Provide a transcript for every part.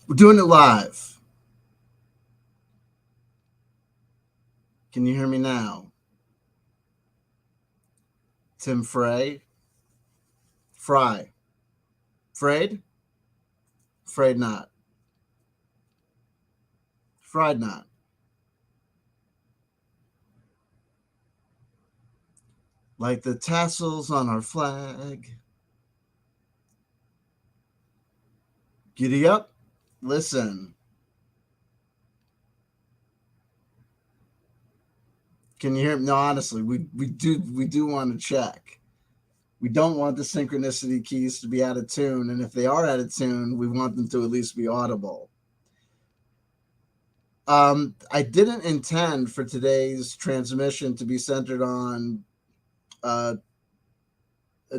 We're doing it live. Can you hear me now? Tim Frey? Fry. Frayed? Frayed not. Fried not. Like the tassels on our flag. Giddy up. Listen. Can you hear me? No, honestly, we do want to check. We don't want the synchronicity keys to be out of tune, and if they are out of tune, we want them to at least be audible. I didn't intend for today's transmission to be centered on uh,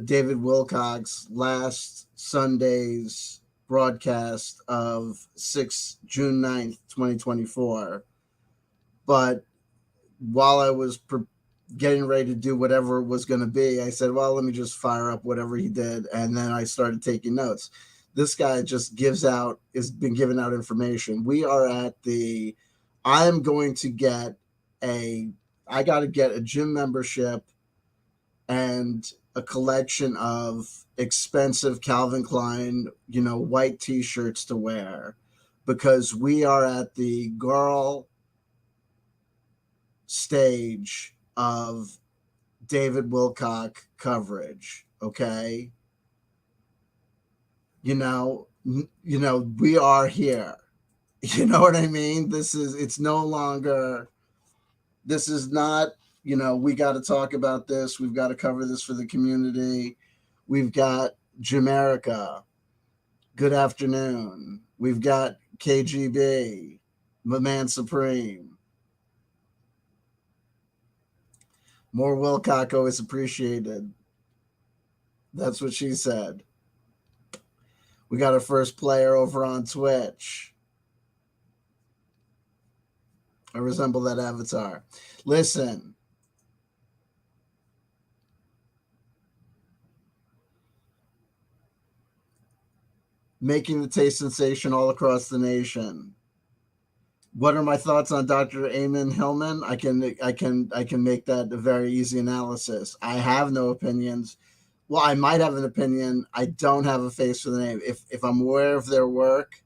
David Wilcock's last Sunday's broadcast of June 9th, 2024. But while I was getting ready to do whatever it was going to be, I said, well, let me just fire up whatever he did. And then I started taking notes. This guy just has been giving out information. We are at I got to get a gym membership and a collection of expensive Calvin Klein, white t-shirts to wear, because we are at the girl stage of David Wilcock coverage. Okay. We are here. You know what I mean? This is not, we got to talk about this. We've got to cover this for the community. We've got Jamaica. Good afternoon. We've got KGB, my man Supreme. More Wilcock always appreciated. That's what she said. We got our first player over on Twitch. I resemble that avatar. Listen. Making the taste sensation all across the nation. What are my thoughts on Dr. Eamon Hillman? I can make that a very easy analysis. I have no opinions. Well, I might have an opinion. I don't have a face for the name. If I'm aware of their work,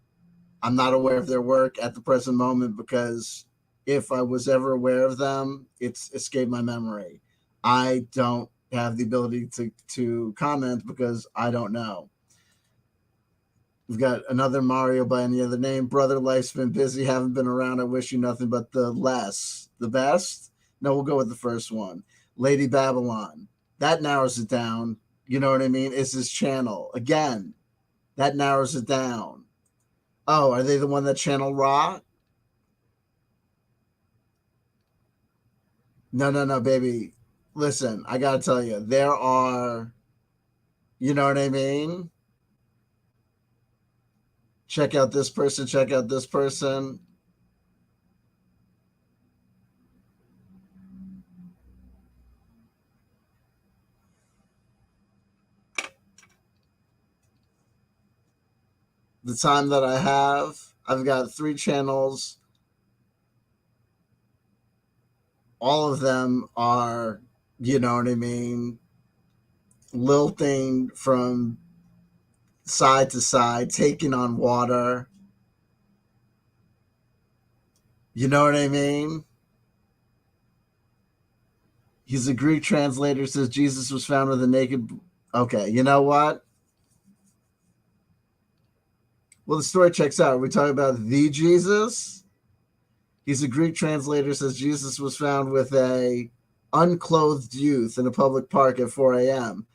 I'm not aware of their work at the present moment, because if I was ever aware of them, it's escaped my memory. I don't have the ability to comment because I don't know. We've got another Mario by any other name. Brother, life's been busy. Haven't been around. I wish you nothing but the best. No, we'll go with the first one. Lady Babylon. That narrows it down. You know what I mean? It's his channel. Again, that narrows it down. Oh, are they the one that channel Ra? No, baby. Listen, I gotta tell you, there are, you know what I mean? Check out this person, check out this person. The time that I have, I've got 3 channels. All of them are, you know what I mean, lilting from side to side, taking on water. You know what I mean? He's a Greek translator, says Jesus was found with a naked. Okay, you know what? Well, the story checks out. Are we talking about the Jesus? He's a Greek translator, says Jesus was found with a unclothed youth in a public park at 4 a.m.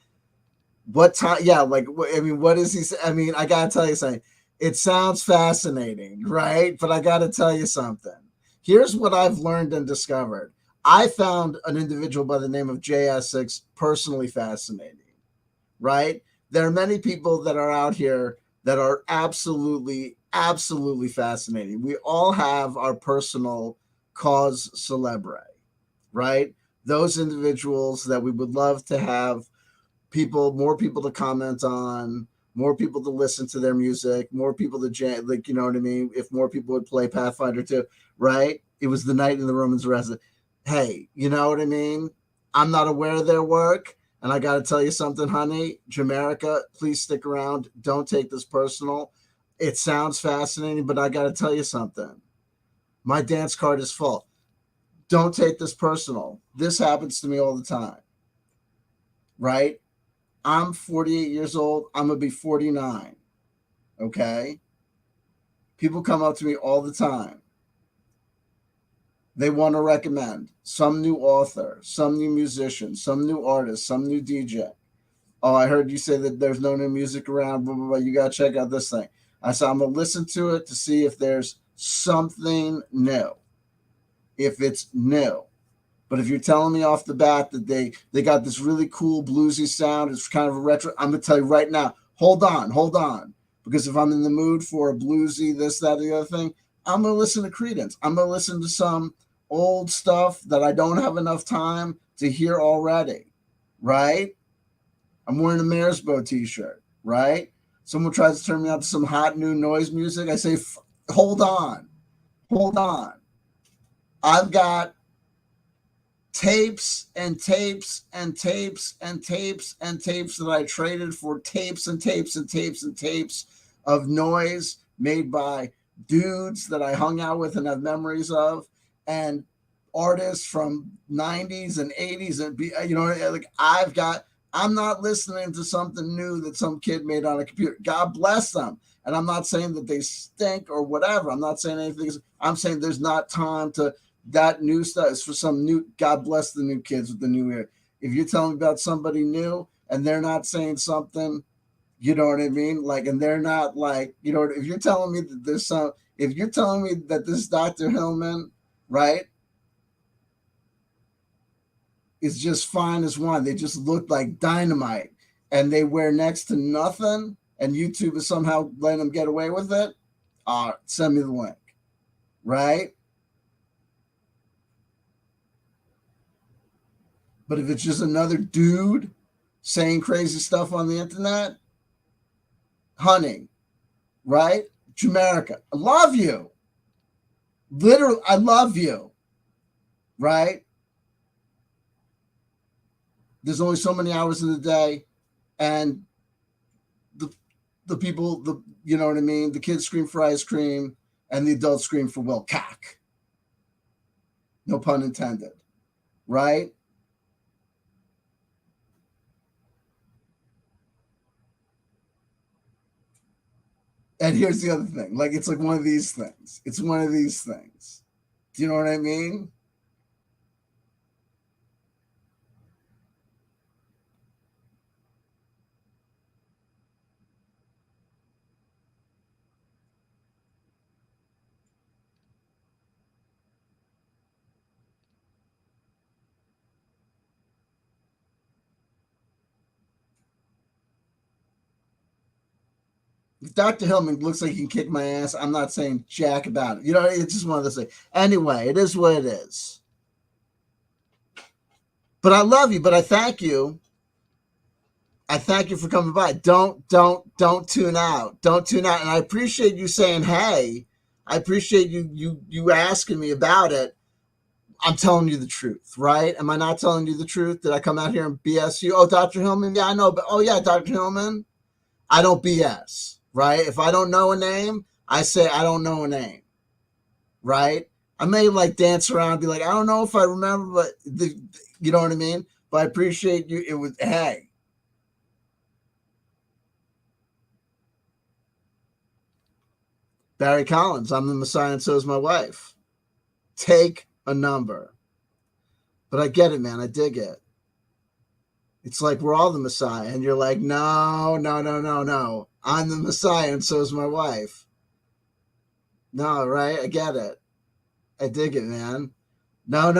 What time? Yeah, what is he? I mean, I gotta tell you something. It sounds fascinating, right? But I gotta tell you something. Here's what I've learned and discovered. I found an individual by the name of J. Essex personally fascinating, right? There are many people that are out here that are absolutely fascinating. We all have our personal cause celebre, right? Those individuals that we would love to have more people to comment on, more people to listen to their music, more people to jam, like, you know what I mean? If more people would play Pathfinder 2, right? It was the night in the Romans arrested. Hey, you know what I mean? I'm not aware of their work. And I got to tell you something, honey, Jamaica, please stick around. Don't take this personal. It sounds fascinating, but I got to tell you something. My dance card is full. Don't take this personal. This happens to me all the time, right? I'm 48 years old. I'm going to be 49, okay? People come up to me all the time. They want to recommend some new author, some new musician, some new artist, some new DJ. Oh, I heard you say that there's no new music around, blah, blah, blah. You got to check out this thing. I said, I'm going to listen to it to see if there's something new, if it's new. But if you're telling me off the bat that they got this really cool bluesy sound, it's kind of a retro, I'm going to tell you right now, hold on. Because if I'm in the mood for a bluesy, this, that, the other thing, I'm going to listen to Creedence. I'm going to listen to some old stuff that I don't have enough time to hear already, right? I'm wearing a Mare's Bow t-shirt, right? Someone tries to turn me on to some hot new noise music. I say, hold on. I've got tapes and tapes and tapes and tapes and tapes that I traded for tapes and tapes and tapes and tapes of noise made by dudes that I hung out with and have memories of, and artists from 90s and 80s. And, you know, like I'm not listening to something new that some kid made on a computer. God bless them. And I'm not saying that they stink or whatever. I'm not saying anything. I'm saying there's not time to, that new stuff is for some new, God bless the new kids with the new ear. If you're telling me about somebody new and they're not saying something, you know what I mean? Like, and they're not like, you know, if you're telling me that there's some, if you're telling me that this Dr. Hillman, right, is just fine as wine. They just look like dynamite and they wear next to nothing, and YouTube is somehow letting them get away with it. Send me the link, right? But if it's just another dude saying crazy stuff on the internet, honey, right? Jamaica, I love you. Literally, I love you, right? There's only so many hours in the day, and the people, you know what I mean? The kids scream for ice cream, and the adults scream for Wilcock. No pun intended, right? And here's the other thing. Like, it's like one of these things. It's one of these things. Do you know what I mean? If Dr. Hillman looks like he can kick my ass, I'm not saying jack about it. You know, it's just one of those things. Anyway, it is what it is. But I love you, but I thank you. I thank you for coming by. Don't tune out. Don't tune out. And I appreciate you saying, hey, I appreciate you asking me about it. I'm telling you the truth, right? Am I not telling you the truth? Did I come out here and BS you? Oh, Dr. Hillman? Yeah, I know. But oh yeah, Dr. Hillman. I don't BS, right? If I don't know a name, I say I don't know a name, right? I may like dance around and be like, I don't know if I remember, but you know what I mean? But I appreciate you. It was, hey. Barry Collins, I'm the Messiah and so is my wife. Take a number. But I get it, man. I dig it. It's like we're all the Messiah. And you're like, no. I'm the Messiah and so is my wife. No, right? I get it. I dig it, man. No.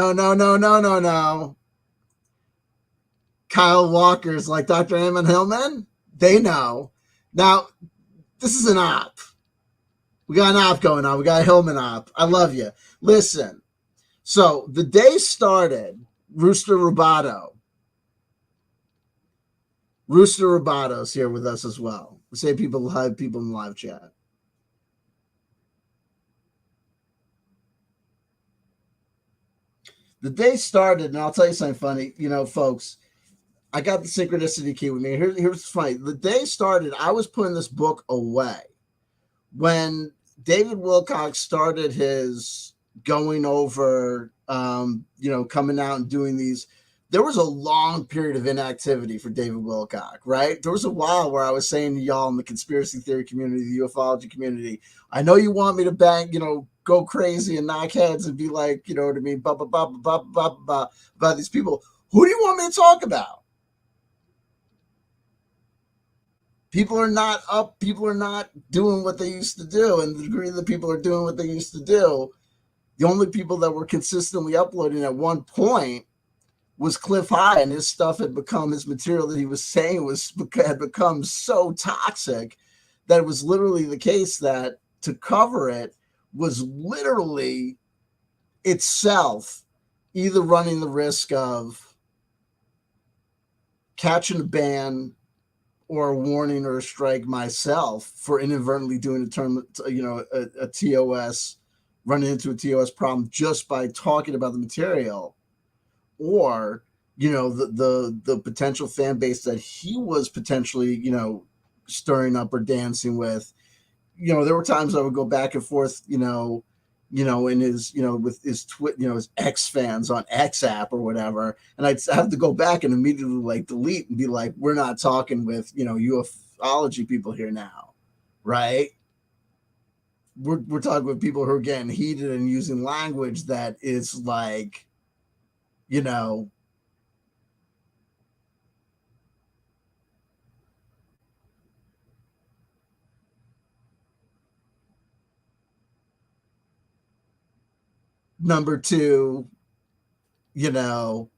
Kyle Walker's like Dr. Eamon Hillman. They know. Now, this is an op. We got an op going on. We got a Hillman op. I love you. Listen. So the day started, Rooster Rubato. Rooster Roboto's here with us as well. Say people hi, people in the live chat. The day started, and I'll tell you something funny. You know, folks, I got the synchronicity key with me. Here's what's funny. The day started, I was putting this book away when David Wilcock started his going over, coming out and doing these. There was a long period of inactivity for David Wilcock, right? There was a while where I was saying to y'all in the conspiracy theory community, the ufology community, I know you want me to bang, go crazy and knock heads and be like, you know what I mean, about these people. Who do you want me to talk about? People are not up. People are not doing what they used to do. And the degree that people are doing what they used to do, the only people that were consistently uploading at one point was Cliff High, and his stuff had become, his material that he was saying had become so toxic that it was literally the case that to cover it was literally itself either running the risk of catching a ban or a warning or a strike myself for inadvertently doing a TOS, running into a TOS problem just by talking about the material, or the potential fan base that he was potentially stirring up or dancing with. There were times I would go back and forth, in his, with his his X fans on X app or whatever, and I'd have to go back and immediately like delete and be like, we're not talking with ufology people here now, right? We're talking with people who are getting heated and using language that is like, number two, you know,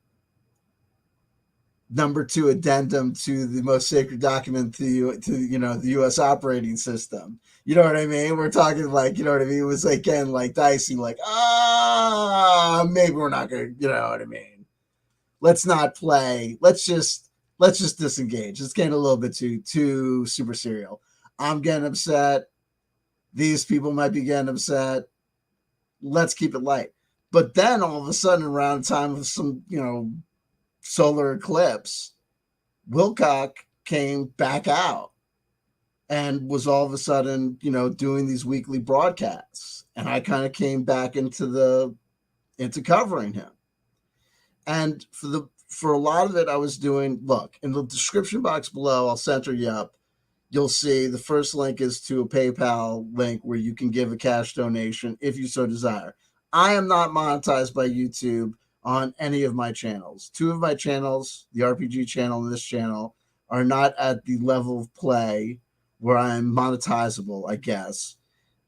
number two addendum to the most sacred document to the U.S. operating system. You know what I mean? We're talking like, you know what I mean? It was like getting like dicey, like maybe we're not gonna, you know what I mean? Let's not play. Let's just disengage. It's getting a little bit too super serial. I'm getting upset. These people might be getting upset. Let's keep it light. But then all of a sudden, around time of some, solar eclipse, Wilcock came back out and was all of a sudden, doing these weekly broadcasts. And I kind of came back into covering him. And for a lot of it, I was doing, look, in the description box below, I'll center you up. You'll see the first link is to a PayPal link where you can give a cash donation if you so desire. I am not monetized by YouTube on any of my channels. Two of my channels, the RPG channel and this channel, are not at the level of play where I'm monetizable, I guess.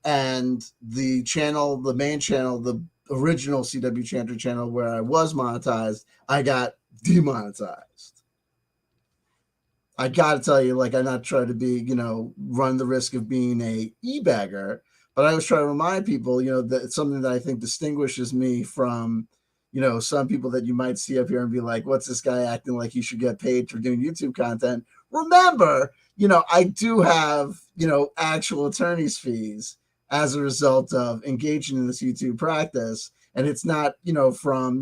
And the main channel, the original CW Chanter channel where I was monetized, I got demonetized. I got to tell you, like, I'm not trying to be, run the risk of being a e-bagger, but I was trying to remind people, that it's something that I think distinguishes me from, some people that you might see up here and be like, what's this guy acting like he should get paid for doing YouTube content? Remember, I do have, actual attorney's fees as a result of engaging in this YouTube practice. And it's not, from,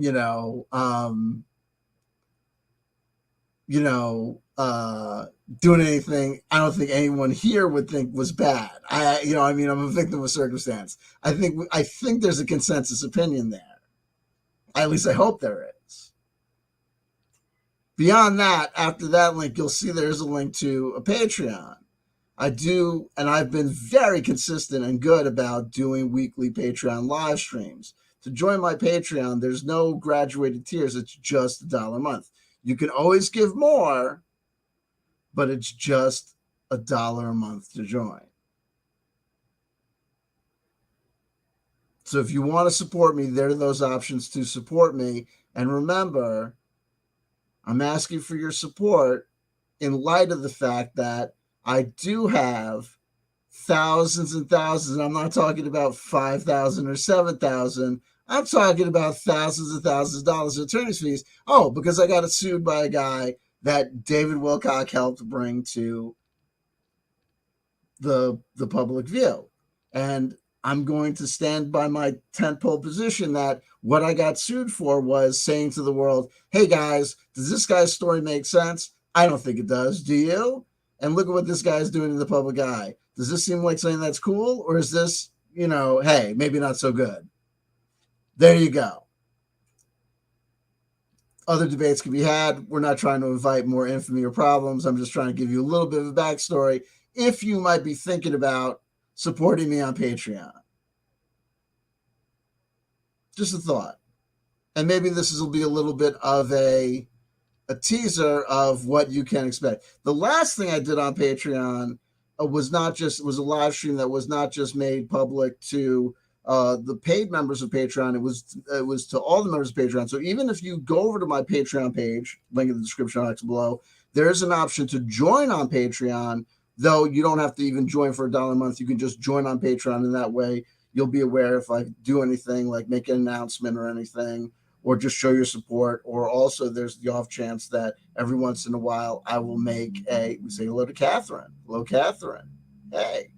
doing anything I don't think anyone here would think was bad. I'm a victim of circumstance. I think there's a consensus opinion there. At least I hope there is. Beyond that, after that link, you'll see there's a link to a Patreon. I do, and I've been very consistent and good about doing weekly Patreon live streams. To join my Patreon, there's no graduated tiers. It's just $1 a month. You can always give more, but it's just $1 a month to join. So if you want to support me, there are those options to support me. And remember, I'm asking for your support in light of the fact that I do have thousands and thousands. I'm not talking about 5,000 or 7,000. I'm talking about thousands and thousands of dollars in attorney's fees. Oh, because I got sued by a guy that David Wilcock helped bring to the public view. And I'm going to stand by my tentpole position that what I got sued for was saying to the world, hey guys, does this guy's story make sense? I don't think it does. Do you? And look at what this guy's doing in the public eye. Does this seem like something that's cool? Or is this, hey, maybe not so good? There you go. Other debates can be had. We're not trying to invite more infamy or problems. I'm just trying to give you a little bit of a backstory if you might be thinking about supporting me on Patreon. Just a thought. And maybe this will be a little bit of a teaser of what you can expect. The last thing I did on Patreon was a live stream that was not just made public to the paid members of Patreon. It was to all the members of Patreon. So even if you go over to my Patreon page, link in the description box below, there's an option to join on Patreon. Though you don't have to even join for $1 a month. You can just join on Patreon, and that way you'll be aware if I do anything, like make an announcement or anything, or just show your support. Or also there's the off chance that every once in a while I will we say hello to Catherine. Hello, Catherine. Hey.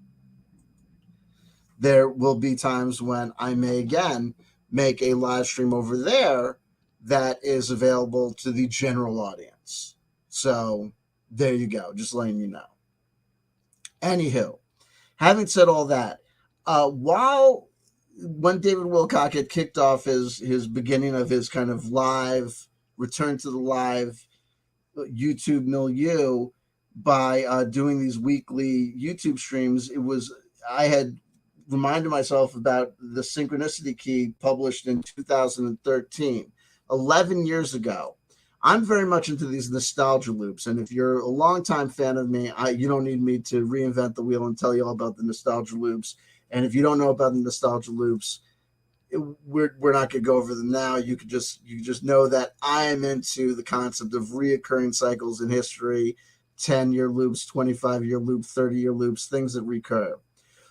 There will be times when I may again make a live stream over there that is available to the general audience. So there you go. Just letting you know. Anywho, having said all that, when David Wilcock had kicked off his beginning of his kind of live return to the live YouTube milieu by doing these weekly YouTube streams, I had reminded myself about the synchronicity key published in 2013, 11 years ago. I'm very much into these nostalgia loops, and if you're a longtime fan of me, you don't need me to reinvent the wheel and tell you all about the nostalgia loops. And if you don't know about the nostalgia loops, we're not going to go over them now. You just know that I am into the concept of reoccurring cycles in history, 10-year loops, 25-year loop, 30-year loops, things that recur.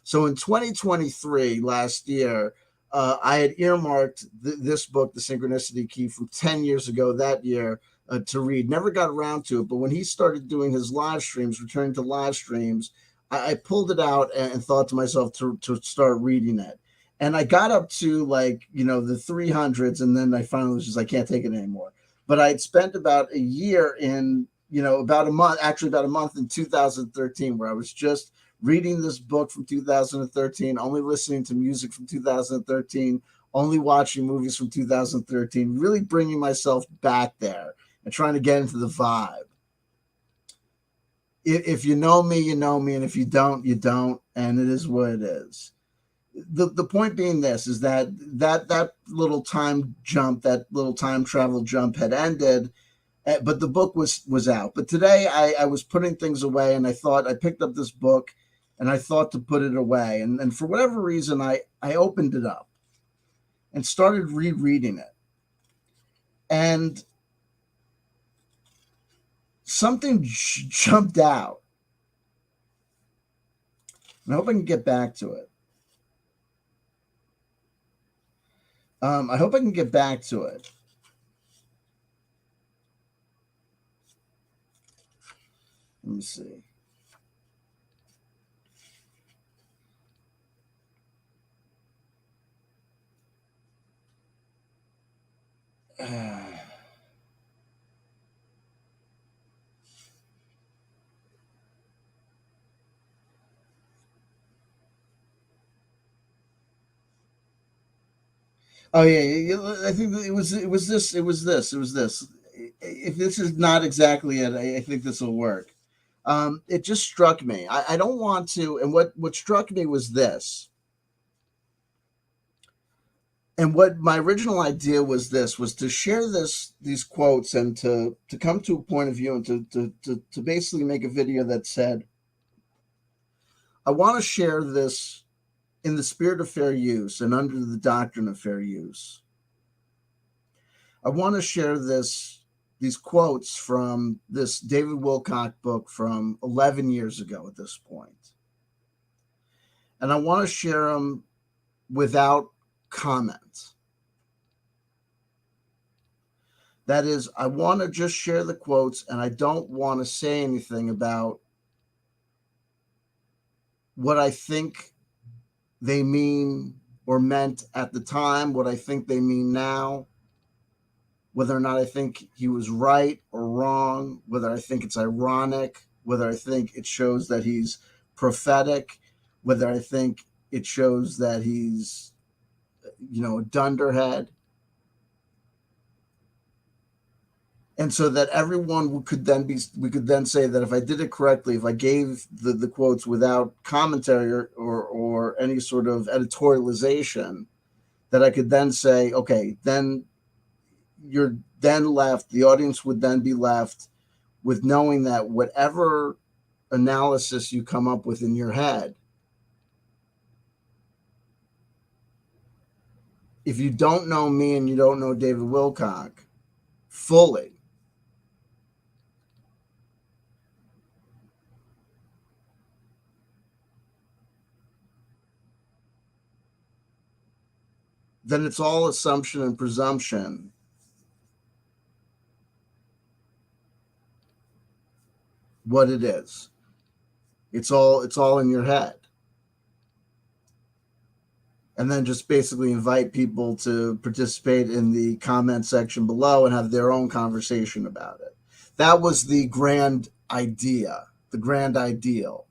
So in 2023, last year, I had earmarked this book, The Synchronicity Key, from 10 years ago that year to read. Never got around to it, but when he started doing his live streams, returning to live streams, I pulled it out and thought to myself to start reading it. And I got up to the 300s, and then I finally was just, I can't take it anymore. But I had spent about a year about a month in 2013, where I was just reading this book from 2013, only listening to music from 2013, only watching movies from 2013, really bringing myself back there and trying to get into the vibe. If you know me, you know me, and if you don't, you don't, and it is what it is. The point being this is that little time jump, that little time travel jump had ended, but the book was out. But today I was putting things away, and I picked up this book, and I thought to put it away. And for whatever reason, I opened it up and started rereading it. And something jumped out. And I hope I can get back to it. I hope I can get back to it. Let me see. Oh yeah, I think it was this. If this is not exactly it, I think this will work. It just struck me. I don't want to. And what struck me was this. And what my original idea was to share these quotes and to come to a point of view and to basically make a video that said, I want to share this in the spirit of fair use and under the doctrine of fair use. I want to share these quotes from this David Wilcock book from 11 years ago at this point. And I want to share them without comment. That is, I want to just share the quotes, and I don't want to say anything about what I think they mean or meant at the time, what I think they mean now, whether or not I think he was right or wrong, whether I think it's ironic, whether I think it shows that he's prophetic, whether I think it shows that he's, a dunderhead. And so that everyone we could then say that if I did it correctly, if I gave the quotes without commentary or any sort of editorialization, that I could then say, okay, then you're then left, the audience would then be left with knowing that whatever analysis you come up with in your head, if you don't know me and you don't know David Wilcock fully, then it's all assumption and presumption. What it is, it's all in your head. And then just basically invite people to participate in the comment section below and have their own conversation about it. That was the grand idea, the grand ideal.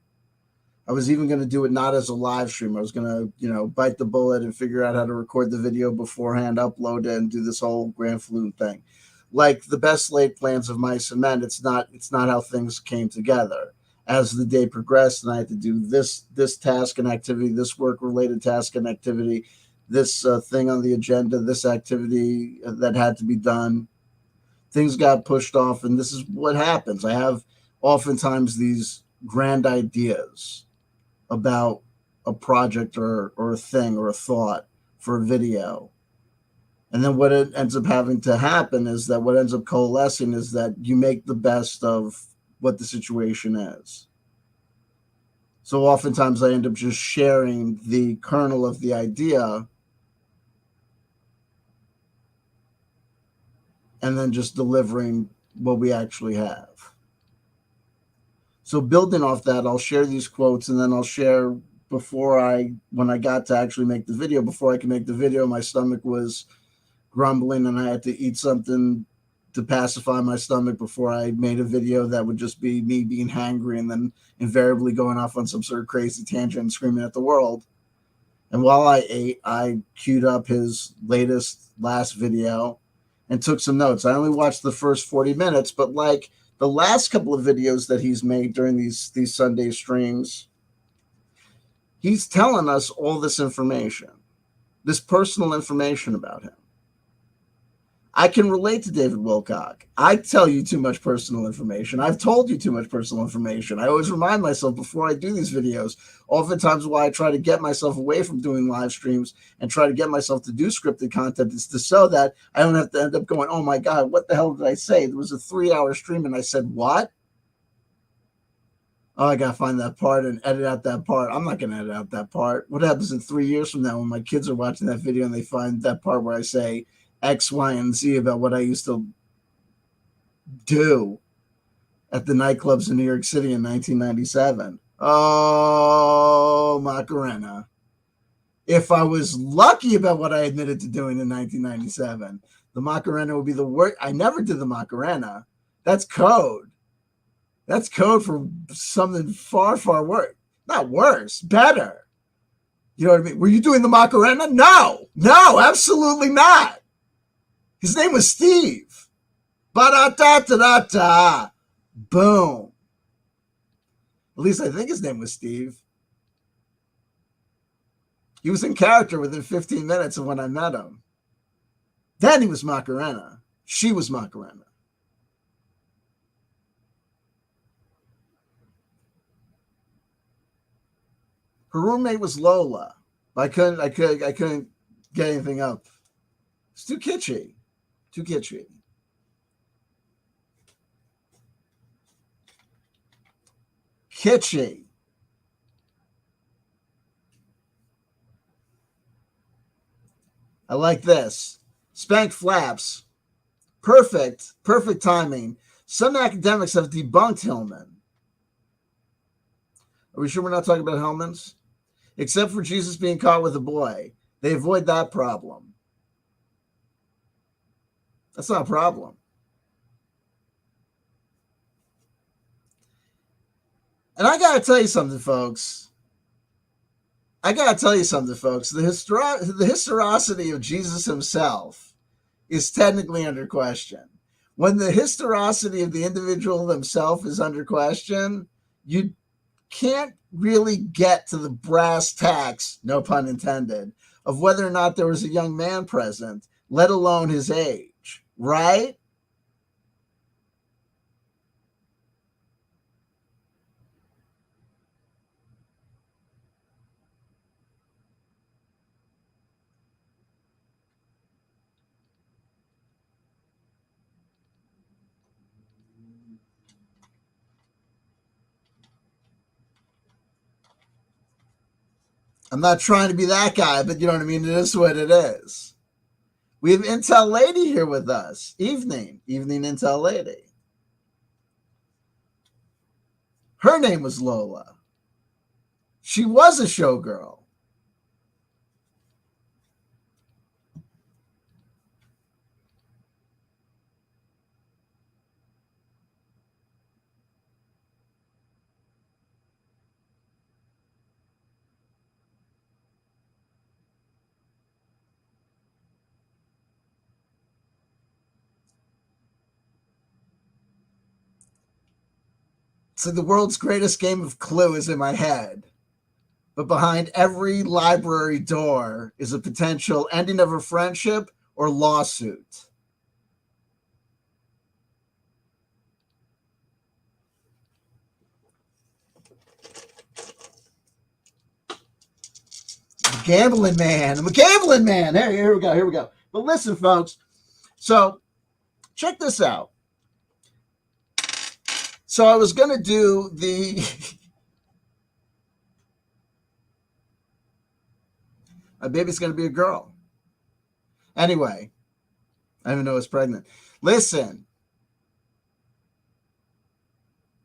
I was even going to do it not as a live stream. I was going to, bite the bullet and figure out how to record the video beforehand, upload it, and do this whole grand fluent thing. Like the best laid plans of mice and men, it's not how things came together. As the day progressed, and I had to do this task and activity, this work related task and activity, this thing on the agenda, this activity that had to be done. Things got pushed off, and this is what happens. I have oftentimes these grand ideas about a project or a thing or a thought for a video. And then what it ends up having to happen is that what ends up coalescing is that you make the best of what the situation is. So oftentimes I end up just sharing the kernel of the idea and then just delivering what we actually have. So building off that, I'll share these quotes, and then I'll share when I got to actually make the video, before I could make the video, my stomach was grumbling and I had to eat something to pacify my stomach before I made a video that would just be me being hangry and then invariably going off on some sort of crazy tangent and screaming at the world. And while I ate, I queued up his last video and took some notes. I only watched the first 40 minutes, but like the last couple of videos that he's made during these Sunday streams, he's telling us all this information, this personal information about him. I can relate to David Wilcock. I tell you too much personal information. I've told you too much personal information. I always remind myself before I do these videos. Oftentimes why I try to get myself away from doing live streams and try to get myself to do scripted content is to so that I don't have to end up going, oh my God, what the hell did I say? There was a 3-hour stream and I said, what? Oh, I got to find that part and edit out that part. I'm not going to edit out that part. What happens in 3 years from now when my kids are watching that video and they find that part where I say X, Y, and Z about what I used to do at the nightclubs in New York City in 1997? Oh, Macarena. If I was lucky about what I admitted to doing in 1997, the Macarena would be the worst. I never did the Macarena. That's code. That's code for something far, far worse. Not worse, better. You know what I mean? Were you doing the Macarena? No, absolutely not. His name was Steve. Ba-da-da-da-da-da. Boom. At least I think his name was Steve. He was in character within 15 minutes of when I met him. Then he was Macarena. She was Macarena. Her roommate was Lola. I couldn't get anything up. It's too kitschy. Too kitschy. Kitschy. I like this. Spank Flaps. Perfect timing. Some academics have debunked Hillman. Are we sure we're not talking about Hellmans? Except for Jesus being caught with a boy. They avoid that problem. That's not a problem. And I got to tell you something, folks. The historicity of Jesus himself is technically under question. When the historicity of the individual himself is under question, you can't really get to the brass tacks, no pun intended, of whether or not there was a young man present, let alone his age, right? I'm not trying to be that guy, but you know what I mean? It is what it is. We have Intel Lady here with us. Evening, Intel Lady. Her name was Lola. She was a showgirl. It's like the world's greatest game of Clue is in my head. But behind every library door is a potential ending of a friendship or lawsuit. I'm a gambling man. Here we go. But listen, folks. So check this out. So I was going to do the my baby's going to be a girl. Anyway, I didn't know I was pregnant. Listen.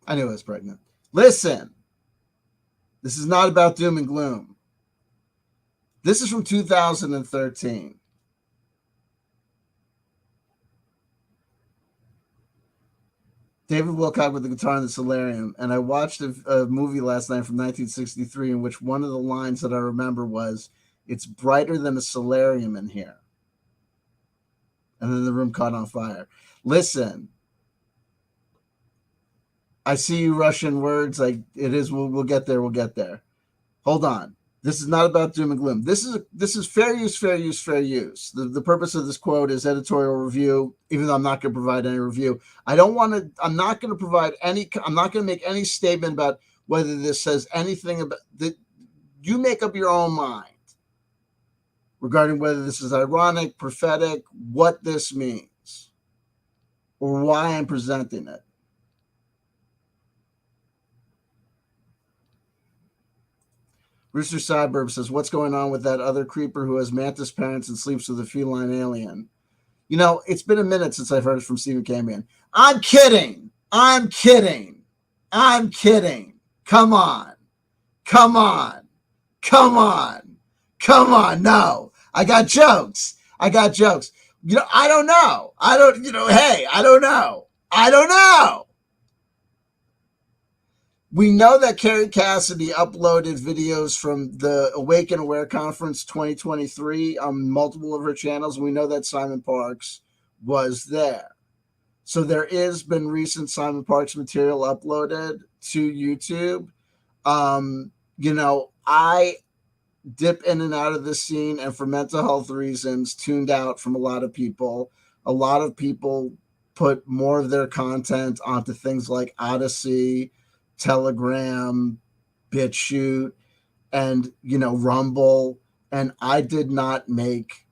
I knew I was pregnant. Listen. This is not about doom and gloom. This is from 2013. David Wilcock with the guitar in the solarium. And I watched a movie last night from 1963 in which one of the lines that I remember was, "It's brighter than a solarium in here." And then the room caught on fire. Listen, I see you rushing words. Like it is. We'll get there. We'll get there. Hold on. This is not about doom and gloom. This is fair use. The purpose of this quote is editorial review, even though I'm not going to provide any review. I'm not going to provide any, I'm not going to make any statement about whether this says anything about that. You make up your own mind regarding whether this is ironic, prophetic, what this means, or why I'm presenting it. Rooster Sideburb says, "What's going on with that other creeper who has mantis parents and sleeps with a feline alien?" You know, it's been a minute since I've heard it from Stephen Camion. I'm kidding. Come on. No, I got jokes. You know, I don't know. Hey, I don't know. We know that Carrie Cassidy uploaded videos from the Awake and Aware Conference 2023 on multiple of her channels. We know that Simon Parks was there. So there has been recent Simon Parks material uploaded to YouTube. I dip in and out of the scene, and for mental health reasons, tuned out from a lot of people. A lot of people put more of their content onto things like Odyssey, Telegram, BitChute, and Rumble, and I did not make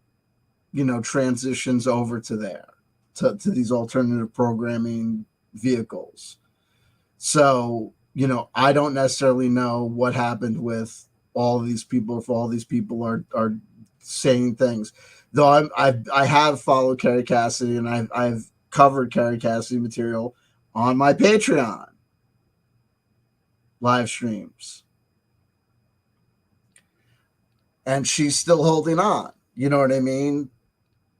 transitions over to there to these alternative programming vehicles. So I don't necessarily know what happened with all of these people, if all these people are saying things, though I have followed Carrie Cassidy, and I've covered Carrie Cassidy material on my Patreon live streams. And she's still holding on. You know what I mean?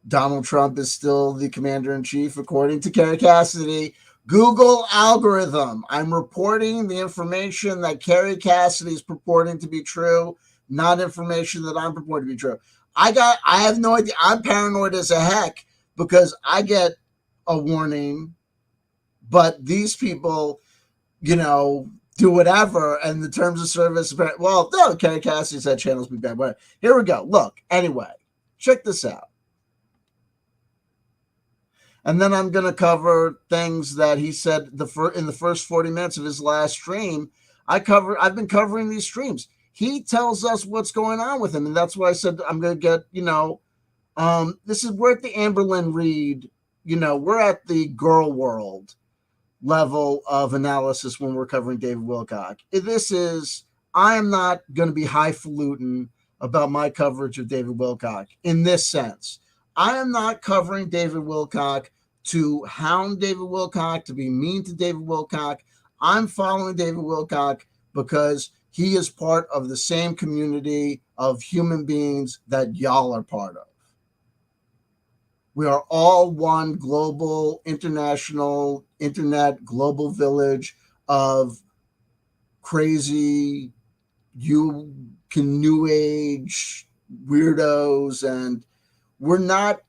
Donald Trump is still the commander in chief, according to Carrie Cassidy. Google algorithm. I'm reporting the information that Carrie Cassidy is purporting to be true, not information that I'm purporting to be true. I have no idea. I'm paranoid as a heck because I get a warning, but these people, do whatever, and the terms of service, well, no, Carrie Cassidy said channels be bad. But here we go. Look, anyway, check this out. And then I'm going to cover things that he said in the first 40 minutes of his last stream. I've been covering these streams. He tells us what's going on with him. And that's why I said I'm going to get, we're at the Amberlynn Reid, we're at the girl world level of analysis when we're covering David Wilcock. I am not going to be highfalutin about my coverage of David Wilcock in this sense. I am not covering David Wilcock to hound David Wilcock, to be mean to David Wilcock. I'm following David Wilcock because he is part of the same community of human beings that y'all are part of. We are all one global, international, internet, global village of crazy, new age weirdos, and we're not,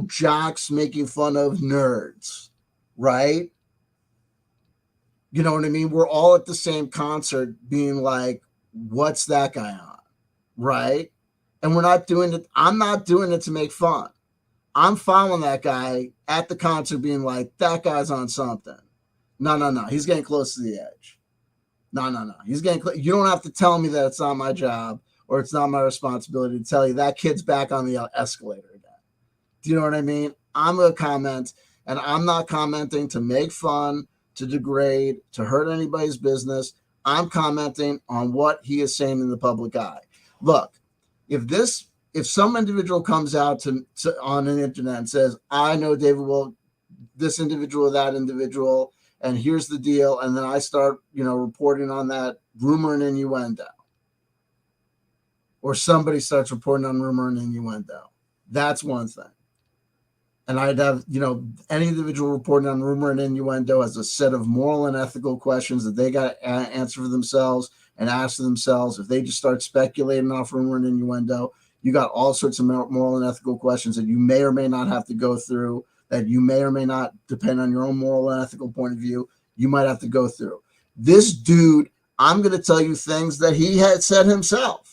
jocks making fun of nerds, right? You know what I mean? We're all at the same concert being like, what's that guy on, right? And we're not doing it. I'm not doing it to make fun. I'm following that guy at the concert being like, that guy's on something. No. He's getting close to the edge. No. He's getting you don't have to tell me that it's not my job or it's not my responsibility to tell you that kid's back on the escalator again. Do you know what I mean? I'm going to comment, and I'm not commenting to make fun, to degrade, to hurt anybody's business. I'm commenting on what he is saying in the public eye. Look, if some individual comes out on an internet and says, I know David Will, this individual, that individual, and here's the deal, and then I start, reporting on that rumor and innuendo, or somebody starts reporting on rumor and innuendo, that's one thing. And I'd have, any individual reporting on rumor and innuendo as a set of moral and ethical questions that they got to answer for themselves and ask themselves. If they just start speculating off rumor and innuendo, you got all sorts of moral and ethical questions that you may or may not have to go through, that you may or may not, depend on your own moral and ethical point of view, you might have to go through. This dude, I'm going to tell you things that he had said himself.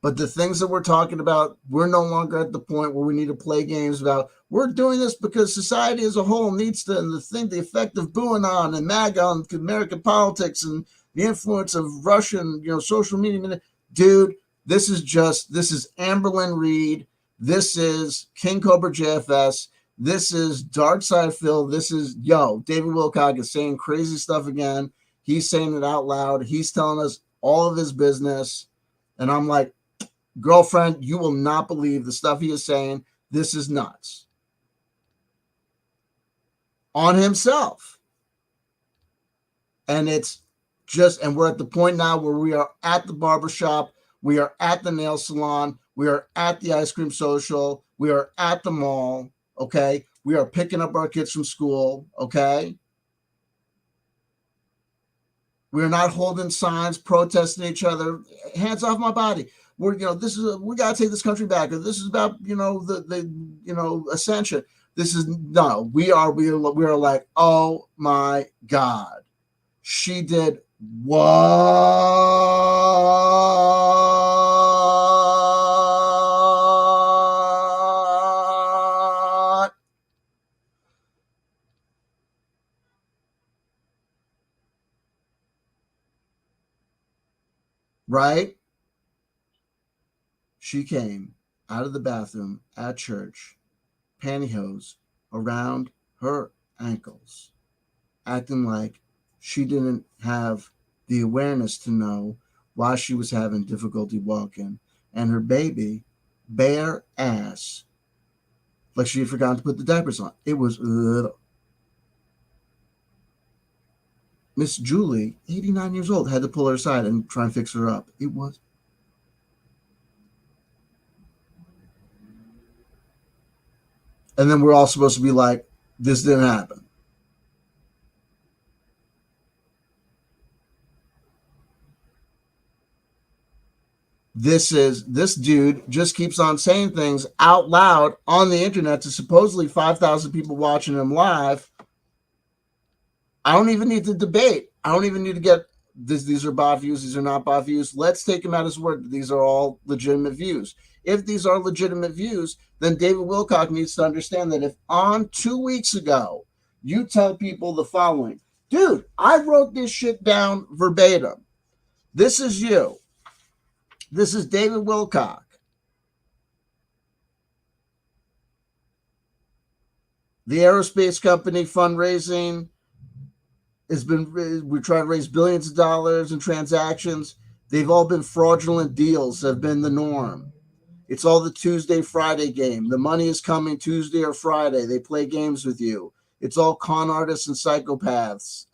But the things that we're talking about, we're no longer at the point where we need to play games about, we're doing this because society as a whole needs to, and the effect of BUAnon and MAGA on American politics and the influence of Russian, social media. Dude, this is Amberlynn Reid. This is King Cobra JFS. This is Darkside Phil. This is, David Wilcock is saying crazy stuff again. He's saying it out loud. He's telling us all of his business. And I'm like, girlfriend, you will not believe the stuff he is saying. This is nuts. On himself. And we're at the point now where we are at the barbershop. We are at the nail salon. We are at the ice cream social. We are at the mall. Okay. We are picking up our kids from school. Okay. We're not holding signs, protesting each other. Hands off my body. We got to take this country back. Or this is about, the ascension. We are like, oh my God. She did what? Right? She came out of the bathroom at church, pantyhose around her ankles, acting like she didn't have the awareness to know why she was having difficulty walking, and her baby, bare ass, like she had forgotten to put the diapers on. It was Miss Julie, 89 years old, had to pull her aside and try and fix her up. It was. And then we're all supposed to be like, this didn't happen. This dude just keeps on saying things out loud on the internet to supposedly 5,000 people watching him live. I don't even need to debate. I don't even need to get this. These are bot views. These are not bot views. Let's take him at his word. These are all legitimate views. If these are legitimate views, then David Wilcock needs to understand that if on 2 weeks ago you tell people the following, dude, I wrote this shit down verbatim. This is you. This is David Wilcock. The aerospace company fundraising has been, we try to raise billions of dollars in transactions. They've all been fraudulent deals, have been the norm. It's all the Tuesday, Friday game. The money is coming Tuesday or Friday. They play games with you. It's all con artists and psychopaths.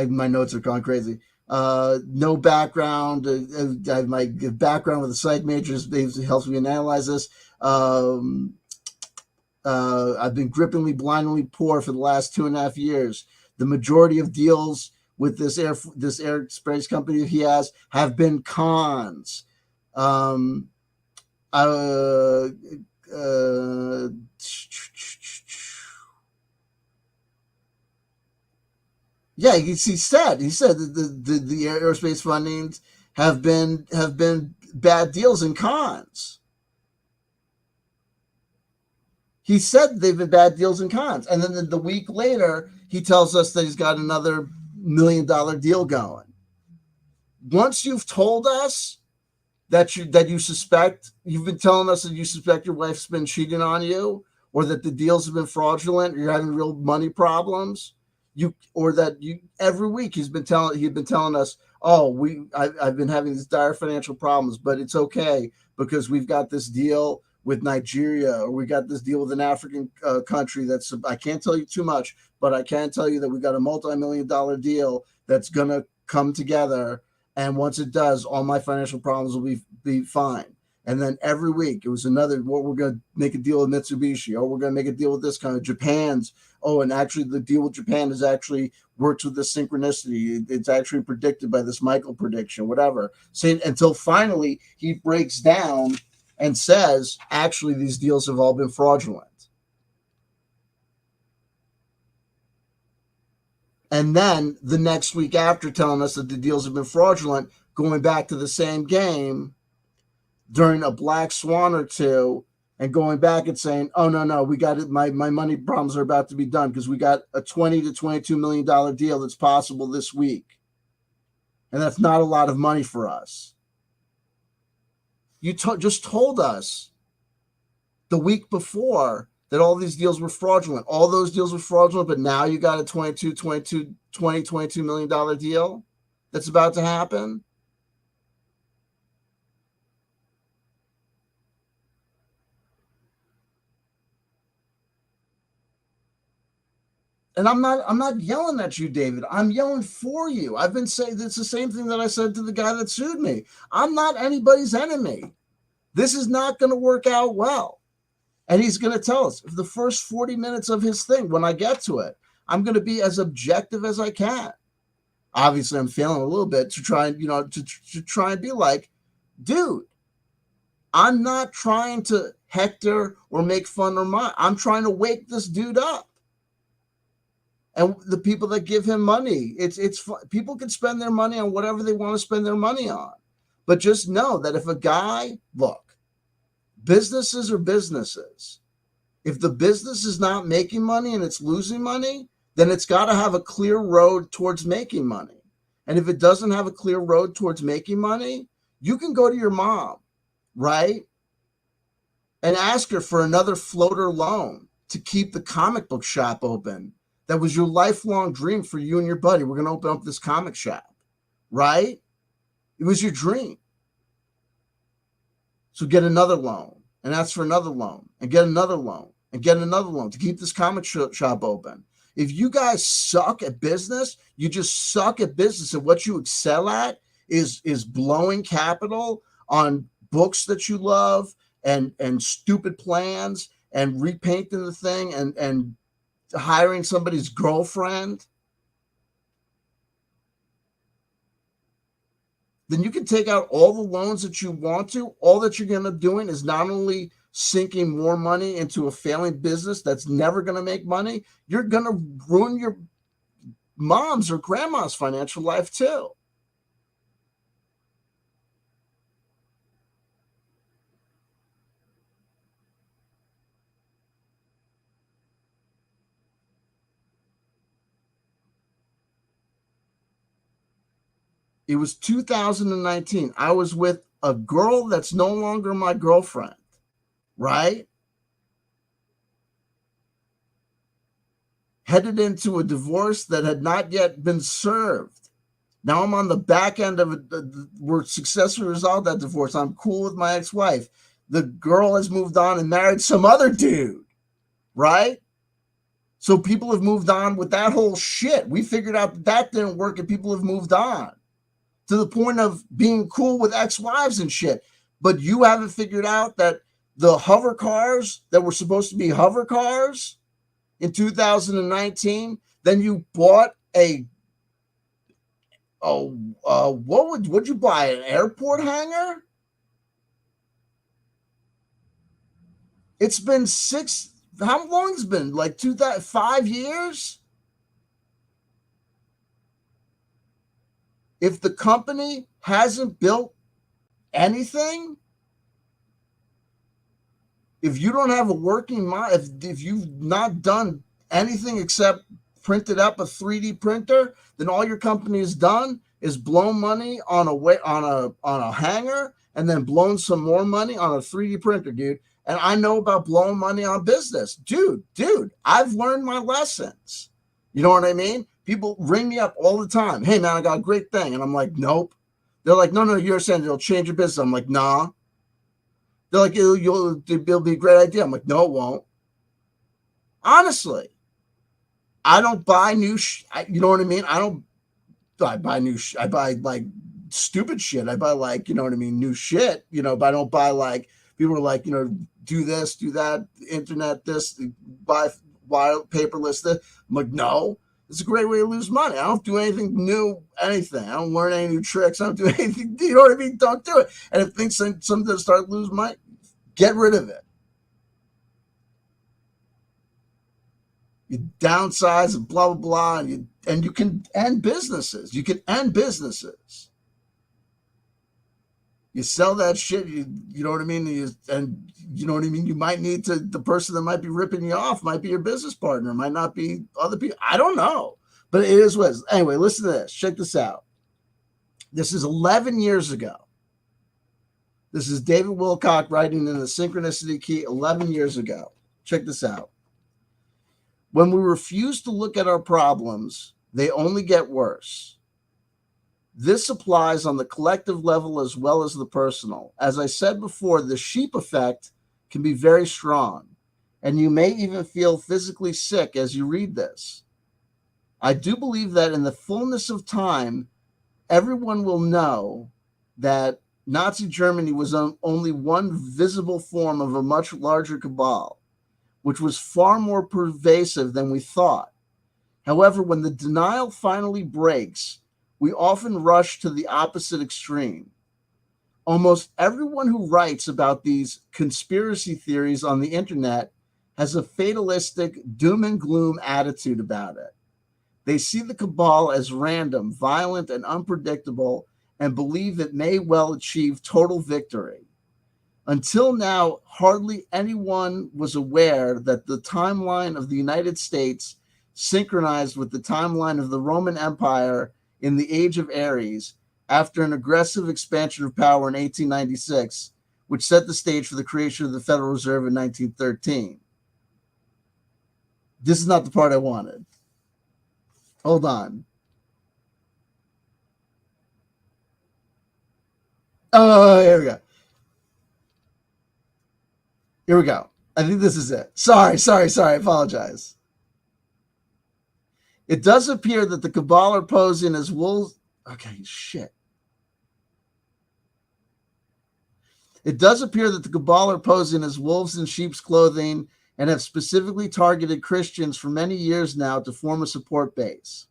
My notes are gone crazy. No background. I have my background with a psych major. It helps me analyze this. I've been grippingly, blindly poor for the last 2.5 years. The majority of deals with this airspace company he has have been cons. Yeah, he said that the aerospace fundings have been bad deals and cons. He said they've been bad deals and cons, and then the week later he tells us that he's got another $1 million deal going. Once you've told us that you suspect, you've been telling us that you suspect your wife's been cheating on you, or that the deals have been fraudulent, or you're having real money problems. Every week he'd been telling us, oh, I've been having these dire financial problems, but it's okay because we've got this deal with Nigeria, or we got this deal with an African country that's, I can't tell you too much, but I can tell you that we got a multi-million-dollar deal that's gonna come together, and once it does, all my financial problems will be fine. And then every week it was another, well, we're going to make a deal with Mitsubishi, or we're going to make a deal with this kind of Japan's. Oh, and actually the deal with Japan is actually works with this synchronicity. It's actually predicted by this Michael prediction, whatever. Saying until finally he breaks down and says, actually, these deals have all been fraudulent. And then the next week after telling us that the deals have been fraudulent, going back to the same game during a black swan or two and going back and saying, oh, no, we got it. My money problems are about to be done because we got a $20 to $22 million deal that's possible this week. And that's not a lot of money for us. You just told us the week before that all these deals were fraudulent. All those deals were fraudulent, but now you got a $22 million deal that's about to happen. And I'm not yelling at you, David. I'm yelling for you. I've been saying it's the same thing that I said to the guy that sued me. I'm not anybody's enemy. This is not going to work out well. And he's going to tell us the first 40 minutes of his thing, when I get to it, I'm going to be as objective as I can. Obviously, I'm failing a little bit to try and, to try and be like, dude, I'm not trying to hector or make fun or mock. I'm trying to wake this dude up. And the people that give him money, it's people can spend their money on whatever they want to spend their money on. But just know that if a guy, look, businesses are businesses. If the business is not making money and it's losing money, then it's got to have a clear road towards making money. And if it doesn't have a clear road towards making money, you can go to your mom, right? And ask her for another floater loan to keep the comic book shop open. That was your lifelong dream for you and your buddy. We're going to open up this comic shop, right? It was your dream. So get another loan and ask for another loan and get another loan and get another loan to keep this comic shop open. If you guys suck at business, you just suck at business, and what you excel at is blowing capital on books that you love and stupid plans and repainting the thing and hiring somebody's girlfriend. Then you can take out all the loans that you want to. All that you're going to end up doing is not only sinking more money into a failing business that's never going to make money, you're going to ruin your mom's or grandma's financial life too. It was 2019. I was with a girl that's no longer my girlfriend, right? Headed into a divorce that had not yet been served. Now I'm on the back end of it. We're successfully resolved that divorce. I'm cool with my ex-wife. The girl has moved on and married some other dude, right? So people have moved on with that whole shit. We figured out that didn't work and people have moved on to the point of being cool with ex-wives and shit. But you haven't figured out that the hover cars that were supposed to be hover cars in 2019, then you bought would you buy, an airport hangar? It's been how long has it been? Like 5 years? If the company hasn't built anything, if you don't have a working mind, if you've not done anything except printed up a 3D printer, then all your company has done is blown money on a hanger and then blown some more money on a 3D printer, dude. And I know about blowing money on business. Dude, I've learned my lessons. You know what I mean? People ring me up all the time. Hey, man, I got a great thing. And I'm like, nope. They're like, no, you're saying it'll change your business. I'm like, nah. They're like, it'll be a great idea. I'm like, no, it won't. Honestly, I don't buy new you know what I mean? I buy I buy like stupid shit. I buy like, you know what I mean, new shit, but I don't buy like, people are like, do this, do that, internet this, buy paperless this. I'm like, no, it's a great way to lose money. I don't do anything new, anything. I don't learn any new tricks. I don't do anything. You know what I mean? Don't do it. And if things something start losing money, get rid of it. You downsize and blah blah blah, and you can end businesses. You can end businesses. You sell that shit. You know what I mean. And you know what I mean. You might need to. The person that might be ripping you off might be your business partner. Might not be other people. I don't know. But it is what it is. Anyway, listen to this. Check this out. This is 11 years ago. This is David Wilcock writing in the Synchronicity Key 11 years ago. Check this out. When we refuse to look at our problems, they only get worse. This applies on the collective level as well as the personal. As I said before, the sheep effect can be very strong, and you may even feel physically sick as you read this. I do believe that in the fullness of time, everyone will know that Nazi Germany was only one visible form of a much larger cabal, which was far more pervasive than we thought. However, when the denial finally breaks, we often rush to the opposite extreme. Almost everyone who writes about these conspiracy theories on the internet has a fatalistic doom and gloom attitude about it. They see the cabal as random, violent, and unpredictable, and believe it may well achieve total victory. Until now, hardly anyone was aware that the timeline of the United States synchronized with the timeline of the Roman Empire in the Age of Aries after an aggressive expansion of power in 1896, which set the stage for the creation of the Federal Reserve in 1913. This is not the part I wanted. Hold on. Oh, here we go. Here we go. I think this is it. Sorry. I apologize. It does appear that the cabal are posing as wolves. Okay, shit. It does appear that the cabal are posing as wolves in sheep's clothing and have specifically targeted Christians for many years now to form a support base.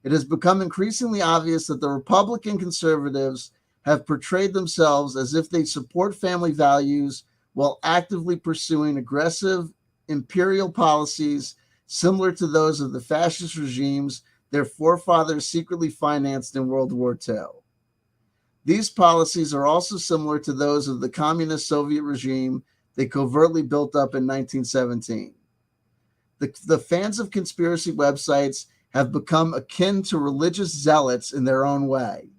It has become increasingly obvious that the Republican conservatives have portrayed themselves as if they support family values while actively pursuing aggressive imperial policies similar to those of the fascist regimes their forefathers secretly financed in World War II. These policies are also similar to those of the communist Soviet regime they covertly built up in 1917. The fans of conspiracy websites have become akin to religious zealots in their own way,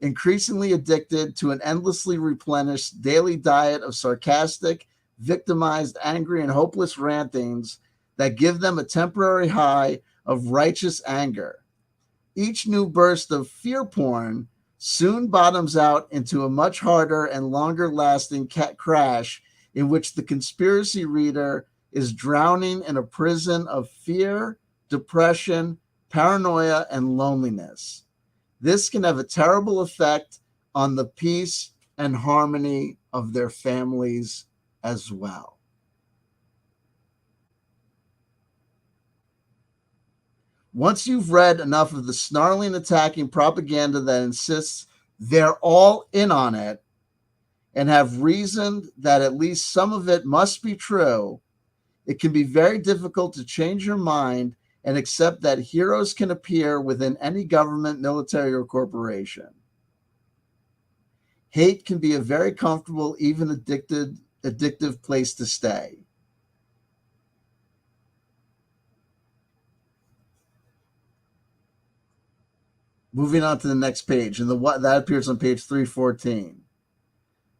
increasingly addicted to an endlessly replenished daily diet of sarcastic, victimized, angry, and hopeless rantings that give them a temporary high of righteous anger. Each new burst of fear porn soon bottoms out into a much harder and longer-lasting crash in which the conspiracy reader is drowning in a prison of fear, depression, paranoia, and loneliness. This can have a terrible effect on the peace and harmony of their families as well. Once you've read enough of the snarling, attacking propaganda that insists they're all in on it and have reasoned that at least some of it must be true, it can be very difficult to change your mind and accept that heroes can appear within any government, military, or corporation. Hate can be a very comfortable, even addictive place to stay. Moving on to the next page, and that appears on page 314.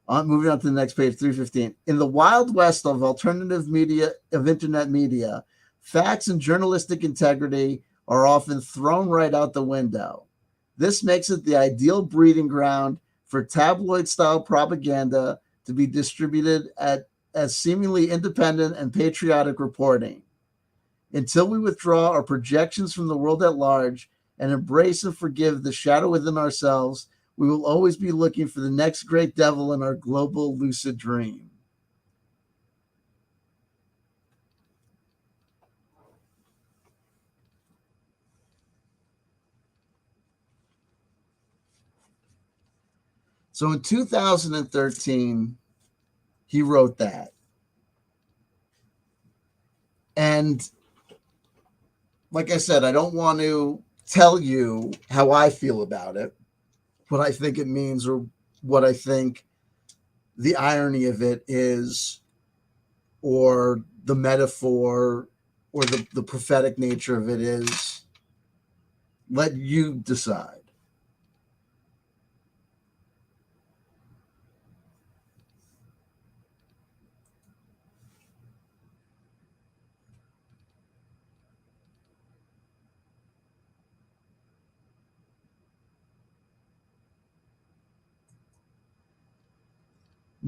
Moving on to the next page, 315. In the wild west of alternative media, of internet media, facts and journalistic integrity are often thrown right out the window. This makes it the ideal breeding ground for tabloid-style propaganda to be distributed as seemingly independent and patriotic reporting. Until we withdraw our projections from the world at large and embrace and forgive the shadow within ourselves, we will always be looking for the next great devil in our global lucid dream. So in 2013, he wrote that. And like I said, I don't want to tell you how I feel about it, what I think it means, or what I think the irony of it is, or the metaphor, or the prophetic nature of it is. Let you decide.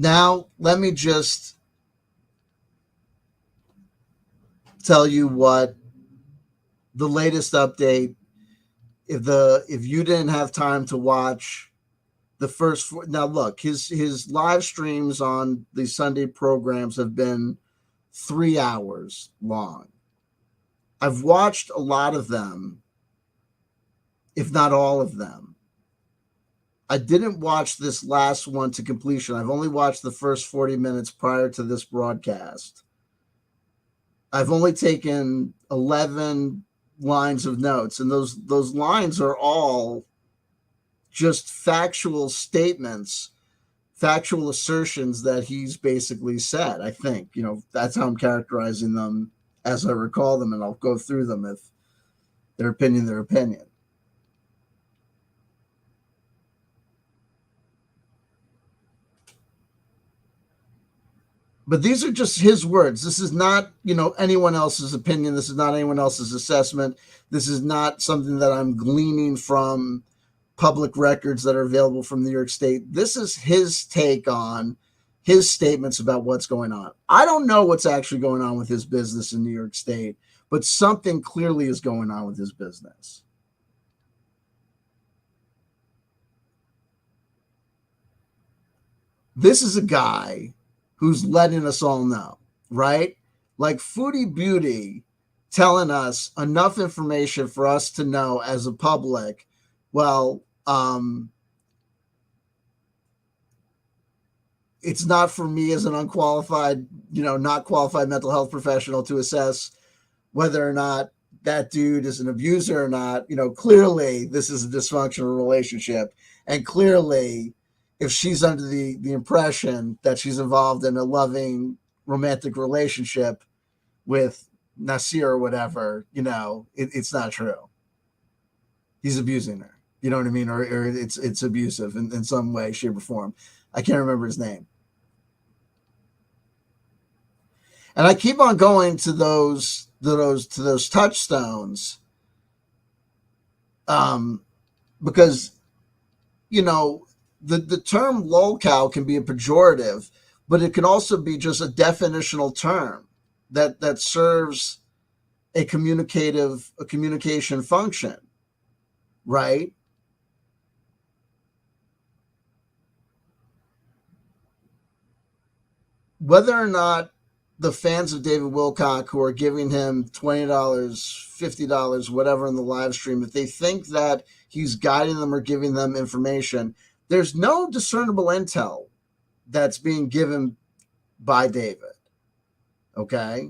Now, let me just tell you what the latest update. If you didn't have time to watch the first four, now look, his live streams on the Sunday programs have been 3 hours long. I've watched a lot of them, if not all of them. I didn't watch this last one to completion. I've only watched the first 40 minutes prior to this broadcast. I've only taken 11 lines of notes, and those lines are all just factual statements, factual assertions that he's basically said. I think, that's how I'm characterizing them as I recall them, and I'll go through them. If their opinion. But these are just his words. This is not, anyone else's opinion. This is not anyone else's assessment. This is not something that I'm gleaning from public records that are available from New York State. This is his take on his statements about what's going on. I don't know what's actually going on with his business in New York State, but something clearly is going on with his business. This is a guy who's letting us all know, right? Like Foodie Beauty telling us enough information for us to know as a public, well, it's not for me as an unqualified, not qualified mental health professional to assess whether or not that dude is an abuser or not. Clearly this is a dysfunctional relationship. And clearly, if she's under the impression that she's involved in a loving romantic relationship with Nasir or whatever, it's not true. He's abusing her. You know what I mean? Or it's abusive in some way, shape, or form. I can't remember his name. And I keep on going to those touchstones, because the term lolcow can be a pejorative, but it can also be just a definitional term that serves a communication function, right? Whether or not the fans of David Wilcock who are giving him $20, $50, whatever in the live stream, if they think that he's guiding them or giving them information, there's no discernible intel that's being given by David. Okay?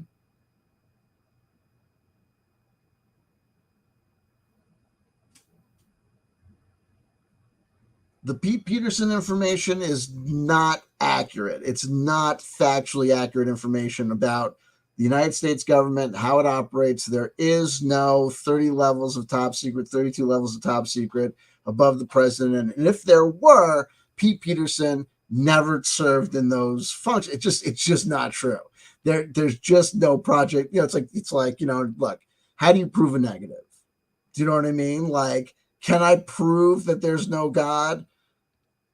The Pete Peterson information is not accurate. It's not factually accurate information about the United States government, how it operates. There is no 30 levels of top secret, 32 levels of top secret above the president. And if there were, Pete Peterson never served in those functions. It's just not true. There's just no project. It's like, look, how do you prove a negative? Do you know what I mean? Like, can I prove that there's no God?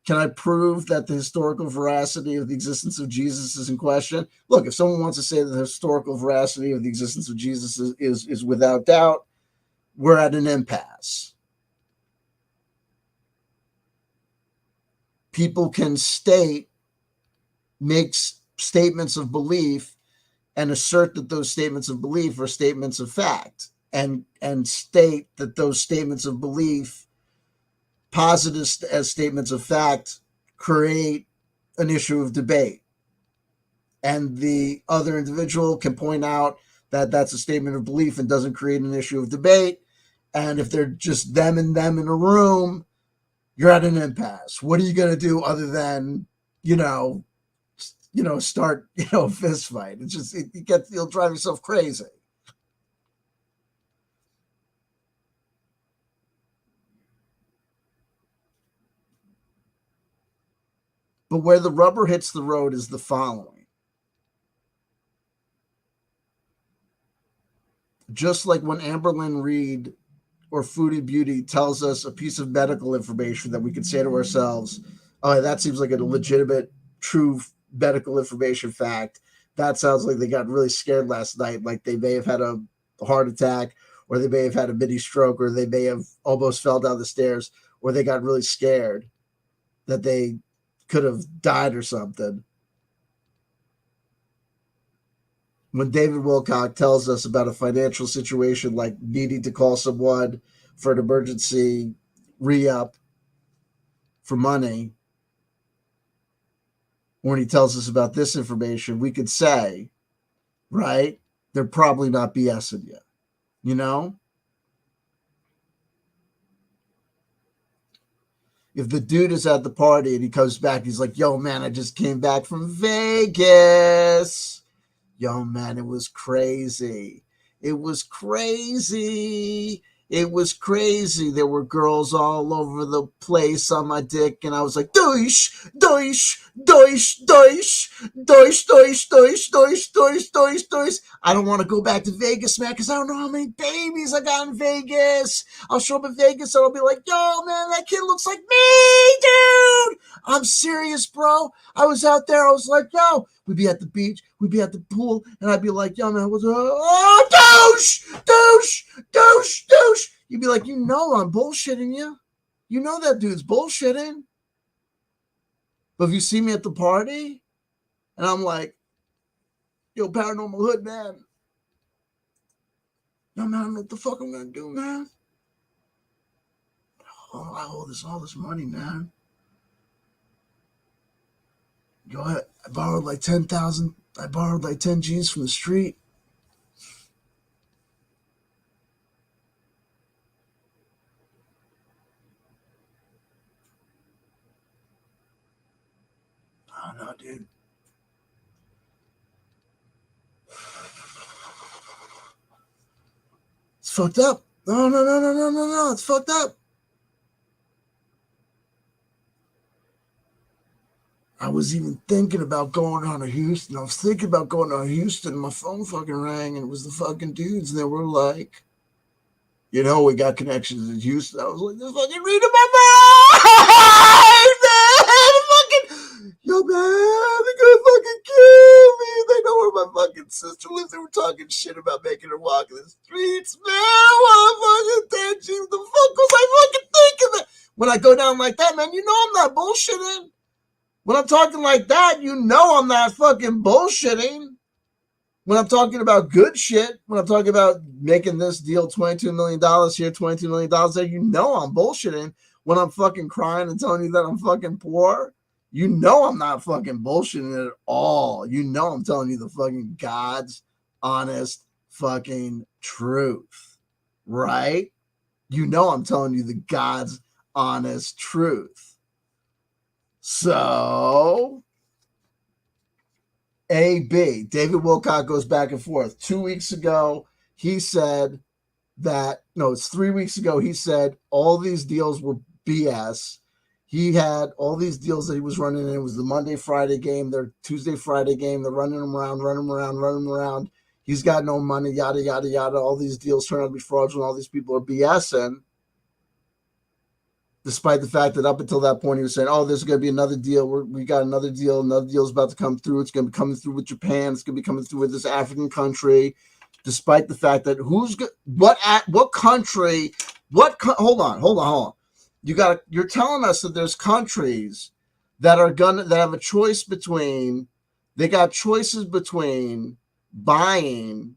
Can I prove that the historical veracity of the existence of Jesus is in question? Look, if someone wants to say that the historical veracity of the existence of Jesus is without doubt, we're at an impasse. People can make statements of belief and assert that those statements of belief are statements of fact, and state that those statements of belief, posited as statements of fact, create an issue of debate. And the other individual can point out that that's a statement of belief and doesn't create an issue of debate. And if they're just them in a room, you're at an impasse. What are you going to do other than, start, a fist fight? It's just, you'll drive yourself crazy. But where the rubber hits the road is the following. Just like when Amberlynn Reed or Foodie Beauty tells us a piece of medical information that we could say to ourselves, oh, that seems like a legitimate, true medical information fact. That sounds like they got really scared last night, like they may have had a heart attack, or they may have had a mini stroke, or they may have almost fell down the stairs, or they got really scared that they could have died or something. When David Wilcock tells us about a financial situation like needing to call someone for an emergency re-up for money, when he tells us about this information, we could say, right, they're probably not BSing you, If the dude is at the party and he comes back, he's like, yo, man, I just came back from Vegas. Yo, man, it was crazy. It was crazy. It was crazy. There were girls all over the place on my dick, and I was like, Deutsch, Deutsch, Deutsch, Deutsch, Deutsch, Deutsch, Deutsch, Deutsch, Deutsch, Deutsch, Deutsch. I don't want to go back to Vegas, man, because I don't know how many babies I got in Vegas. I'll show up in Vegas, and I'll be like, yo, man, that kid looks like me, dude. I'm serious, bro. I was out there. I was like, yo, we'd be at the beach, we'd be at the pool, and I'd be like, yo, man, what's up? Oh, douche, douche, douche, douche. You'd be like, you know I'm bullshitting you. You know that dude's bullshitting. But if you see me at the party, and I'm like, yo, paranormal hood, man. Yo, man, I don't know what the fuck I'm going to do, man. Oh, I owe all this money, man. Yo, I borrowed like 10,000. I borrowed like 10 G's from the street. I don't know, dude. It's fucked up. No. It's fucked up. I was even thinking about going down to Houston. I was thinking about going to Houston. My phone fucking rang, and it was the fucking dudes, and they were like, you know, we got connections in Houston. I was like, this fucking read my mind, man. Fucking, yo, man, they're gonna fucking kill me. They know where my fucking sister lives. They were talking shit about making her walk in the streets, man. What fucking dead? The fuck was I fucking thinking that? When I go down like that, man, you know I'm not bullshitting. When I'm talking like that, you know I'm not fucking bullshitting. When I'm talking about good shit, when I'm talking about making this deal $22 million here, $22 million there, you know I'm bullshitting. When I'm fucking crying and telling you that I'm fucking poor, you know I'm not fucking bullshitting at all. You know I'm telling you the fucking God's honest fucking truth, right? You know I'm telling you the God's honest truth. So, AB, David Wilcock goes back and forth. 2 weeks ago, he said that, no, it's 3 weeks ago, he said all these deals were BS. He had all these deals that he was running in. It was the Monday, Friday game, their Tuesday, Friday game. They're running them around. He's got no money, yada, yada, yada. All these deals turn out to be fraudulent. All these people are BSing. Despite the fact that up until that point, he was saying, oh, there's going to be another deal. We got another deal. Another deal is about to come through. It's going to be coming through with Japan. It's going to be coming through with this African country. Despite the fact that what country, hold on. You're telling us that there's countries that have a choice between, they got choices between buying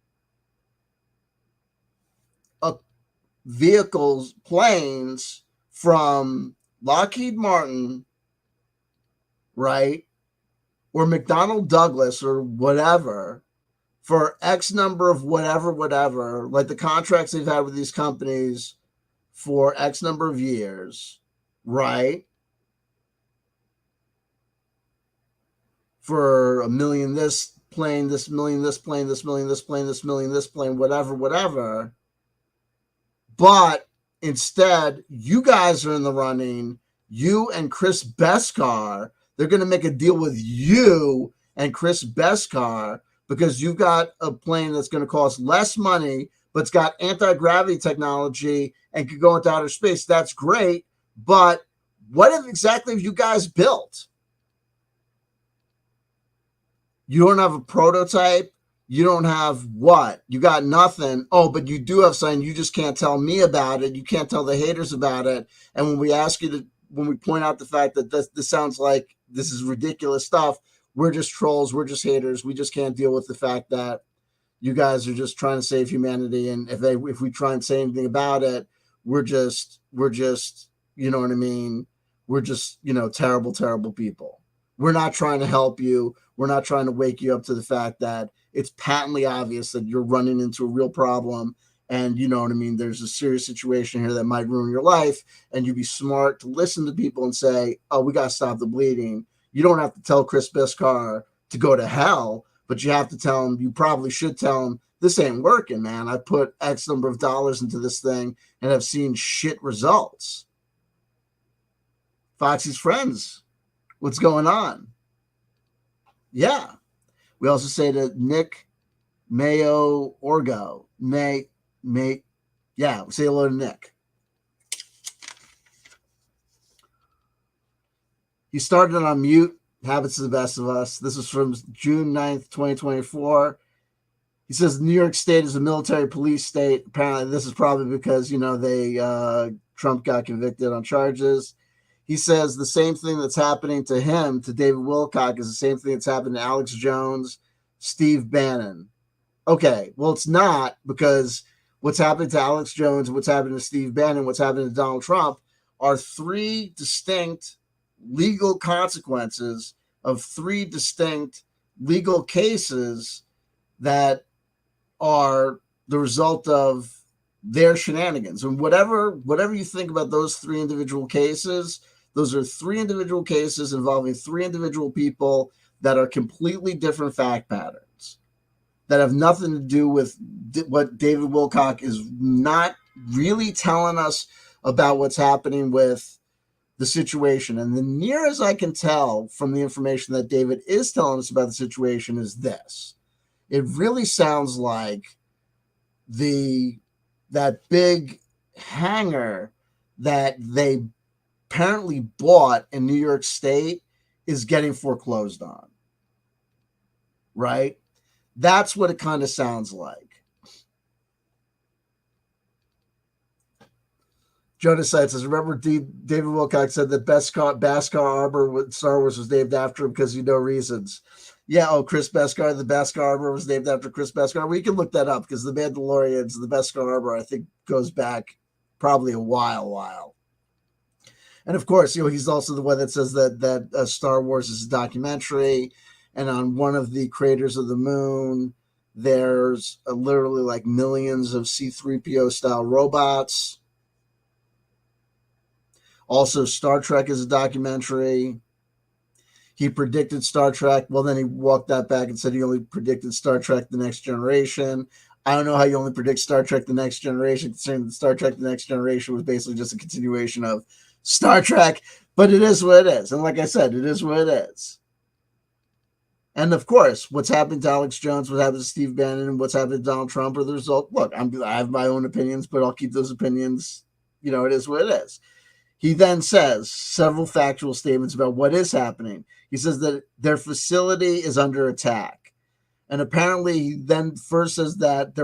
vehicles, planes, from Lockheed Martin, right, or McDonnell Douglas or whatever, for X number of whatever, like the contracts they've had with these companies for X number of years, right, for $1 million this plane, this million this plane, this million this plane, this million this plane, whatever, but instead, you guys are in the running. You and Chris Beskar, they're going to make a deal with you and Chris Beskar because you've got a plane that's going to cost less money, but it's got anti-gravity technology and could go into outer space. That's great. But what exactly have you guys built? You don't have a prototype. You don't have what? You got nothing. Oh, but you do have something. You just can't tell me about it. You can't tell the haters about it. And when we ask you when we point out the fact that this sounds like this is ridiculous stuff, we're just trolls. We're just haters. We just can't deal with the fact that you guys are just trying to save humanity. And if we try and say anything about it, we're just, you know what I mean? We're just, terrible, terrible people. We're not trying to help you. We're not trying to wake you up to the fact that it's patently obvious that you're running into a real problem. And you know what I mean? There's a serious situation here that might ruin your life. And you'd be smart to listen to people and say, oh, we got to stop the bleeding. You don't have to tell Chris Beskar to go to hell, but you have to tell him, you probably should tell him this ain't working, man. I put X number of dollars into this thing and have seen shit results. Foxy's friends, what's going on? Yeah. We also say to Nick Mayo Orgo. Yeah, say hello to Nick. He started on mute. Habits of the best of us. This is from June 9th, 2024. He says New York State is a military police state. Apparently, this is probably because, Trump got convicted on charges. He says the same thing that's happening to him, to David Wilcock, is the same thing that's happening to Alex Jones, Steve Bannon. Okay, well, it's not, because what's happening to Alex Jones, what's happening to Steve Bannon, what's happening to Donald Trump are three distinct legal consequences of three distinct legal cases that are the result of their shenanigans. And whatever you think about those three individual cases, those are three individual cases involving three individual people that are completely different fact patterns that have nothing to do with what David Wilcock is not really telling us about what's happening with the situation. And the near as I can tell from the information that David is telling us about the situation is this. It really sounds like that big hangar that they apparently bought in New York State is getting foreclosed on. Right? That's what it kind of sounds like. Jonas Sight says, remember David Wilcock said that Beskar Arbor with Star Wars was named after him because you know reasons. Yeah, Chris Beskar, the Beskar Arbor was named after Chris Beskar. We can look that up because the Mandalorians, the Beskar Arbor, I think goes back probably a while. And of course, he's also the one that says that Star Wars is a documentary, and on one of the craters of the moon, there's literally like millions of C-3PO style robots. Also, Star Trek is a documentary. He predicted Star Trek. Well, then he walked that back and said he only predicted Star Trek The Next Generation. I don't know how you only predict Star Trek The Next Generation, considering that Star Trek The Next Generation was basically just a continuation of Star Trek. But it is what it is. And like I said, it is what it is. And of course, what's happened to Alex Jones, what happened to Steve Bannon, and what's happened to Donald Trump are the result. Look, I have my own opinions, but I'll keep those opinions. It is what it is. He then says several factual statements about what is happening. He says that their facility is under attack. And apparently he then first says that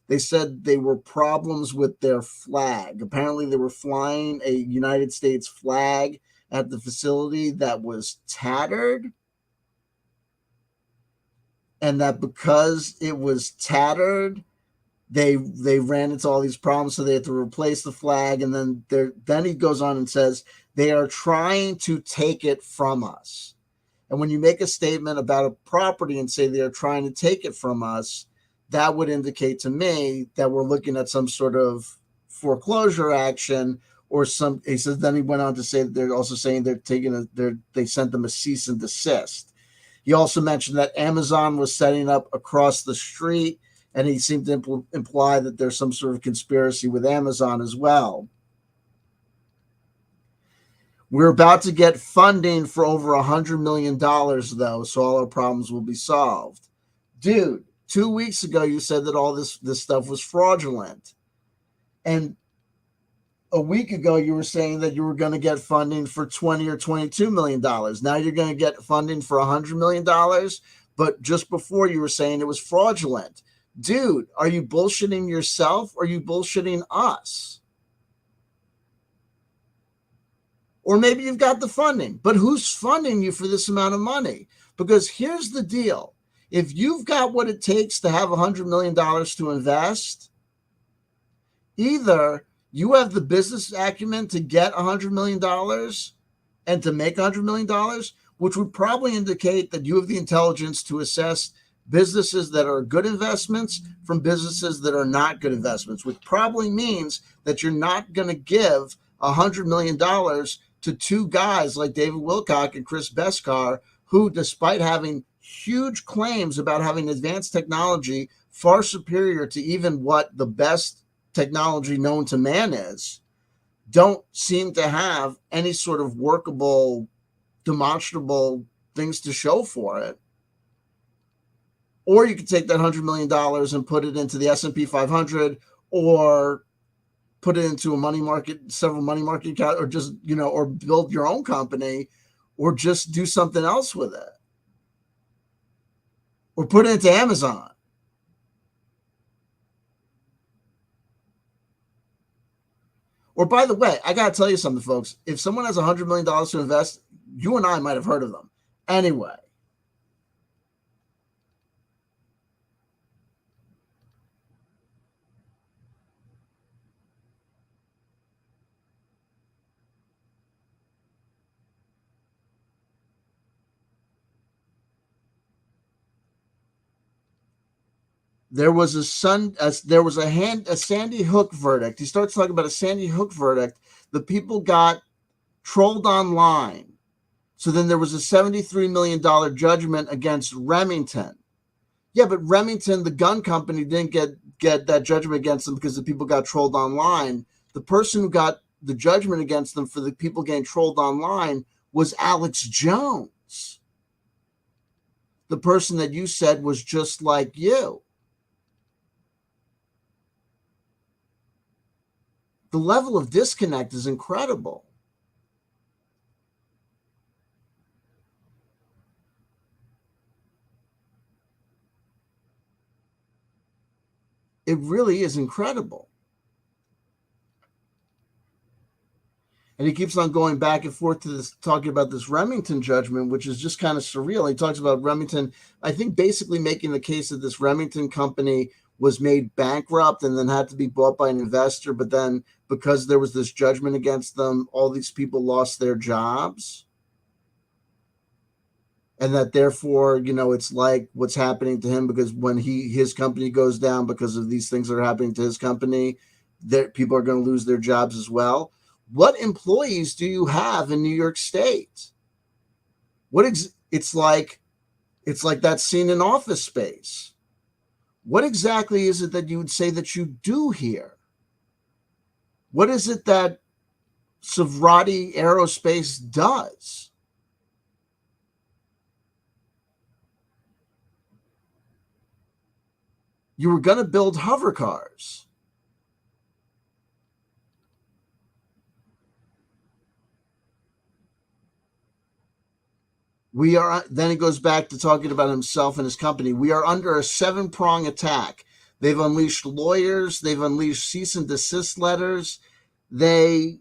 they said they were problems with their flag. Apparently they were flying a United States flag at the facility that was tattered. And that because it was tattered, they ran into all these problems, so they had to replace the flag. And then he goes on and says they are trying to take it from us. And when you make a statement about a property and say they are trying to take it from us, that would indicate to me that we're looking at some sort of foreclosure action or some. He says then he went on to say that they're also saying they sent them a cease and desist. He also mentioned that Amazon was setting up across the street. And he seemed to imply that there's some sort of conspiracy with Amazon as well. We're about to get funding for over $100 million, though, so all our problems will be solved. Dude, 2 weeks ago, you said that all this stuff was fraudulent. And a week ago, you were saying that you were going to get funding for $20 or $22 million. Now you're going to get funding for $100 million, but just before you were saying it was fraudulent. Dude, are you bullshitting yourself or are you bullshitting us? Or maybe you've got the funding, but who's funding you for this amount of money? Because here's the deal. If you've got what it takes to have $100 million to invest, either you have the business acumen to get $100 million and to make $100 million, which would probably indicate that you have the intelligence to assess businesses that are good investments from businesses that are not good investments, which probably means that you're not going to give $100 million to two guys like David Wilcock and Chris Beskar, who, despite having huge claims about having advanced technology far superior to even what the best technology known to man is, don't seem to have any sort of workable, demonstrable things to show for it. Or you could take that $100 million and put it into the S&P 500, or put it into a money market, several money market account, or just, or build your own company, or just do something else with it, or put it into Amazon. Or, by the way, I got to tell you something, folks. If someone has $100 million to invest, you and I might have heard of them. Anyway. There was a Sandy Hook verdict. He starts talking about a Sandy Hook verdict. The people got trolled online. So then there was a $73 million judgment against Remington. Yeah, but Remington, the gun company, didn't get that judgment against them because the people got trolled online. The person who got the judgment against them for the people getting trolled online was Alex Jones, the person that you said was just like you. The level of disconnect is incredible. It really is incredible. And he keeps on going back and forth to this, talking about this Remington judgment, which is just kind of surreal. He talks about Remington, I think, basically making the case that this Remington company was made bankrupt and then had to be bought by an investor. But then because there was this judgment against them, all these people lost their jobs. And that therefore, it's like what's happening to him, because when his company goes down because of these things that are happening to his company, that people are going to lose their jobs as well. What employees do you have in New York State? It's like that scene in Office Space. What exactly is it that you would say that you do here? What is it that Savrati Aerospace does? You were going to build hover cars. Then he goes back to talking about himself and his company. We are under a 7-prong attack. They've unleashed lawyers. They've unleashed cease and desist letters. They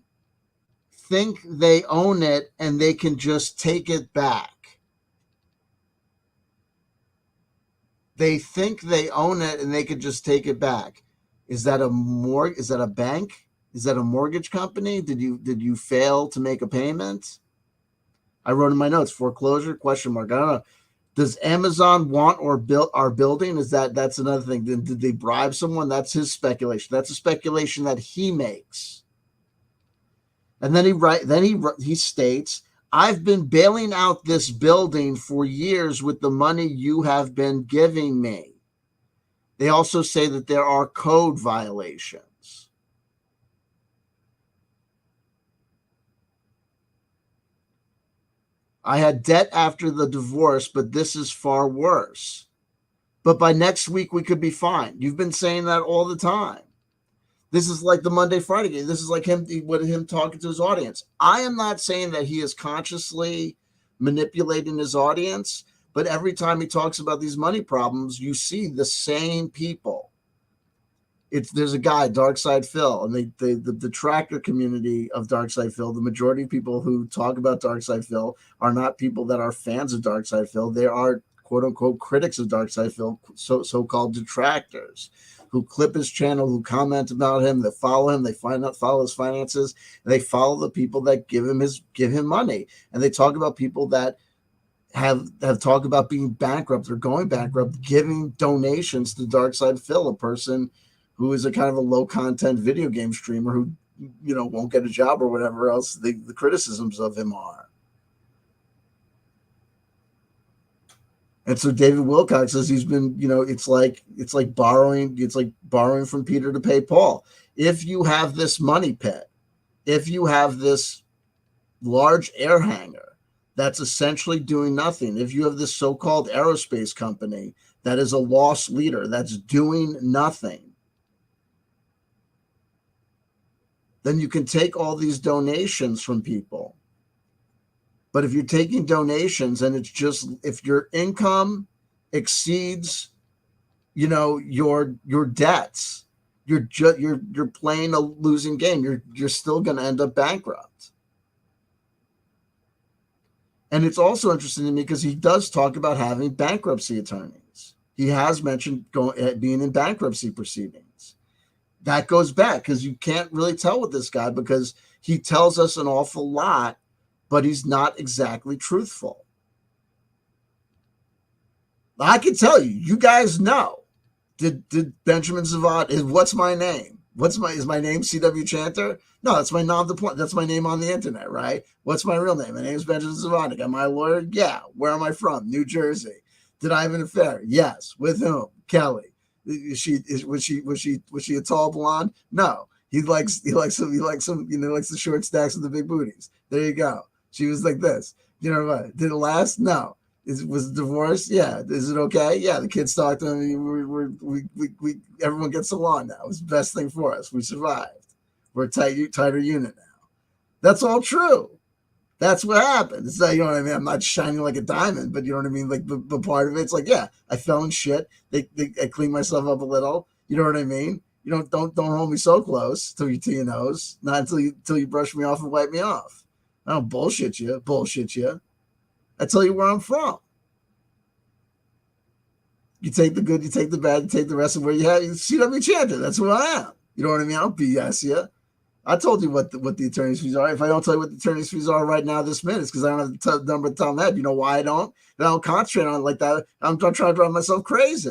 think they own it and they can just take it back. They think they own it and they could just take it back. Is that a bank? Is that a mortgage company? Did you fail to make a payment? I wrote in my notes, foreclosure, question mark. I don't know. Does Amazon want or build our building? That's another thing. Did they bribe someone? That's his speculation. That's a speculation that he makes. And then he states, I've been bailing out this building for years with the money you have been giving me. They also say that there are code violations. I had debt after the divorce, but this is far worse. But by next week, we could be fine. You've been saying that all the time. This is like the Monday, Friday game. This is like him talking to his audience. I am not saying that he is consciously manipulating his audience, but every time he talks about these money problems, you see the same people. There's a guy, Darkside Phil, and the detractor community of Darkside Phil, the majority of people who talk about Darkside Phil are not people that are fans of Darkside Phil. They are quote unquote critics of Darkside Phil, so-called detractors, who clip his channel, who comment about him, that follow him, they follow his finances, and they follow the people that give him money, and they talk about people that have talked about being bankrupt or going bankrupt, giving donations to Darkside Phil, a person who is a kind of a low content video game streamer who, won't get a job or whatever else the criticisms of him are. And so David Wilcock says he's been, it's like borrowing from Peter to pay Paul. If you have this money pit, if you have this large air hangar that's essentially doing nothing, if you have this so-called aerospace company that is a lost leader that's doing nothing, then you can take all these donations from people. But if you're taking donations and it's just, if your income exceeds, your debts, you're playing a losing game. You're still going to end up bankrupt. And it's also interesting to me because he does talk about having bankruptcy attorneys. He has mentioned being in bankruptcy proceedings. That goes back because you can't really tell with this guy because he tells us an awful lot, but he's not exactly truthful. I can tell you, you guys know. Did Benjamin Zavod, what's my name? Is my name CW Chanter? No, that's my that's my name on the internet, right? What's my real name? My name is Benjamin Zavod. Am I a lawyer? Yeah. Where am I from? New Jersey. Did I have an affair? Yes. With whom? Kelly. Was she a tall blonde? No. He likes the short stacks with the big booties. There you go. She was like this. You know what? Did it last? No. Was it divorce? Yeah. Is it okay? Yeah. The kids talk to him. We everyone gets along now. It was the best thing for us. We survived. We're a tighter unit now. That's all true. That's what happened. It's not, you know what I mean? I'm not shining like a diamond, but you know what I mean? Like the part of it's like, yeah, I fell in shit. I cleaned myself up a little. You know what I mean? Don't hold me so close till your nose. Not until you brush me off and wipe me off. I don't bullshit you. I tell you where I'm from. You take the good, you take the bad, you take the rest of where you have. You CW Chanter. That's who I am. You know what I mean? I don't BS you. I told you what the attorney's fees are. If I don't tell you what the attorney's fees are right now this minute, it's because I don't have the number to tell them. You know why I don't? I don't concentrate on it like that. I'm trying to drive myself crazy.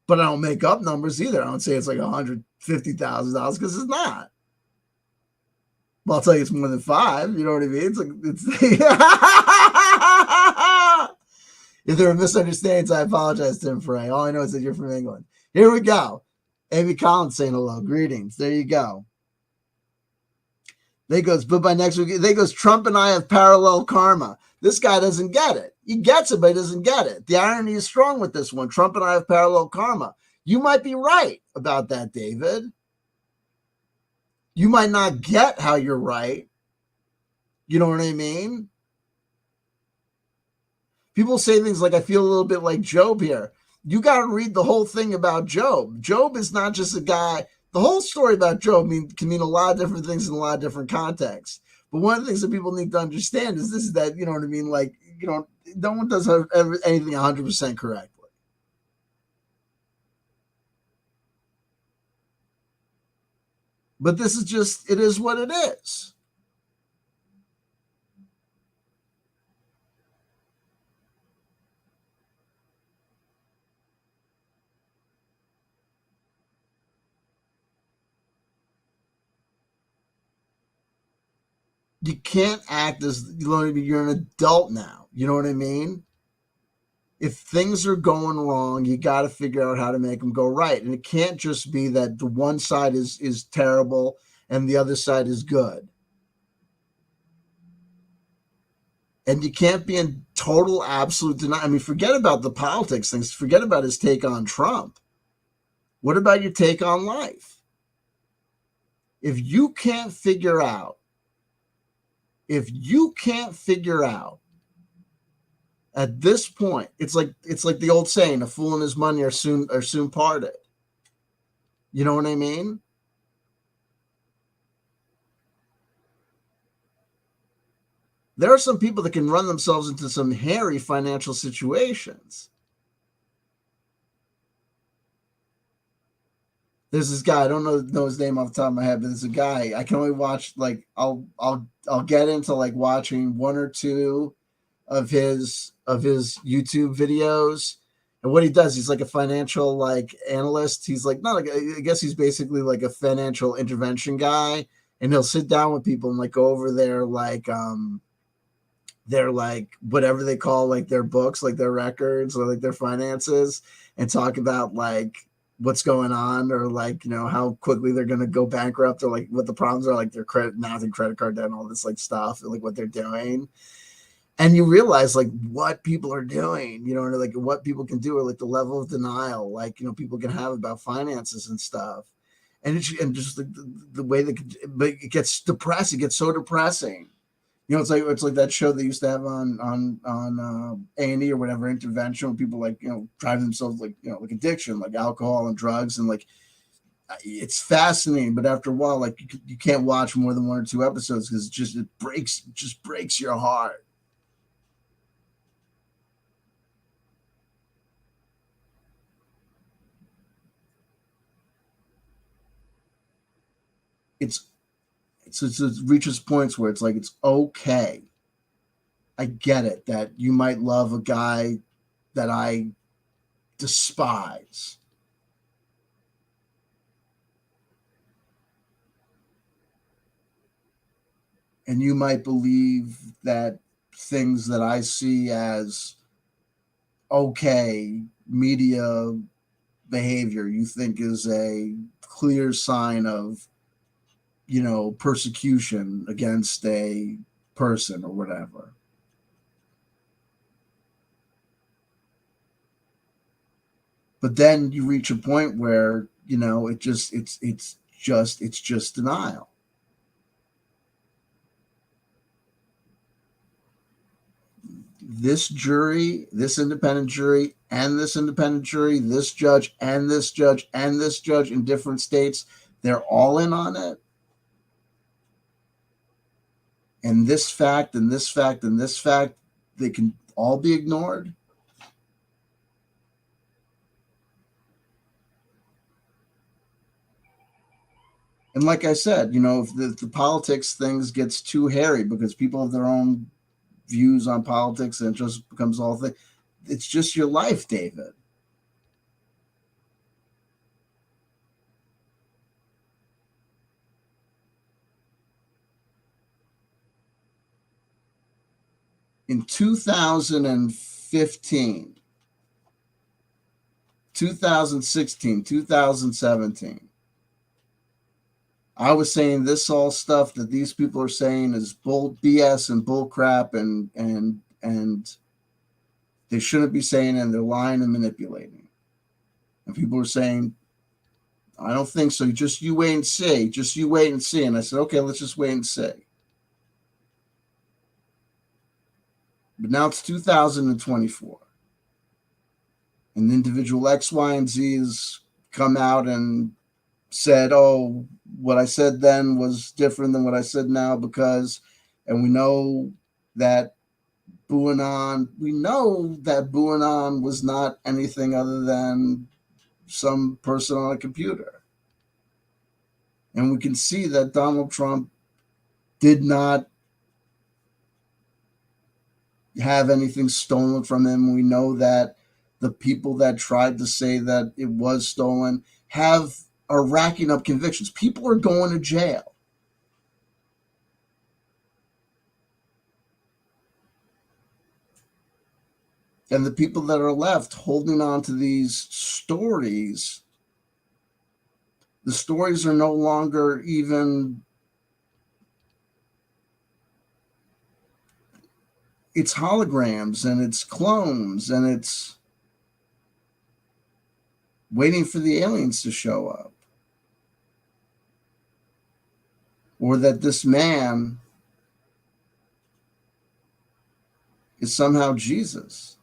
But I don't make up numbers either. I don't say it's like $150,000 because it's not. Well, I'll tell you it's more than 5. You know what I mean? If there are misunderstandings, I apologize, Tim Frey. All I know is that you're from England. Here we go. Amy Collins saying hello. Greetings. There you go. They goes, but by next week, they goes, Trump and I have parallel karma. This guy doesn't get it. He gets it, but he doesn't get it. The irony is strong with this one. Trump and I have parallel karma. You might be right about that, David. You might not get how you're right. You know what I mean? People say things like, I feel a little bit like Job here. You got to read the whole thing about Job. Job is not just a guy. The whole story about Job can mean a lot of different things in a lot of different contexts. But one of the things that people need to understand is this, is that, you know what I mean? Like, no one does anything 100% correctly. But this is just, it is what it is. You can't act as, you're an adult now. You know what I mean? If things are going wrong, you got to figure out how to make them go right. And it can't just be that the one side is terrible and the other side is good. And you can't be in total absolute denial. I mean, forget about the politics things. Forget about his take on Trump. What about your take on life? If you can't figure out at this point, it's like the old saying, a fool and his money are soon parted. You know what I mean? There are some people that can run themselves into some hairy financial situations. There's this guy, I don't know his name off the top of my head, but there's a guy I can only watch, like, I'll get into like watching one or two of his YouTube videos. And what he does, he's like a financial like analyst. He's like, not like, I guess he's basically like a financial intervention guy. And he'll sit down with people and like go over their like their like whatever they call like their books, like their records or like their finances, and talk about like what's going on, or like, you know, how quickly they're going to go bankrupt, or like what the problems are, like their credit card debt and all this like stuff, like what they're doing. And you realize like what people are doing, you know, and like what people can do, or like the level of denial, like, you know, people can have about finances and stuff. And it's, and just like the way that, but it gets depressed. It gets so depressing. You know, it's like that show they used to have on A&E or whatever, intervention, where people like, you know, drive themselves like, you know, like addiction, like alcohol and drugs, and like it's fascinating. But after a while, like you can't watch more than one or two episodes because it just breaks your heart. It's it reaches points where it's like it's okay. I get it that you might love a guy that I despise, and you might believe that things that I see as okay media behavior you think is a clear sign of, you know, persecution against a person or whatever. But then you reach a point where, you know, it's just denial. This jury, this independent jury, and this independent jury, this judge, and this judge, and this judge in different states, they're all in on it. And this fact, and this fact, and this fact, they can all be ignored. And like I said, you know, if the politics things gets too hairy because people have their own views on politics and it just becomes all thing, it's just your life, David. In 2015, 2016, 2017, I was saying this all stuff that these people are saying is bull BS and bull crap, and they shouldn't be saying, and they're lying and manipulating. And people were saying, I don't think so. Just you wait and see. Just you wait and see. And I said, okay, let's just wait and see. But now it's 2024. And individual X, Y, and Z's come out and said, oh, what I said then was different than what I said now because, and we know that Buanon was not anything other than some person on a computer. And we can see that Donald Trump did not have anything stolen from him. We know that the people that tried to say that it was stolen are racking up convictions. People are going to jail. And the people that are left holding on to these stories, the stories are no longer even, it's holograms and it's clones and it's waiting for the aliens to show up. Or that this man is somehow Jesus.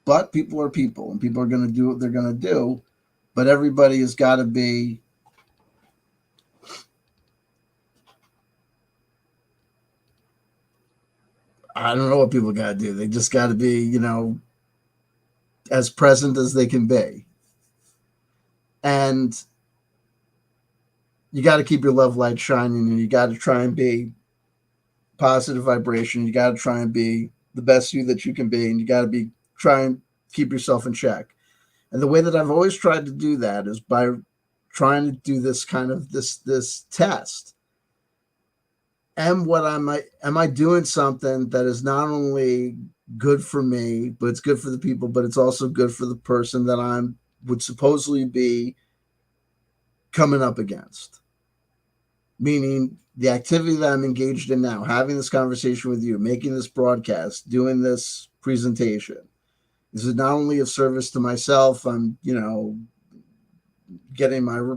But people are people, and people are going to do what they're going to do. But everybody has got to be, I don't know what people got to do. They just got to be, you know, as present as they can be. And you got to keep your love light shining, and you got to try and be positive vibration. You got to try and be the best you that you can be, and you got to be trying keep yourself in check. And the way that I've always tried to do that is by trying to do this kind of this test. Am I doing something that is not only good for me, but it's good for the people, but it's also good for the person that I'm would supposedly be coming up against? Meaning the activity that I'm engaged in now, having this conversation with you, making this broadcast, doing this presentation, is it not only of service to myself? I'm, getting my,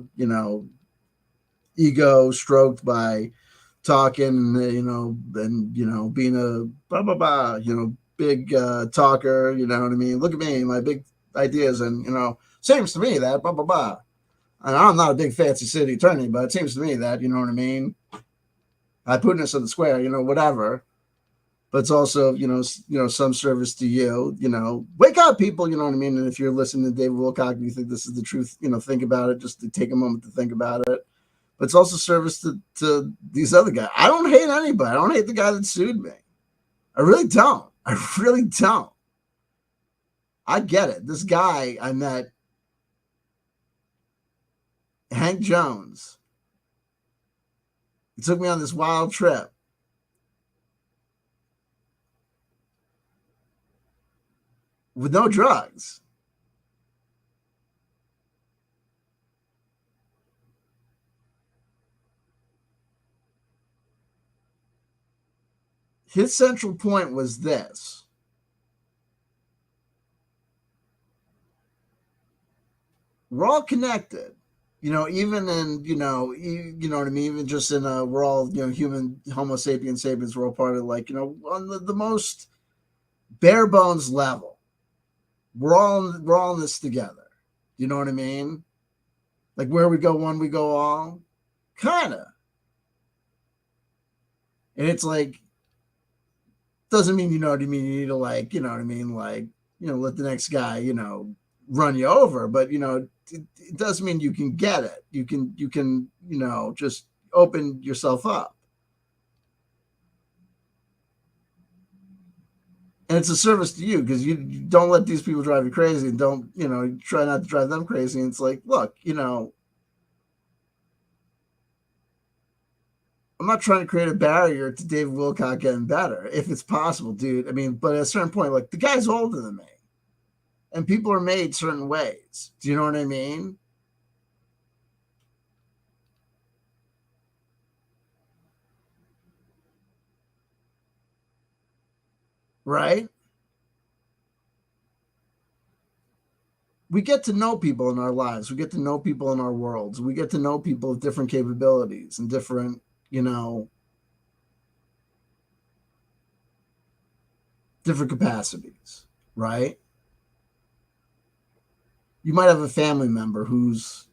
ego stroked by talking, and, being a blah, blah, blah, big talker, you know what I mean? Look at me, my big ideas. And, seems to me that blah, blah, blah. And I'm not a big fancy city attorney, but it seems to me that, you know what I mean? I put this in the square, whatever. But it's also, some service to you, wake up, people, you know what I mean? And if you're listening to David Wilcock and you think this is the truth, think about it, just to take a moment to think about it. But it's also service to these other guys. I don't hate anybody. I don't hate the guy that sued me. I really don't. I really don't. I get it. This guy I met, Hank Jones, he took me on this wild trip. With no drugs. His central point was this. We're all connected, even in, you know what I mean? Even just in we're all, human, Homo sapiens sapiens, we're all part of, like, on the most bare bones level. We're all in this together. You know what I mean? Like, where we go one, we go all. Kind of. And it's like, doesn't mean, you know what I mean? You need to, like, you know what I mean? Like, let the next guy, run you over. But, it does mean you can get it. You can, just open yourself up. And it's a service to you, because you don't let these people drive you crazy, and don't, try not to drive them crazy. And it's like, look, I'm not trying to create a barrier to David Wilcock getting better, if it's possible, dude. I mean, but at a certain point, like, the guy's older than me, and people are made certain ways. Do you know what I mean? Right? We get to know people in our lives. We get to know people in our worlds. We get to know people with different capabilities and different, different capacities, right? You might have a family member who's,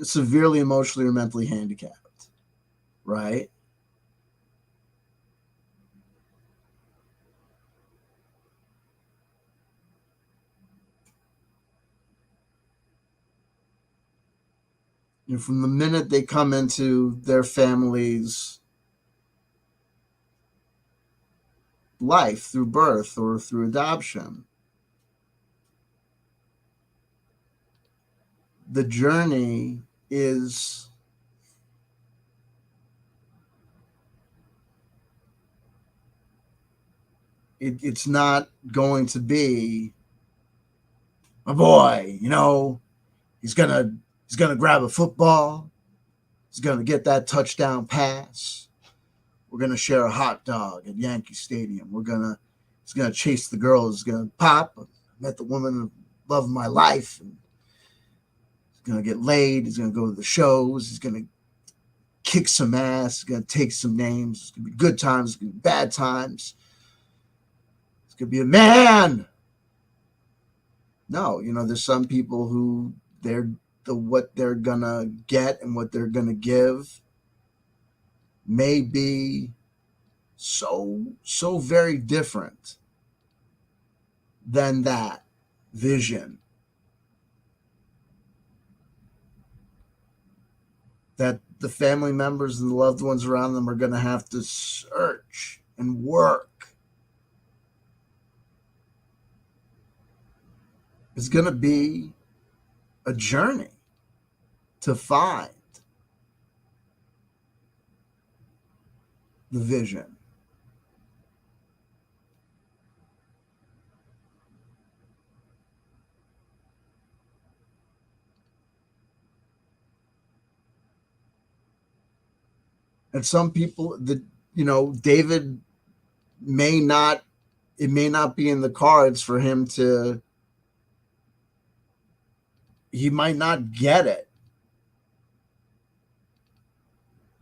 severely emotionally or mentally handicapped, right? From the minute they come into their family's life through birth or through adoption, the journey is it's not going to be, my boy, he's gonna grab a football, he's gonna get that touchdown pass, we're gonna share a hot dog at Yankee Stadium, he's gonna chase the girl, he's gonna pop, I met the woman, love of my life, and he's gonna get laid, he's gonna go to the shows, he's gonna kick some ass, he's gonna take some names, it's gonna be good times, it's gonna be bad times, it's gonna be a man. No, there's some people who what they're gonna get and what they're gonna give may be so very different than that vision. that the family members and the loved ones around them are going to have to search and work. It's going to be a journey to find the vision. And some people that, David may not, it may not be in the cards for him to, he might not get it.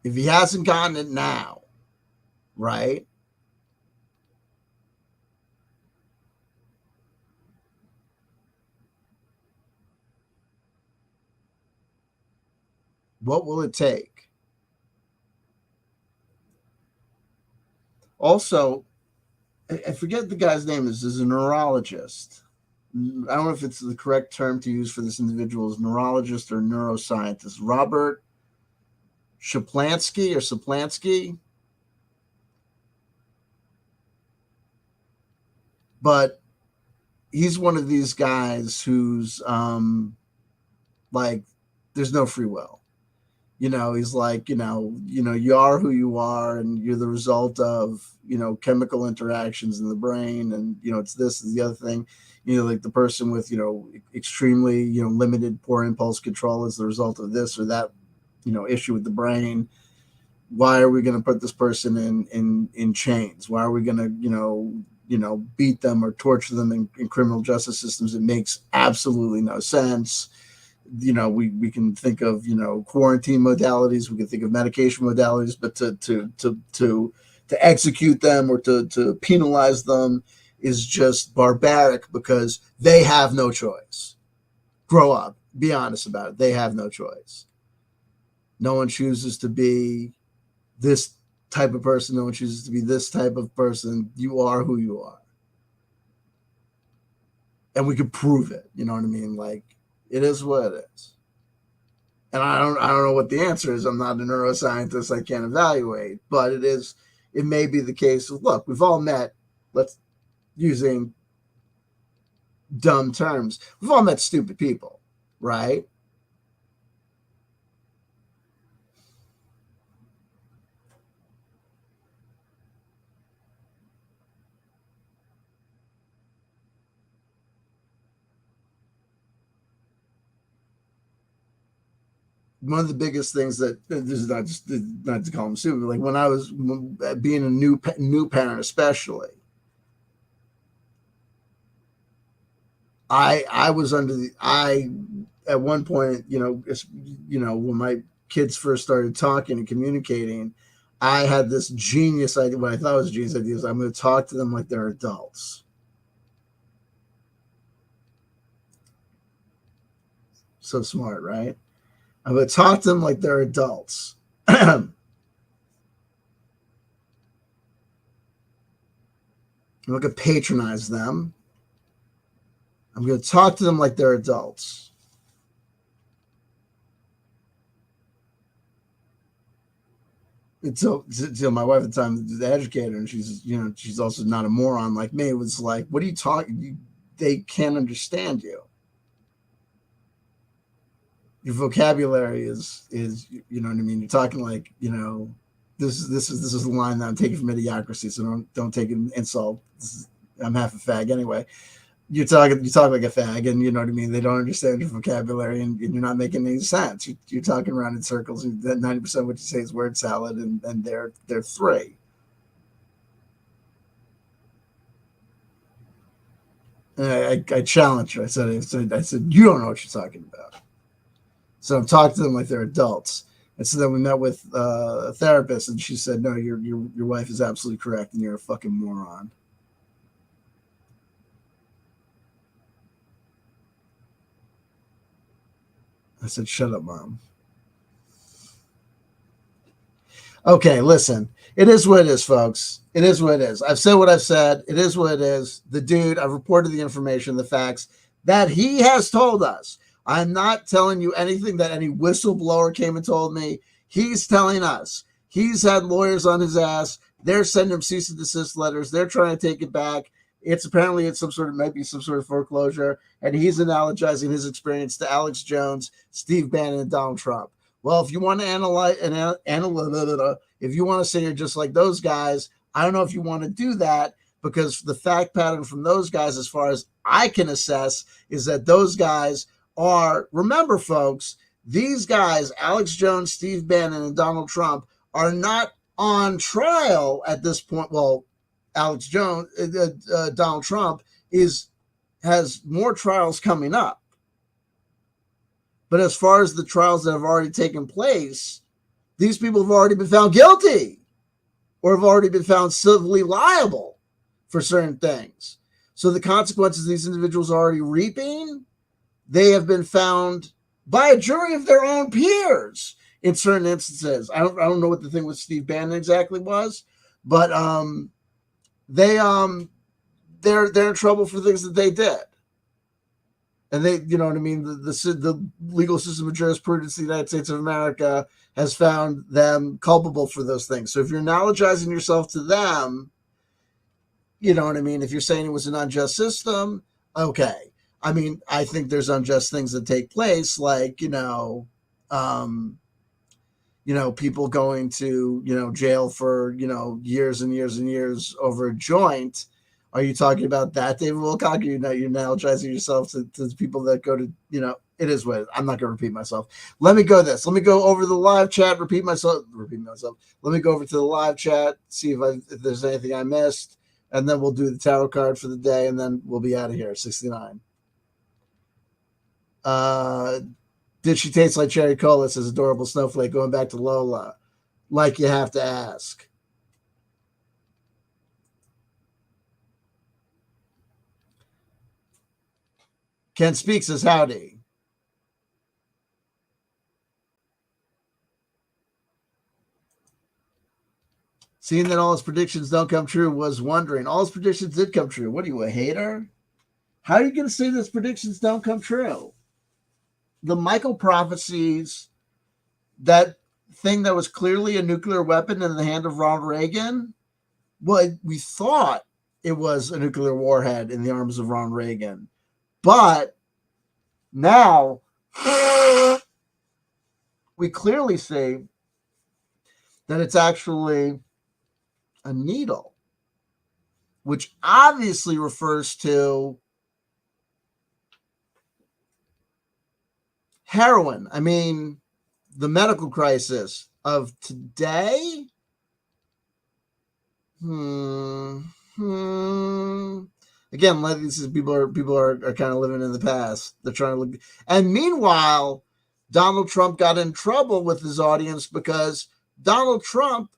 If he hasn't gotten it now, right? What will it take? Also, I forget the guy's name is a neurologist. I don't know if it's the correct term to use for this individual is neurologist or neuroscientist. Robert Shaplansky. But he's one of these guys who's like, there's no free will. He's like, you are who you are, and you're the result of, chemical interactions in the brain, and it's this and the other thing. Like the person with, extremely, limited poor impulse control is the result of this or that, issue with the brain. Why are we going to put this person in chains? Why are we going to, beat them or torture them in criminal justice systems? It makes absolutely no sense. We can think of, quarantine modalities, we can think of medication modalities, but to execute them or to penalize them is just barbaric because they have no choice. Grow up, be honest about it. They have no choice. No one chooses to be this type of person. No one chooses to be this type of person. You are who you are. And we could prove it. You know what I mean? Like, it is what it is. And I don't know what the answer is. I'm not a neuroscientist. I can't evaluate, but it may be the case of, look, we've all met, using dumb terms, we've all met stupid people, right? One of the biggest things that this is not to call them stupid, but like when I was being a new parent, especially, I was at one point, when my kids first started talking and communicating, I had this genius idea. What I thought was a genius idea is I'm going to talk to them like they're adults. So smart, right? I'm going to talk to them like they're adults. I'm not going to patronize them. I'm going to talk to them like they're adults. And so my wife at the time is the educator, and she's also not a moron like me. It was like, what are you talking? They can't understand you. Your vocabulary is you know what I mean. You're talking like, this is a line that I'm taking from Idiocracy, so don't take an insult. I'm half a fag anyway. You talk like a fag, and you know what I mean. They don't understand your vocabulary, and you're not making any sense. You're talking around in circles. And 90% of what you say is word salad, and they're three. And I challenged her. I said you don't know what you're talking about. So I'm talking to them like they're adults. And so then we met with a therapist, and she said, "No, your wife is absolutely correct, and you're a fucking moron." I said, "Shut up, Mom." Okay, listen. It is what it is, folks. It is what it is. I've said what I've said. It is what it is. The dude, I've reported the information, the facts that he has told us. I'm not telling you anything that any whistleblower came and told me. He's telling us. He's had lawyers on his ass. They're sending him cease and desist letters. They're trying to take it back. It's apparently it's might be some sort of foreclosure, and he's analogizing his experience to Alex Jones, Steve Bannon, and Donald Trump. Well, if you want to if you want to say you're just like those guys, I don't know if you want to do that, because the fact pattern from those guys, as far as I can assess, is that those guys are, remember, folks, these guys, Alex Jones, Steve Bannon, and Donald Trump, are not on trial at this point. Well, Alex Jones, Donald Trump has more trials coming up. But as far as the trials that have already taken place, these people have already been found guilty or have already been found civilly liable for certain things. So the consequences these individuals are already reaping, they have been found by a jury of their own peers in certain instances. I don't know what the thing with Steve Bannon exactly was, but they're in trouble for things that they did. And they, you know what I mean? The legal system of jurisprudence of the United States of America has found them culpable for those things. So if you're analogizing yourself to them, you know what I mean? If you're saying it was an unjust system, okay. I mean, I think there's unjust things that take place, like, people going to, jail for, years and years and years over a joint. Are you talking about that, David Wilcock? Or you're analogizing yourself to the people that go to, it is what I'm not going to repeat myself. Let me go over the live chat, repeat myself. Let me go over to the live chat, see if there's anything I missed, and then we'll do the tarot card for the day, and then we'll be out of here. 69. Did she taste like cherry cola? Says adorable snowflake, going back to Lola. Like you have to ask. Ken Speak says howdy. Seeing that all his predictions don't come true, was wondering. All his predictions did come true. What are you, a hater? How are you going to say his predictions don't come true? The Michael prophecies, that thing that was clearly a nuclear weapon in the hand of Ronald Reagan, well, we thought it was a nuclear warhead in the arms of Ronald Reagan. But now we clearly see that it's actually a needle, which obviously refers to heroin. I mean, the medical crisis of today. Again, like these people are kind of living in the past. They're trying to look. And meanwhile, Donald Trump got in trouble with his audience because Donald Trump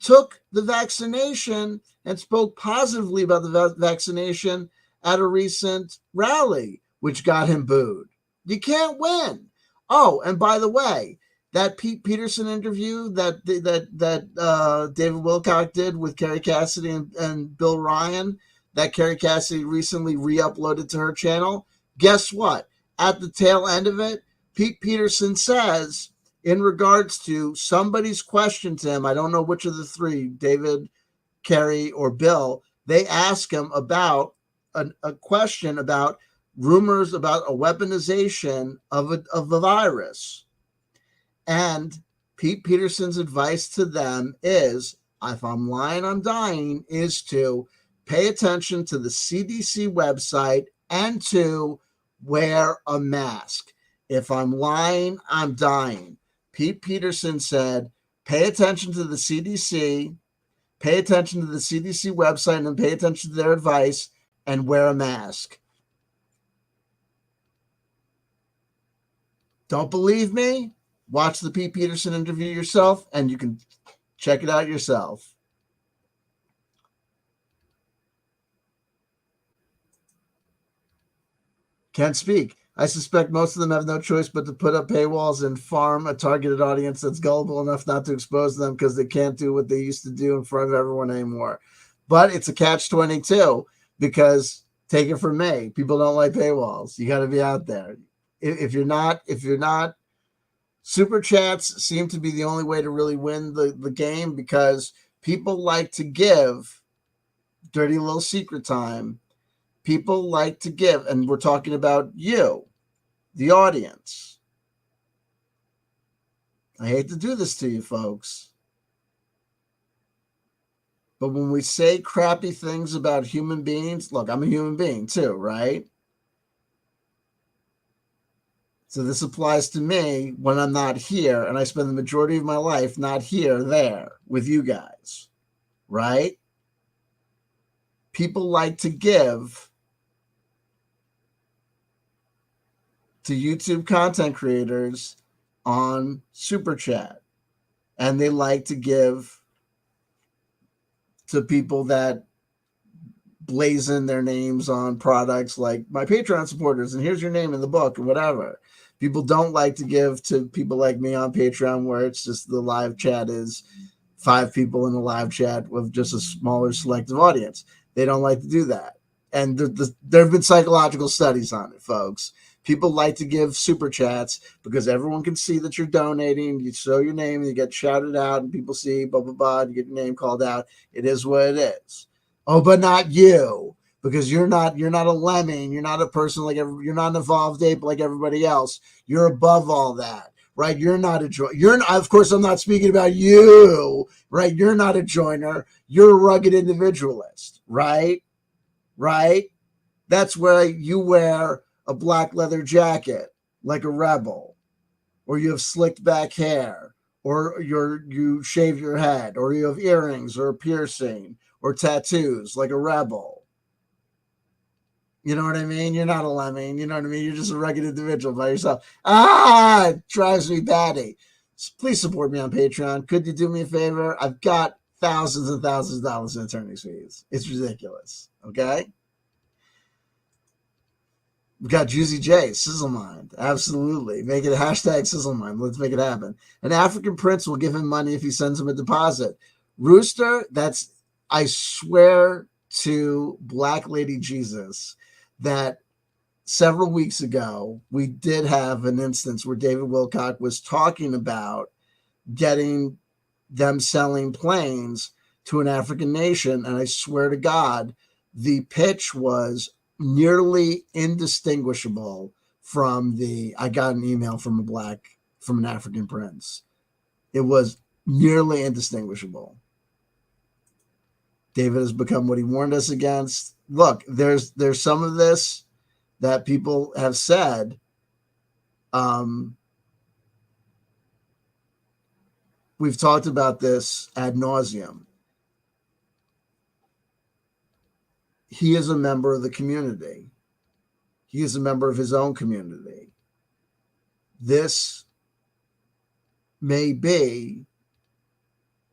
took the vaccination and spoke positively about the vaccination at a recent rally, which got him booed. You can't win. Oh, and by the way, that Pete Peterson interview that David Wilcock did with Kerry Cassidy and Bill Ryan, that Kerry Cassidy recently re-uploaded to her channel, guess what? At the tail end of it, Pete Peterson says, in regards to somebody's question to him, I don't know which of the three, David, Kerry, or Bill, they ask him about a question about rumors about a weaponization of a virus. And Pete Peterson's advice to them is, if I'm lying, I'm dying, is to pay attention to the CDC website and to wear a mask. If I'm lying, I'm dying. Pete Peterson said, pay attention to the CDC, pay attention to the CDC website, and pay attention to their advice, and wear a mask. Don't believe me? Watch the Pete Peterson interview yourself, and you can check it out yourself. Can't speak. I suspect most of them have no choice but to put up paywalls and farm a targeted audience that's gullible enough not to expose them because they can't do what they used to do in front of everyone anymore. But it's a catch-22 because, take it from me, people don't like paywalls. You got to be out there. if you're not, super chats seem to be the only way to really win the game, because people like to give. Dirty little secret time. People like to give, and we're talking about you, the audience. I hate to do this to you folks, but when we say crappy things about human beings, look, I'm a human being too, right? So this applies to me when I'm not here, and I spend the majority of my life not here, there with you guys, right? People like to give to YouTube content creators on Super Chat, and they like to give to people that blazon their names on products like my Patreon supporters, and here's your name in the book and whatever. People don't like to give to people like me on Patreon, where it's just the live chat is 5 people in the live chat with just a smaller selective audience. They don't like to do that. And there have been psychological studies on it, folks. People like to give super chats because everyone can see that you're donating. You show your name, and you get shouted out, and people see, blah, blah, blah, you get your name called out. It is what it is. Oh, but not you, because you're not a lemming. You're not a person like you're not an evolved ape like everybody else. You're above all that, right? You're not a joiner. Of course, I'm not speaking about you, right? You're not a joiner. You're a rugged individualist, right? Right? That's where you wear a black leather jacket like a rebel, or you have slicked back hair, or you shave your head, or you have earrings or a piercing or tattoos like a rebel. You know what I mean? You're not a lemming. You know what I mean? You're just a rugged individual by yourself. It drives me batty. So please support me on Patreon. Could you do me a favor? I've got thousands and thousands of dollars in attorney's fees. It's ridiculous. Okay? We've got Juicy J, Sizzle Mind. Absolutely. Make it a hashtag Sizzle Mind. Let's make it happen. An African prince will give him money if he sends him a deposit. Rooster, I swear to Black Lady Jesus that several weeks ago, we did have an instance where David Wilcock was talking about getting them selling planes to an African nation. And I swear to God, the pitch was nearly indistinguishable from I got an email from an African prince. It was nearly indistinguishable. David has become what he warned us against. Look, there's some of this that people have said. We've talked about this ad nauseum. He is a member of the community. He is a member of his own community. This may be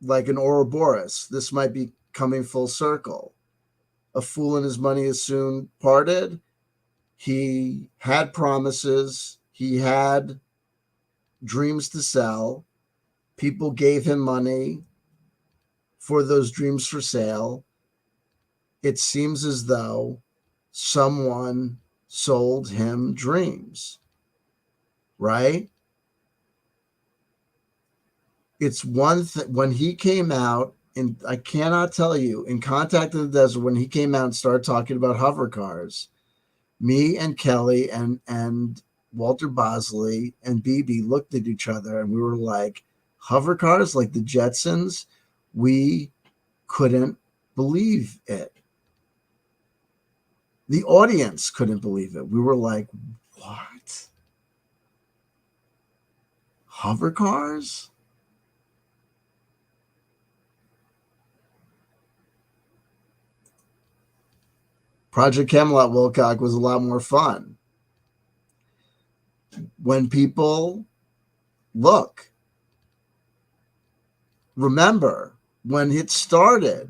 like an Ouroboros. This might be coming full circle. A fool and his money is soon parted. He had promises. He had dreams to sell. People gave him money for those dreams for sale. It seems as though someone sold him dreams, right? It's one thing when he came out, and I cannot tell you, in Contact in the Desert, when he came out and started talking about hover cars, me and Kelly and Walter Bosley and BB looked at each other and we were like, hover cars like the Jetsons? We couldn't believe it. The audience couldn't believe it. We were like, what? Hover cars? Project Camelot Wilcock was a lot more fun. When people look, remember when it started,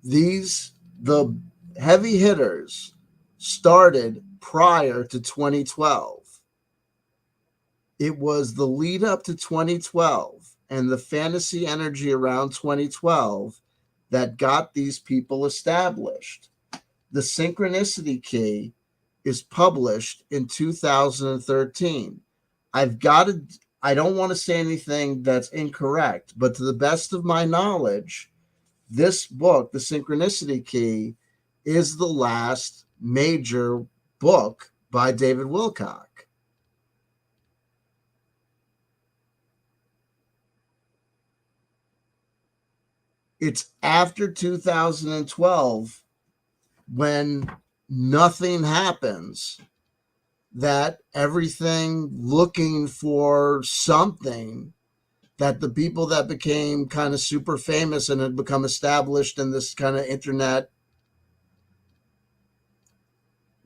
the heavy hitters started prior to 2012. It was the lead up to 2012 and the fantasy energy around 2012 that got these people established. The synchronicity key is published in 2013. I've got to, I don't want to say anything that's incorrect, but to the best of my knowledge, this book, The Synchronicity Key, is the last major book by David Wilcock. It's after 2012 when nothing happens that everything looking for something, that the people that became kind of super famous and had become established in this kind of internet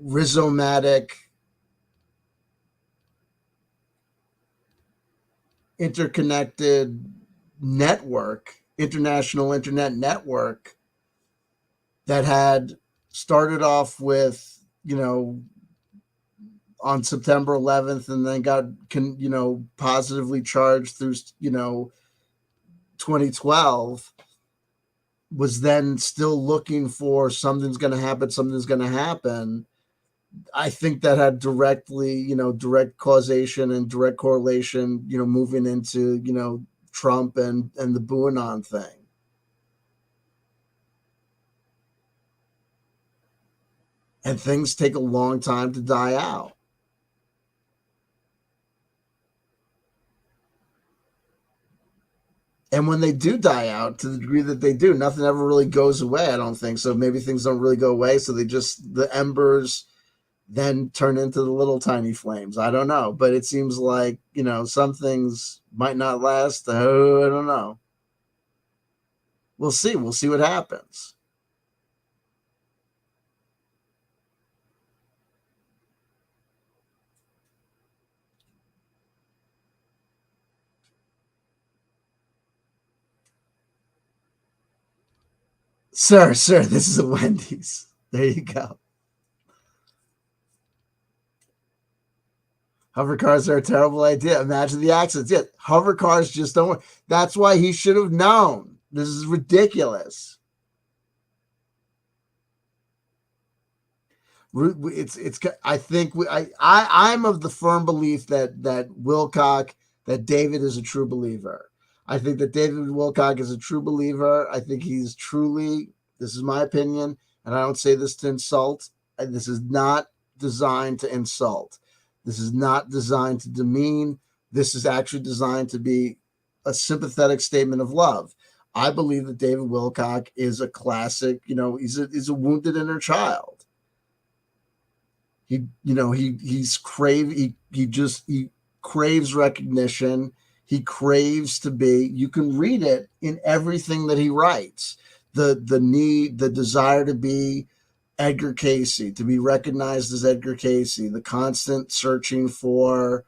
rhizomatic interconnected network, international internet network, that had started off with, on September 11th and then got, positively charged through, 2012, was then still looking for something's going to happen, something's going to happen. I think that had direct causation and direct correlation, moving into, Trump and the QAnon thing. And things take a long time to die out. And when they do die out, to the degree that they do, nothing ever really goes away, I don't think. So maybe things don't really go away. So the embers then turn into the little tiny flames. I don't know. But it seems like, some things might not last. Oh, I don't know. We'll see. We'll see what happens. Sir, this is a Wendy's. There you go. Hover cars are a terrible idea. Imagine the accidents. Yeah, hover cars just don't work. That's why he should have known. This is ridiculous. It's. I think I'm of the firm belief that Wilcock, that David is a true believer. I think that David Wilcock is a true believer. I think he's truly. This is my opinion, and I don't say this to insult. This is not designed to insult. This is not designed to demean. This is actually designed to be a sympathetic statement of love. I believe that David Wilcock is a classic. He's a wounded inner child. He craves recognition. He craves to be. You can read it in everything that he writes. The need, the desire to be Edgar Casey, to be recognized as Edgar Casey, the constant searching for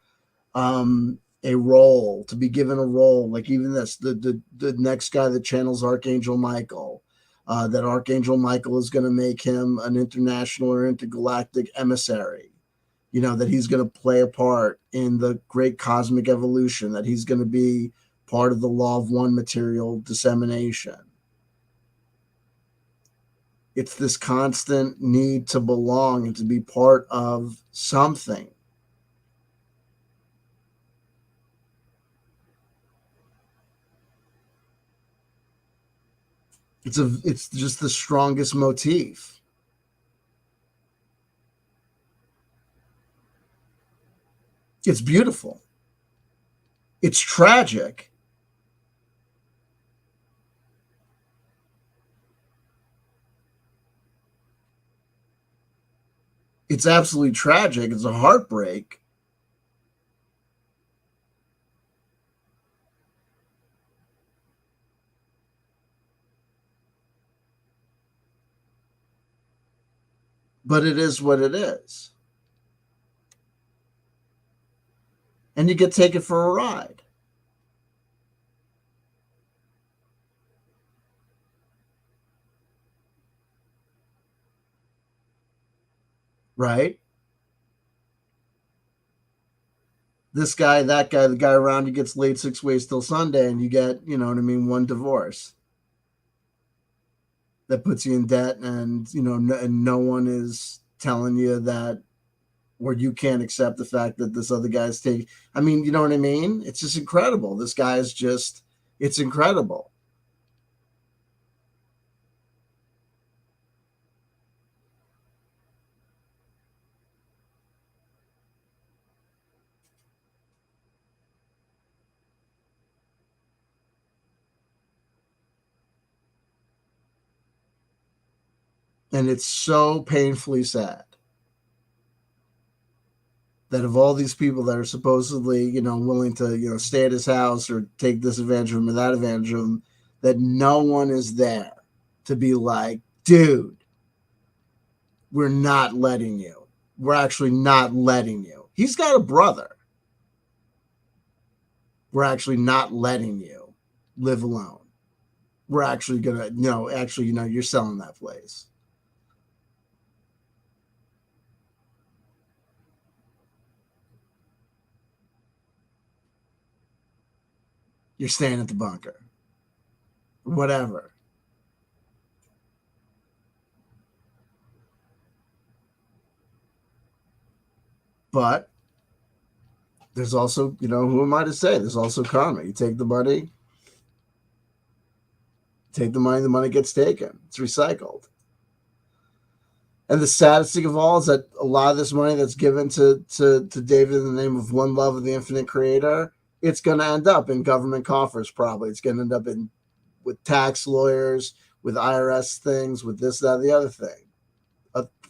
a role, to be given a role. Like even this, the next guy that channels Archangel Michael, that Archangel Michael is going to make him an international or intergalactic emissary, that he's going to play a part in the great cosmic evolution, that he's going to be part of the law of one material dissemination. It's this constant need to belong and to be part of something. It's just the strongest motif. It's beautiful. It's tragic. It's absolutely tragic. It's a heartbreak. But it is what it is. And you get taken for a ride. Right? This guy, that guy, the guy around you gets laid 6 ways till Sunday, and you get, one divorce that puts you in debt, and and no one is telling you that where you can't accept the fact that this other guy's taking. I mean, you know what I mean? It's just incredible. This guy is just, it's incredible. And it's so painfully sad that of all these people that are supposedly, willing to, stay at his house or take this advantage of him or that advantage of him, that no one is there to be like, dude, we're not letting you. We're actually not letting you. He's got a brother. We're actually not letting you live alone. We're actually going to, you're selling that place. You're staying at the bunker. Whatever. But there's also, who am I to say? There's also karma. You take the money, the money gets taken. It's recycled. And the saddest thing of all is that a lot of this money that's given to David in the name of one love of the infinite creator, it's going to end up in government coffers probably. It's going to end up with tax lawyers, with IRS things, with this, that, the other thing.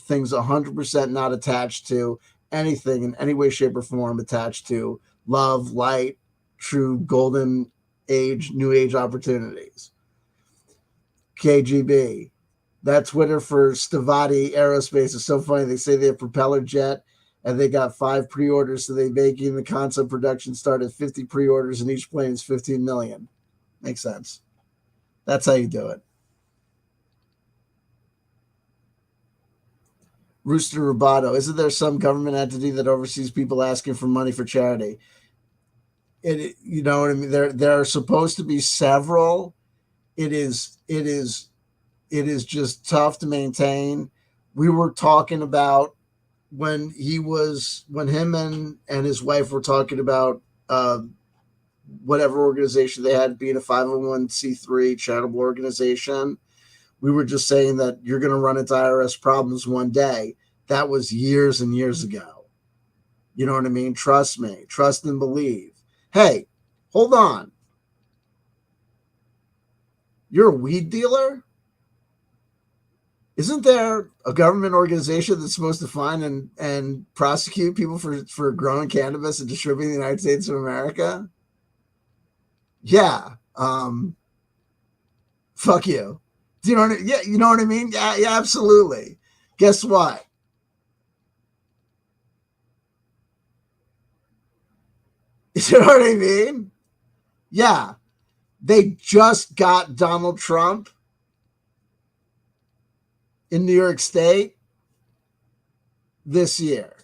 Things 100% not attached to anything in any way, shape, or form attached to love, light, true golden age, new age opportunities. KGB. That Twitter for Stavati Aerospace is so funny. They say they have propeller jet and they got 5 pre-orders, so they making the concept production start at 50 pre-orders and each plane is 15 million. Makes sense. That's how you do it. Rooster Rubato. Isn't there some government entity that oversees people asking for money for charity? You know what I mean? There are supposed to be several. It is just tough to maintain. We were talking about when him and his wife were talking about whatever organization they had being a 501c3 charitable organization. We were just saying that you're going to run into IRS problems one day. That was years and years ago. You know what I mean? Trust me. Trust and believe. Hey, hold on. You're a weed dealer? Isn't there a government organization that's supposed to find and prosecute people for growing cannabis and distributing in the United States of America? Yeah. Fuck you. Do you know what I mean? Yeah, you know what I mean? Yeah, absolutely. Guess what? You know what I mean? Yeah. They just got Donald Trump in New York State this year.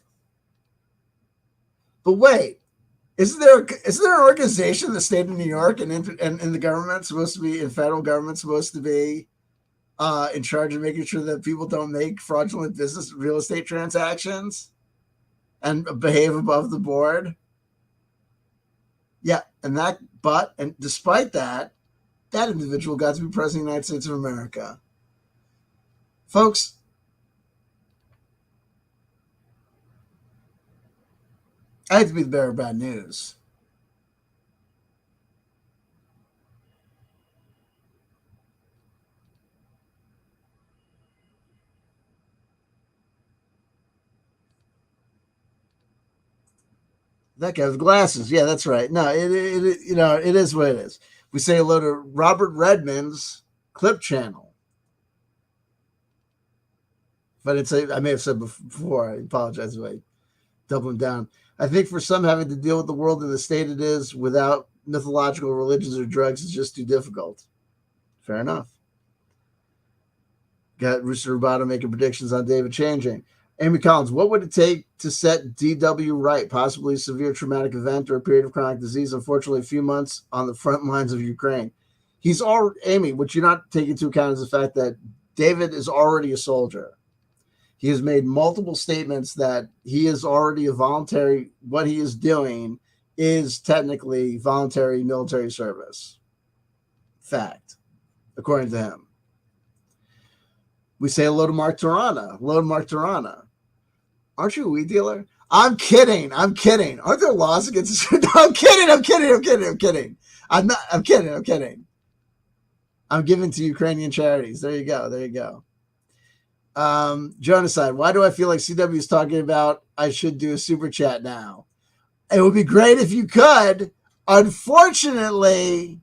But wait, isn't there an organization in the state of New York and the government supposed to be, in federal government supposed to be in charge of making sure that people don't make fraudulent business real estate transactions and behave above the board? Yeah, and despite that individual got to be president of the United States of America. Folks, I hate to be the bearer of bad news. That guy with glasses. Yeah, that's right. No, it is what it is. We say hello to Robert Redmond's clip channel. If I may have said before, I apologize if I doubling down. I think for some, having to deal with the world in the state it is without mythological religions or drugs is just too difficult. Fair enough. Got Rooster Rubato making predictions on David changing. Amy Collins, what would it take to set DW right? Possibly a severe traumatic event or a period of chronic disease. Unfortunately, a few months on the front lines of Ukraine. Amy, what you're not taking into account is the fact that David is already a soldier. He has made multiple statements that he is already a voluntary, what he is doing is technically voluntary military service. Fact, according to him. We say hello to Mark Tarana. Hello to Mark Tarana. Aren't you a weed dealer? I'm kidding. I'm kidding. Aren't there laws against this? I'm kidding. I'm kidding. I'm kidding. I'm kidding. I'm not. I'm kidding. I'm kidding. I'm giving to Ukrainian charities. There you go. There you go. Genocide. Why do I feel like CW is talking about I should do a super chat now? It would be great if you could. Unfortunately,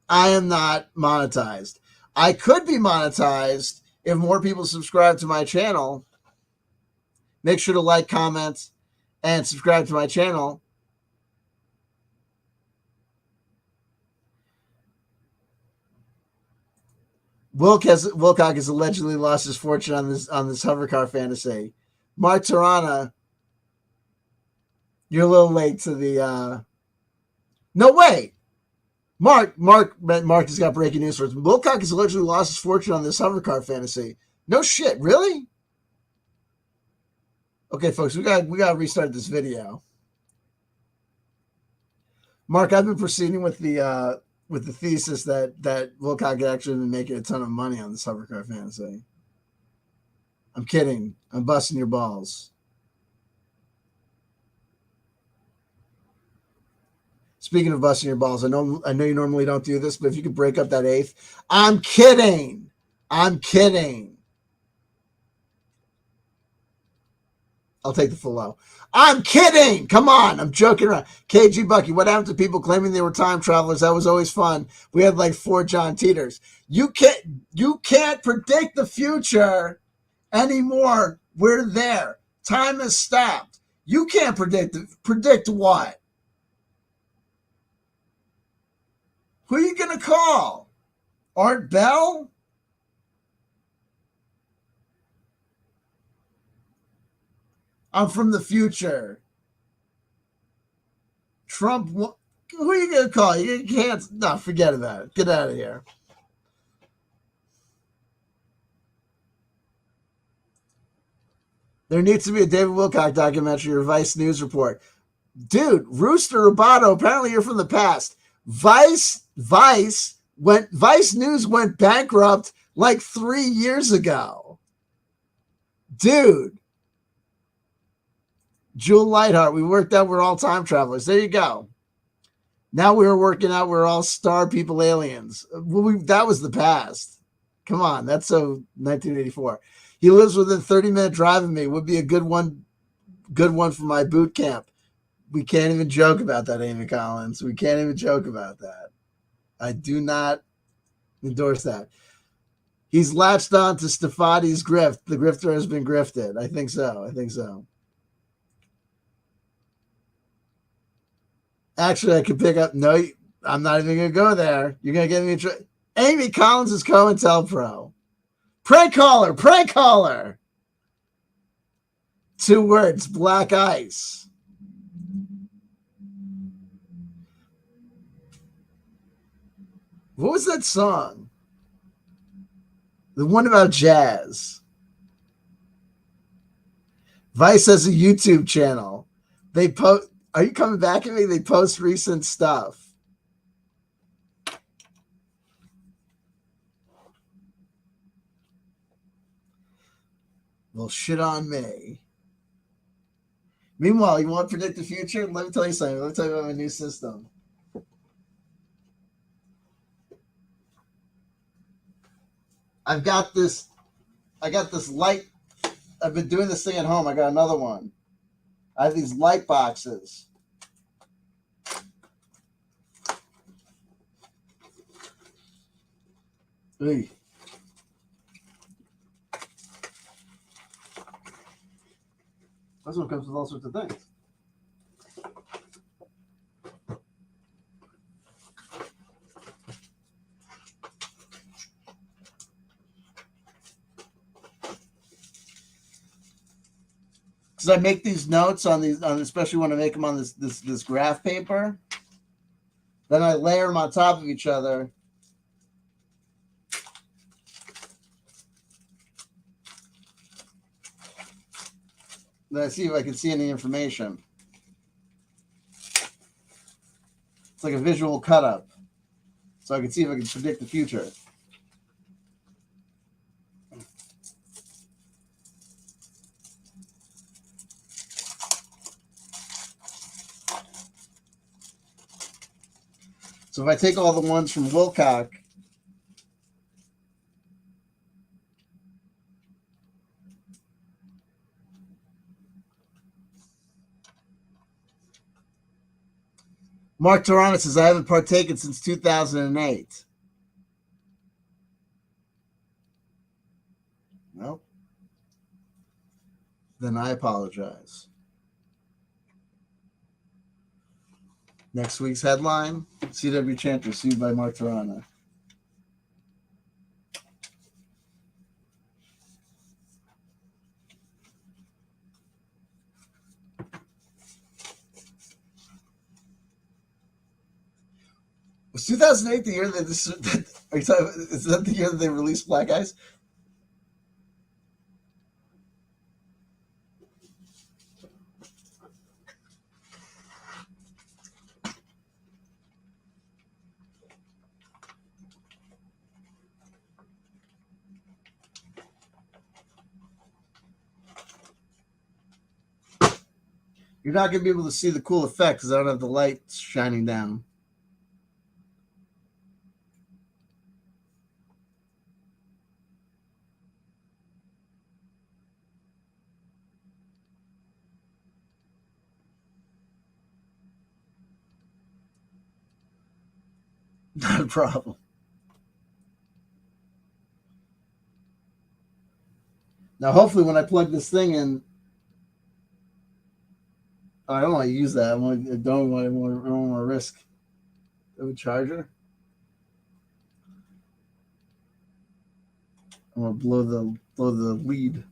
I am not monetized. I could be monetized if more people subscribe to my channel. Make sure to like, comment, and subscribe to my channel. Wilcock has allegedly lost his fortune on this hover car fantasy. Mark Tarana, you're a little late to the. No, wait. Mark has got breaking news for us. Wilcock has allegedly lost his fortune on this hover car fantasy. No shit, really? Okay, folks, we got to restart this video. Mark, I've been proceeding with the thesis that Wilcock actually been making a ton of money on this hover car fantasy. I'm kidding. I'm busting your balls. Speaking of busting your balls, I know you normally don't do this, but if you could break up that eighth. I'm kidding. I'm kidding. I'll take the full low. I'm kidding. Come on. I'm joking around. KG Bucky, what happened to people claiming they were time travelers? That was always fun. We had like 4 John Teeters. You can't predict the future anymore. We're there. Time has stopped. You can't predict what? Who are you going to call? Art Bell? I'm from the future. Trump, who are you going to call? You can't, no, forget about it. Get out of here. There needs to be a David Wilcock documentary or Vice News report. Dude, Rooster Roboto, apparently you're from the past. Vice News went bankrupt like 3 years ago. Dude. Jewel Lightheart, we worked out we're all time travelers. There you go. Now we're working out we're all star people aliens. That was the past. Come on, that's so 1984. He lives within 30-minute drive of me. Would be a good one for my boot camp. We can't even joke about that, Amy Collins. We can't even joke about that. I do not endorse that. He's latched on to Stefani's grift. The grifter has been grifted. I think so. Actually, I could pick up. No, I'm not even going to go there. You're going to get me in trouble. Amy Collins is COINTELPRO. Prank caller. 2 words, black ice. What was that song? The one about jazz. Vice has a YouTube channel. They post. Are you coming back at me? They post recent stuff. Well, shit on me. Meanwhile, you want to predict the future? Let me tell you something. Let me tell you about my new system. I got this light. I've been doing this thing at home. I got another one. I have these light boxes. Hey. This one comes with all sorts of things. Because I make these notes on these, especially when I make them on this graph paper. Then I layer them on top of each other. Let's see if I can see any information. It's like a visual cut up. So I can see if I can predict the future. So if I take all the ones from Wilcock, Mark Tarana says, I haven't partaken since 2008. Well, then I apologize. Next week's headline, CW Chanter sued by Mark Tarana. Was 2008 the year that this? Is that the year that they released Black Eyes? You're not going to be able to see the cool effect because I don't have the lights shining down. Not a problem. Now, hopefully, when I plug this thing in, I don't want to use that. I don't want to risk a charger. I'm gonna blow the lead.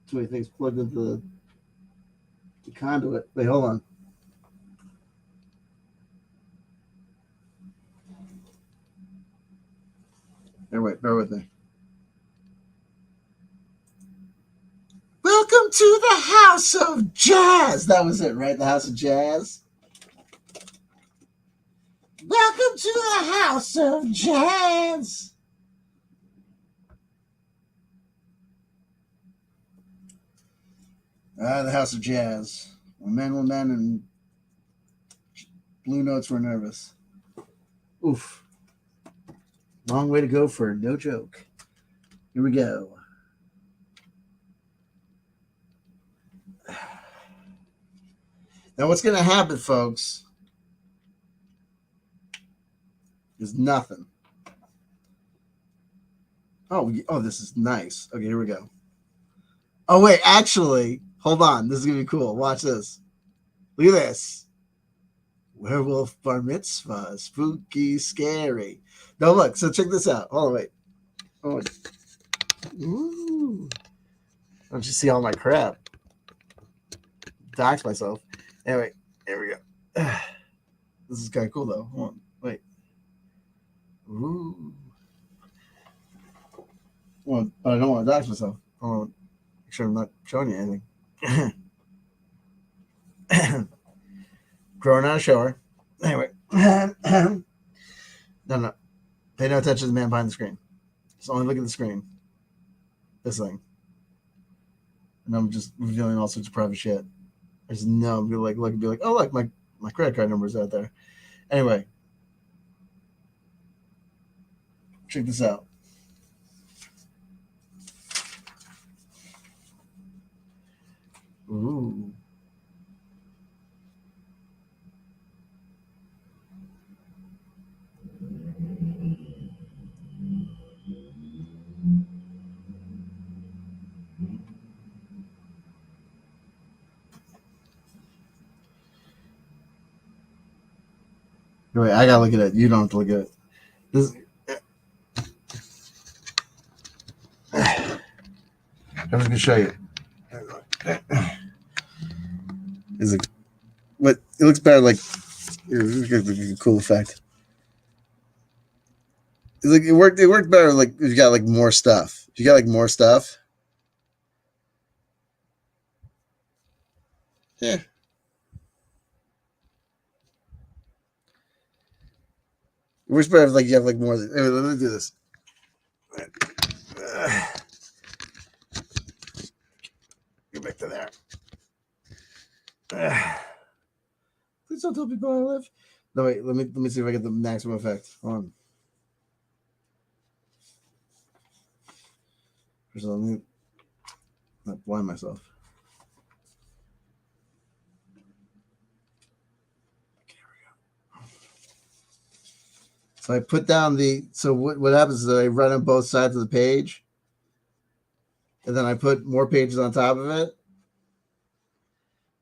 Too many things plugged into the conduit. Wait, hold on. Bear with me. Welcome to the House of Jazz. That was it, right? The House of Jazz. Welcome to the House of Jazz. The House of Jazz. When men and Blue Notes were nervous. Oof. Long way to go for no joke. Here we go. Now, what's going to happen, folks, is nothing. Oh, this is nice. Okay, here we go. Oh, wait, actually, hold on. This is going to be cool. Watch this. Look at this. Werewolf bar mitzvah. Spooky, scary. No, look. So check this out. Hold on, wait. Oh, ooh. Don't you see all my crap? Doxed myself. Anyway, here we go. This is kind of cool, though. Hold on. Wait. Ooh. Well, but I don't want to dox myself. I want to make sure I'm not showing you anything. Growing out of shower. Anyway. No. Pay no attention to the man behind the screen. Just only look at the screen. This thing. And I'm just revealing all sorts of private shit. I just know. Be like, oh, look, my credit card number is out there. Anyway. Check this out. Ooh. Wait, I gotta look at it. You don't have to look at it. This. I'm just gonna show you. Is it? What it looks better. Like a cool effect. It's like it worked. It worked better. Like if you got like more stuff. If you got like more stuff. Yeah. We're supposed to have you have more than. Anyway, let me do this. Get back to there. Please don't tell people I live. No, wait. Let me see if I get the maximum effect. Hold on. First of all, let me not blind myself. So I put down the. So what happens is I run on both sides of the page, and then I put more pages on top of it.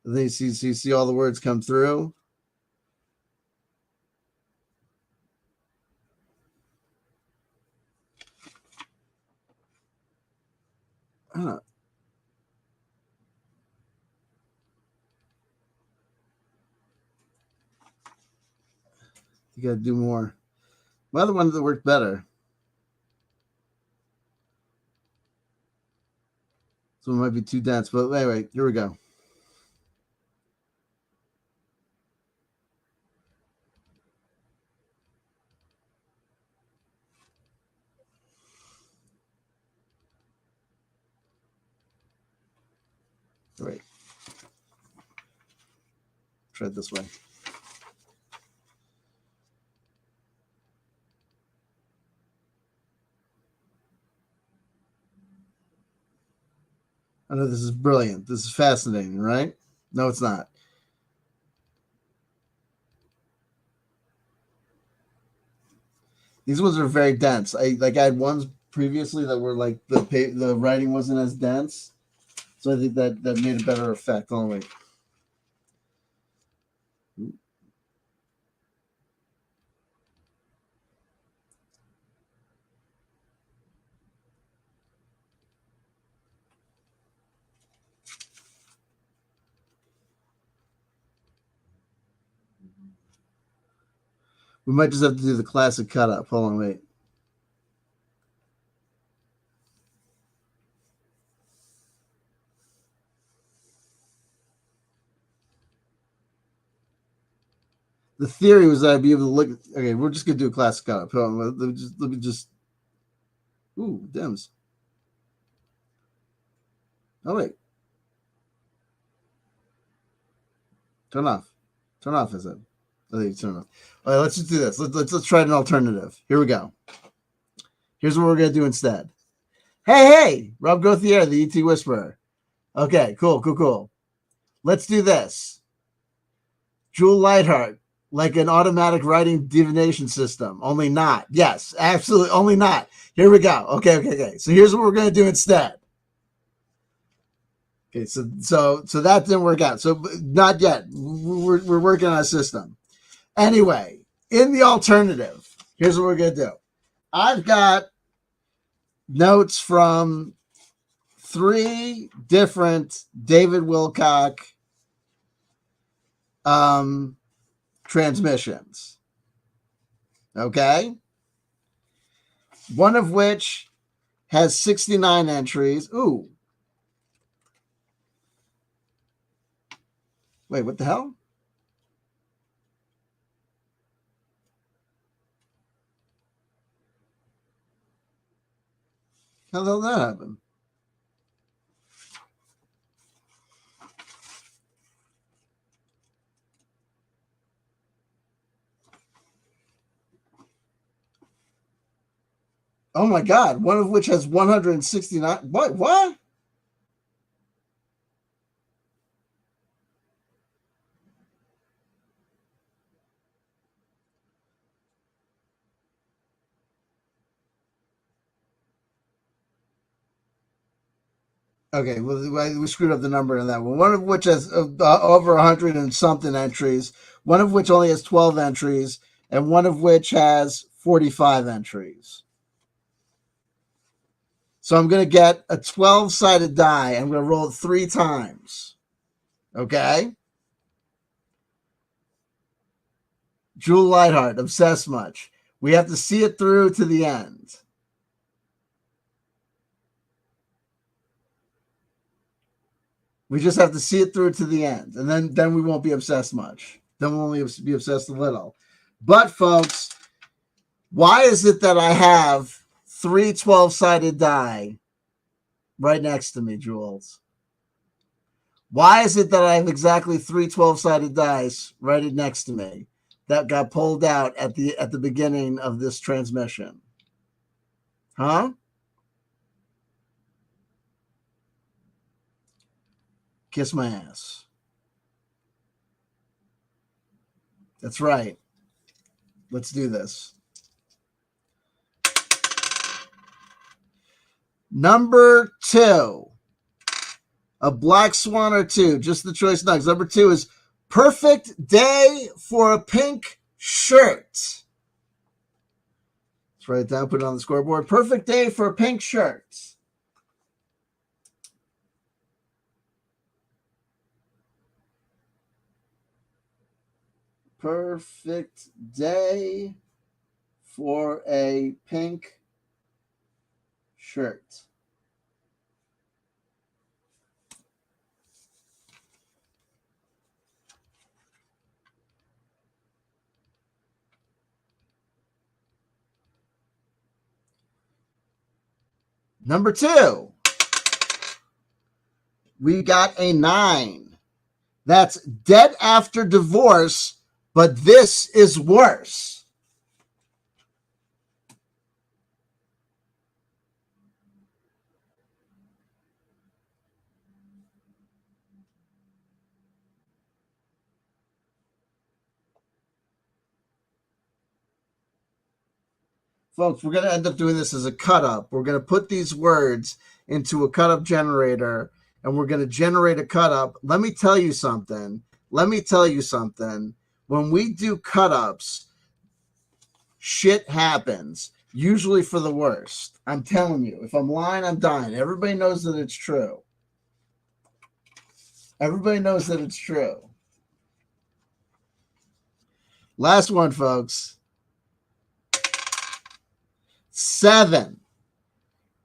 And then you see all the words come through. You got to do more. My other ones that worked better. So it might be too dense. But anyway, here we go. All right. Try it this way. I know this is brilliant. This is fascinating, right? No, it's not. These ones are very dense. I had ones previously that were like the writing wasn't as dense, so I think that made a better effect. Oh wait. We might just have to do the classic cut up. Hold on, wait. The theory was that I'd be able to look. Okay, we're just gonna do a classic cut up. Hold on, let me just. Ooh, dims. Oh wait. Turn off. Turn off, is it? I think turn off. All right, let's just do this. Let's try an alternative. Here we go. Here's what we're gonna do instead. Hey, Rob Gauthier, the ET Whisperer. Okay, cool. Let's do this. Jewel Lightheart, like an automatic writing divination system, only not. Yes, absolutely, only not. Here we go. Okay. So here's what we're gonna do instead. Okay, so that didn't work out. So not yet. We're working on a system. Anyway, in the alternative, here's what we're gonna do. I've got notes from 3 different David Wilcock transmissions. Okay? One of which has 69 entries. Ooh. Wait, what the hell? How the hell did that happen? Oh my God! One of which has 169. What? Okay, well, we screwed up the number in that one. One of which has over 100 and something entries. One of which only has 12 entries, and one of which has 45 entries. So I'm going to get a 12-sided die. I'm going to roll it 3 times. Okay? Jewel Lightheart, obsessed much. We have to see it through to the end. We just have to see it through to the end, and then we won't be obsessed much. Then we'll only be obsessed a little. But folks, why is it that I have three 12-sided die right next to me, Jules? Why is it that I have exactly three 12-sided dice right next to me that got pulled out at the beginning of this transmission? Huh? Kiss my ass. That's right. Let's do this. Number 2. A black swan or 2. Just the choice nugs. Number 2 is perfect day for a pink shirt. Let's write it down, put it on the scoreboard. Perfect day for a pink shirt. Perfect day for a pink shirt. Number 2, we got a 9. That's dead after divorce, but this is worse. Folks, we're going to end up doing this as a cut up. We're going to put these words into a cut up generator and we're going to generate a cut up. Let me tell you something. When we do cut ups, shit happens, usually for the worst. I'm telling you. If I'm lying, I'm dying. Everybody knows that it's true. Last one, folks. 7.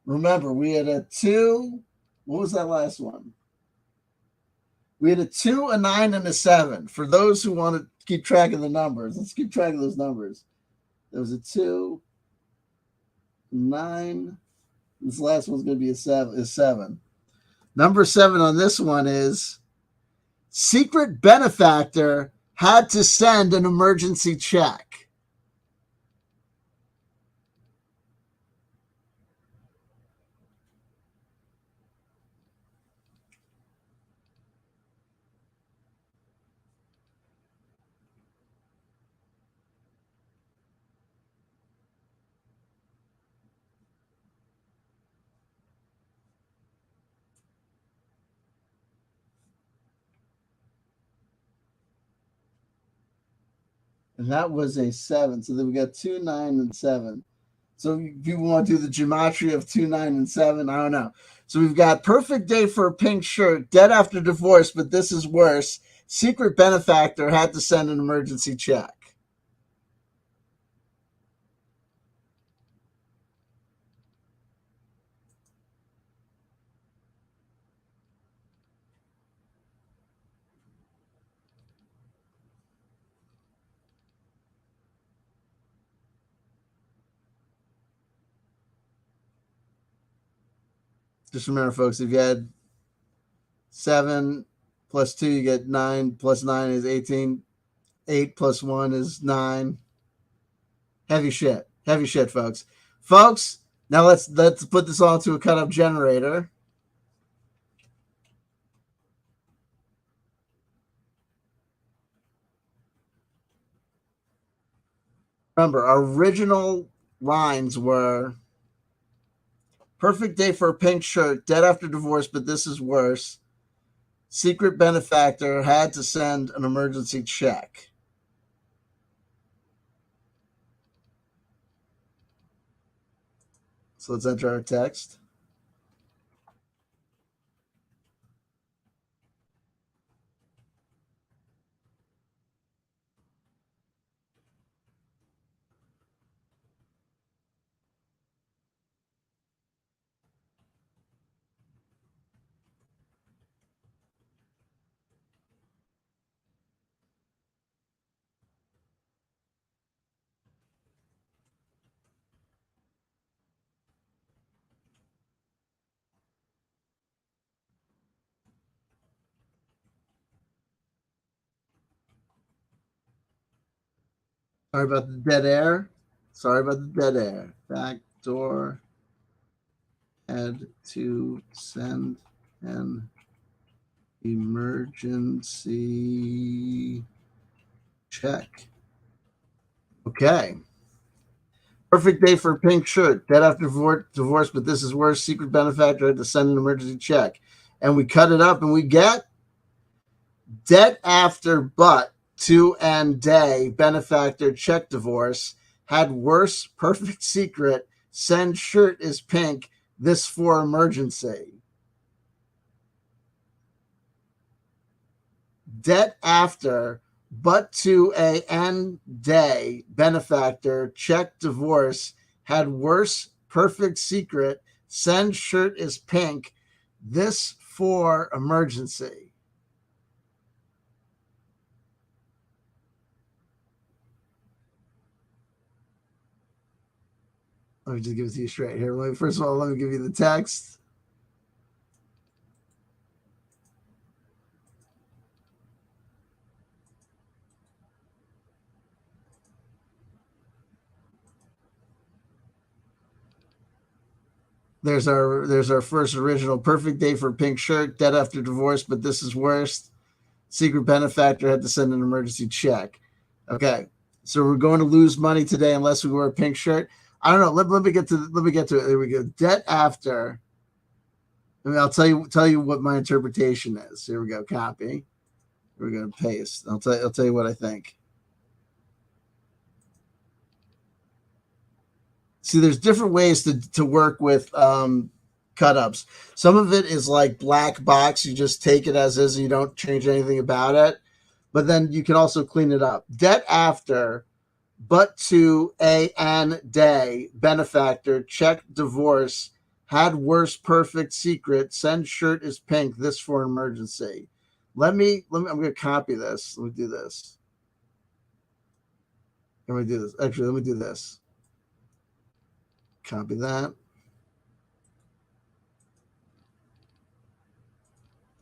Remember, we had a 2. What was that last one? We had a 2, a 9, and a 7. For those who want to keep track of the numbers, let's keep track of those numbers. There was a 2, 9. This last one's going to be a 7. Number 7 on this one is secret benefactor had to send an emergency check. And that was a 7. So then we got 2, 9, and 7. So if you want to do the gematria of 2, 9, and 7, I don't know. So we've got perfect day for a pink shirt, dead after divorce, but this is worse. Secret benefactor had to send an emergency check. Just remember, folks, if you had 7 plus 2, you get 9. Plus 9 is 18. 8 plus 1 is 9. Heavy shit, folks. Now let's put this all into a cut up generator. Remember, our original lines were perfect day for a pink shirt, dead after divorce, but this is worse. Secret benefactor had to send an emergency check. So let's enter our text. Sorry about the dead air. Sorry about the dead air. Back door had to send an emergency check. Okay. Perfect day for a pink shirt. Dead after divorce, but this is worse. Secret benefactor had to send an emergency check. And we cut it up and we get debt after but to and day benefactor check divorce had worse perfect secret send shirt is pink this for emergency. Debt after but to a and day benefactor check divorce had worse perfect secret send shirt is pink this for emergency. Let me just give it to you straight here. First of all, let me give you the text. There's our first original. Perfect day for a pink shirt. Dead after divorce, but this is worst. Secret benefactor had to send an emergency check. Okay, so we're going to lose money today unless we wear a pink shirt. I don't know. Let me get to it. There we go. Debt after. I mean, I'll tell you what my interpretation is. Here we go. Copy. We're going to paste. I'll tell you what I think. See, there's different ways to work with cut ups. Some of it is like black box. You just take it as is and you don't change anything about it. But then you can also clean it up. Debt after, but to a an day benefactor check divorce had worse perfect secret send shirt is pink this for emergency. Let me I'm going to copy this. Let me do this. Let me do this. Actually, let me do this. Copy that.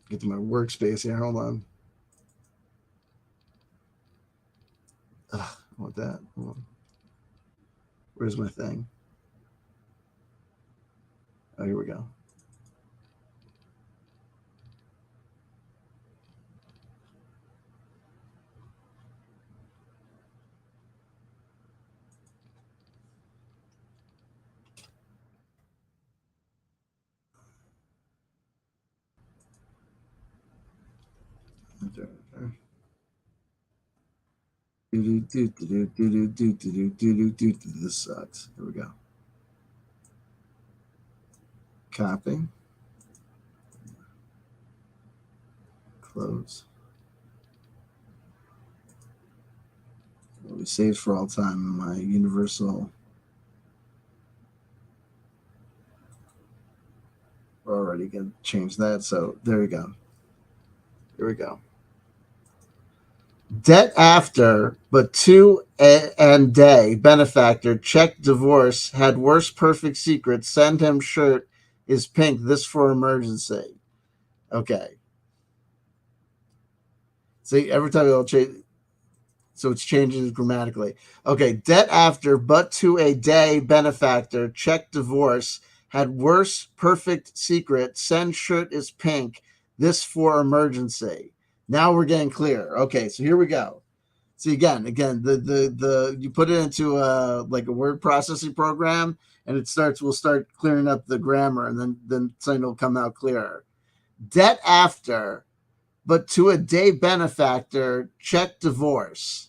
Get to my workspace here. Hold on. Ugh, I want that. Hold on. Where's my thing? Oh, here we go. This sucks. Here we go. Copy. Close. It'll be saved for all time in my universal. We're already going to change that. So there we go. Here we go. Debt after, but to and day benefactor check divorce had worse perfect secret send him shirt is pink this for emergency. Okay. See, every time it'll change, so it's changing grammatically. Okay, debt after, but to a day benefactor check divorce had worse perfect secret send shirt is pink this for emergency. Now we're getting clear. Okay, so here we go. See again, the you put it into like a word processing program, and we'll start clearing up the grammar, and then something will come out clearer. Debt after, but to a day benefactor check divorce.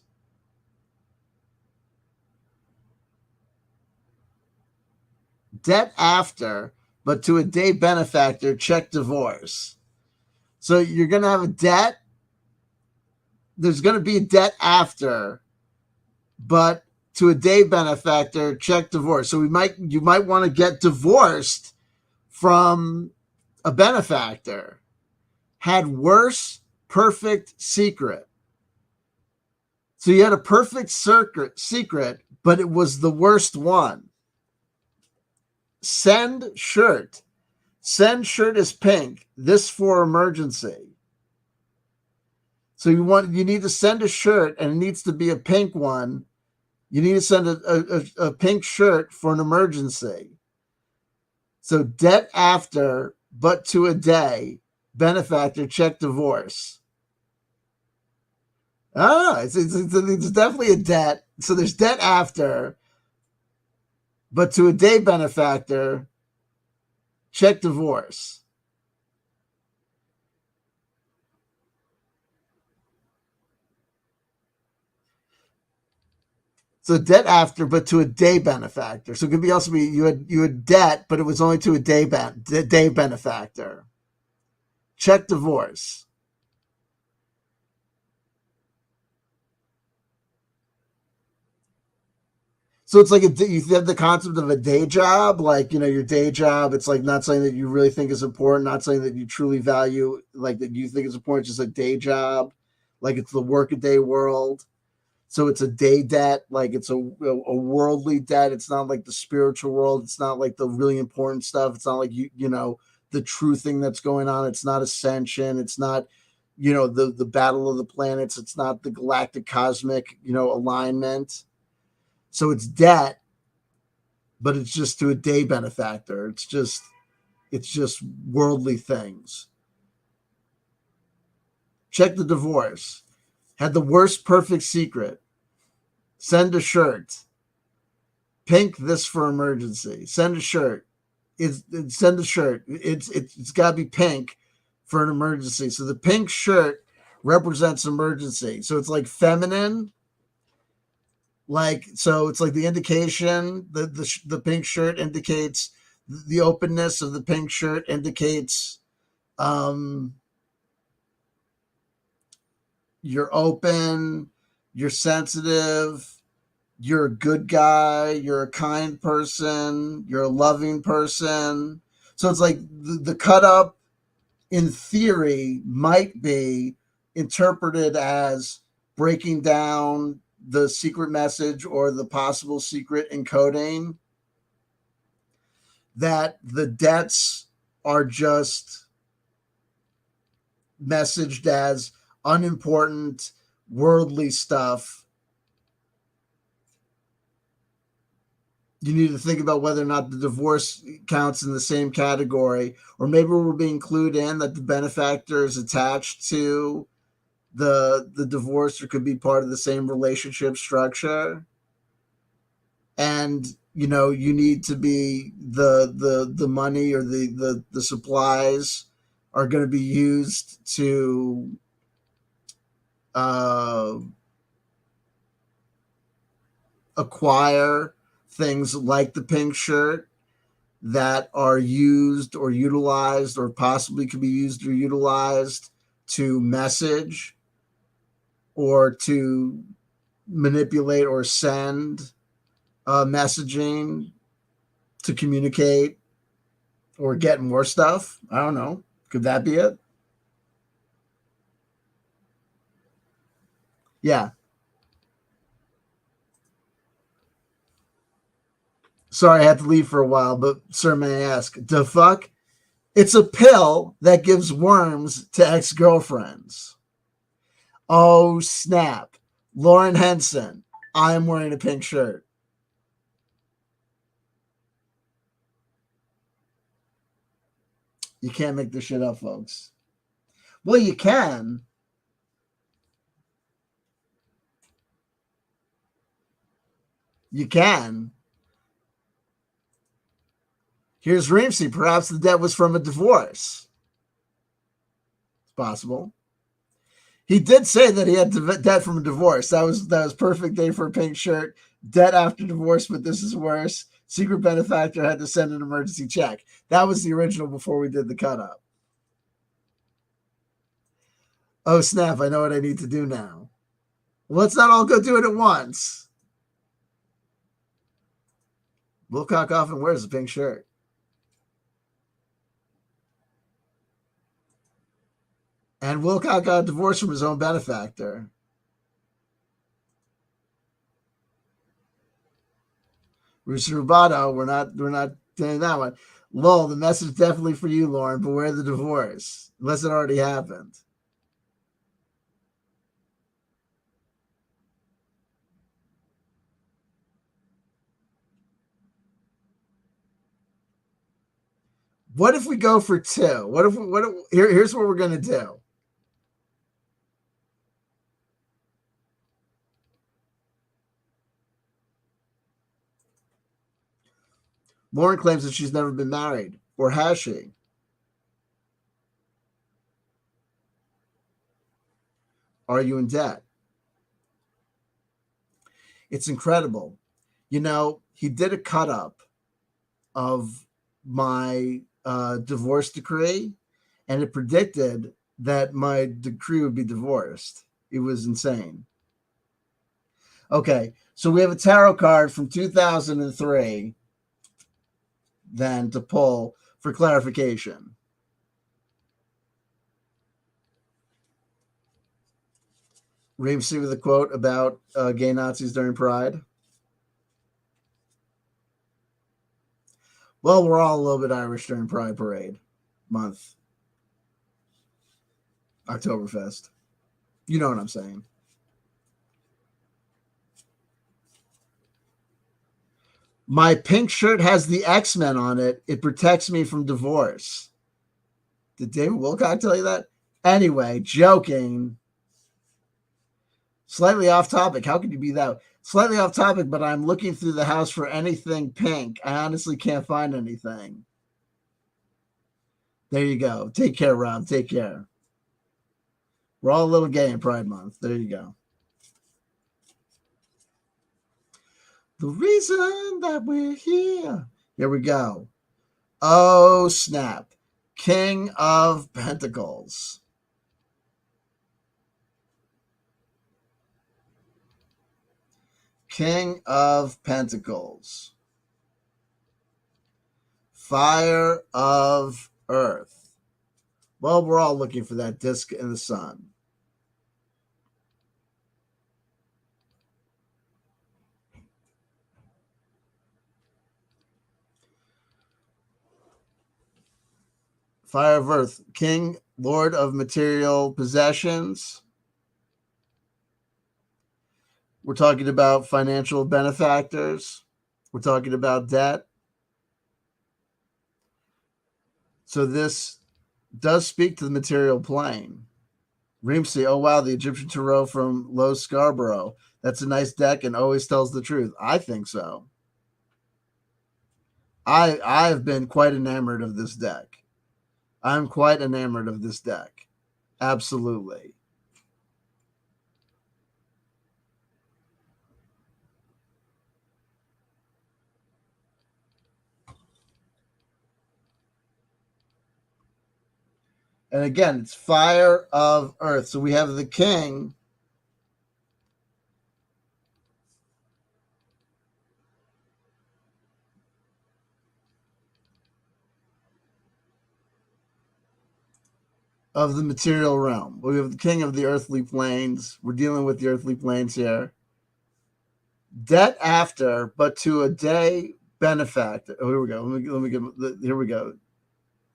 Debt after, but to a day benefactor check divorce. So you're going to have a debt. There's going to be a debt after, but to a day benefactor check divorce. So you might want to get divorced from a benefactor. Had worse perfect secret. So you had a perfect secret, but it was the worst one. Send shirt. Send shirt is pink. This for emergency. So you need to send a shirt, and it needs to be a pink one You need to send a pink shirt for an emergency. So debt after, but to a day. Benefactor, check divorce. It's definitely a debt. So there's debt after, but to a day benefactor, check divorce. So debt after, but to a day benefactor. So it could be also be you had debt, but it was only to a day benefactor. Check divorce. So it's like you have the concept of a day job, like your day job. It's like not something that you really think is important, not something that you truly value, like that you think is important. Just a day job, like it's the workaday world. So it's a day debt, like it's a worldly debt. It's not like the spiritual world. It's not like the really important stuff. It's not like the true thing that's going on. It's not ascension. It's not the battle of the planets. It's not the galactic cosmic alignment. So it's debt, but it's just to a day benefactor. It's just worldly things. Check the divorce. Had the worst perfect secret. Send a shirt. Pink this for emergency. Send a shirt. Send a shirt. It's got to be pink for an emergency. So the pink shirt represents emergency. So it's like feminine. So it's like the indication. The pink shirt indicates the openness of the pink shirt indicates you're open, you're sensitive, you're a good guy, you're a kind person, you're a loving person. So it's like the cut up in theory might be interpreted as breaking down the secret message or the possible secret encoding, that the debts are just messaged as unimportant worldly stuff. You need to think about whether or not the divorce counts in the same category, or maybe we're being clued in that the benefactor is attached to the divorce, or could be part of the same relationship structure. And you need to be the money, or the supplies are going to be used to acquire things like the pink shirt that are used or utilized, or possibly could be used or utilized to message or to manipulate or send messaging to communicate or get more stuff. I don't know. Could that be it? Yeah. Sorry, I had to leave for a while, but sir, may I ask, the fuck? It's a pill that gives worms to ex-girlfriends. Oh, snap. Lauren Henson, I'm wearing a pink shirt. You can't make this shit up, folks. Well, you can. You can. Here's Reamsey. Perhaps the debt was from a divorce. It's possible. He did say that he had debt from a divorce. That was perfect day for a pink shirt. Debt after divorce, but this is worse. Secret benefactor had to send an emergency check. That was the original before we did the cut up. Oh, snap. I know what I need to do now. Let's not all go do it at once. Wilcock often wears a pink shirt. And Wilcock got divorced from his own benefactor. Rooster Rubato, we're not doing that one. Lol, the message definitely for you, Lauren. Beware the divorce, unless it already happened. What if we go for two? Here's what we're gonna do. Lauren claims that she's never been married, or has she? Are you in debt? It's incredible. You know, he did a cut up of my divorce decree, and it predicted that my decree would be divorced. It was insane. Okay, so we have a tarot card from 2003 then to pull for clarification. Reemsy with a quote about gay Nazis during Pride. Well, we're all a little bit Irish during Pride Parade month, Oktoberfest. You know what I'm saying. My pink shirt has the X-Men on it. It protects me from divorce. Did David Wilcock tell you that? Anyway, joking. Slightly off topic. How could you be that? Slightly off topic, but I'm looking through the house for anything pink. I honestly can't find anything. There you go. Take care, Rob. Take care. We're all a little gay in Pride Month. There you go. The reason that we're here. Here we go. Oh, snap. King of Pentacles. King of Pentacles. Fire of Earth. Well, we're all looking for that disc in the sun. Fire of Earth. King, Lord of material possessions. We're talking about financial benefactors. We're talking about debt. So this does speak to the material plane. Reemsy, oh wow, the Egyptian Tarot from Low Scarborough. That's a nice deck and always tells the truth. I think so. I've been quite enamored of this deck. I'm quite enamored of this deck. Absolutely. And again, it's Fire of Earth. So we have the King. Of the material realm. We have the King of the earthly planes. We're dealing with the earthly planes here. Debt after, but to a day benefactor. Oh, here we go. Let me get. Here we go.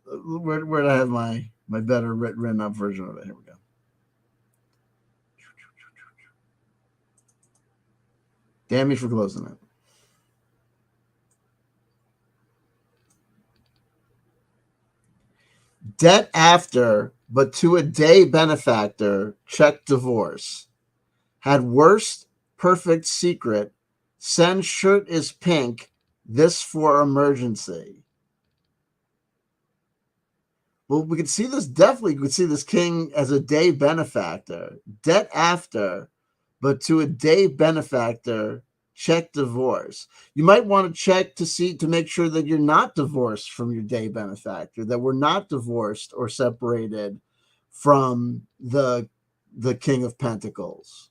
Where did I have my better written up version of it? Here we go. Damn me for closing it. Debt after, but to a day benefactor, check divorce. Had worst perfect secret. Send shirt is pink. This for emergency. Well, we could see this definitely. We could see this king as a day benefactor. Debt after, but to a day benefactor, check divorce. You might want to check to make sure that you're not divorced from your day benefactor, that we're not divorced or separated from the King of Pentacles.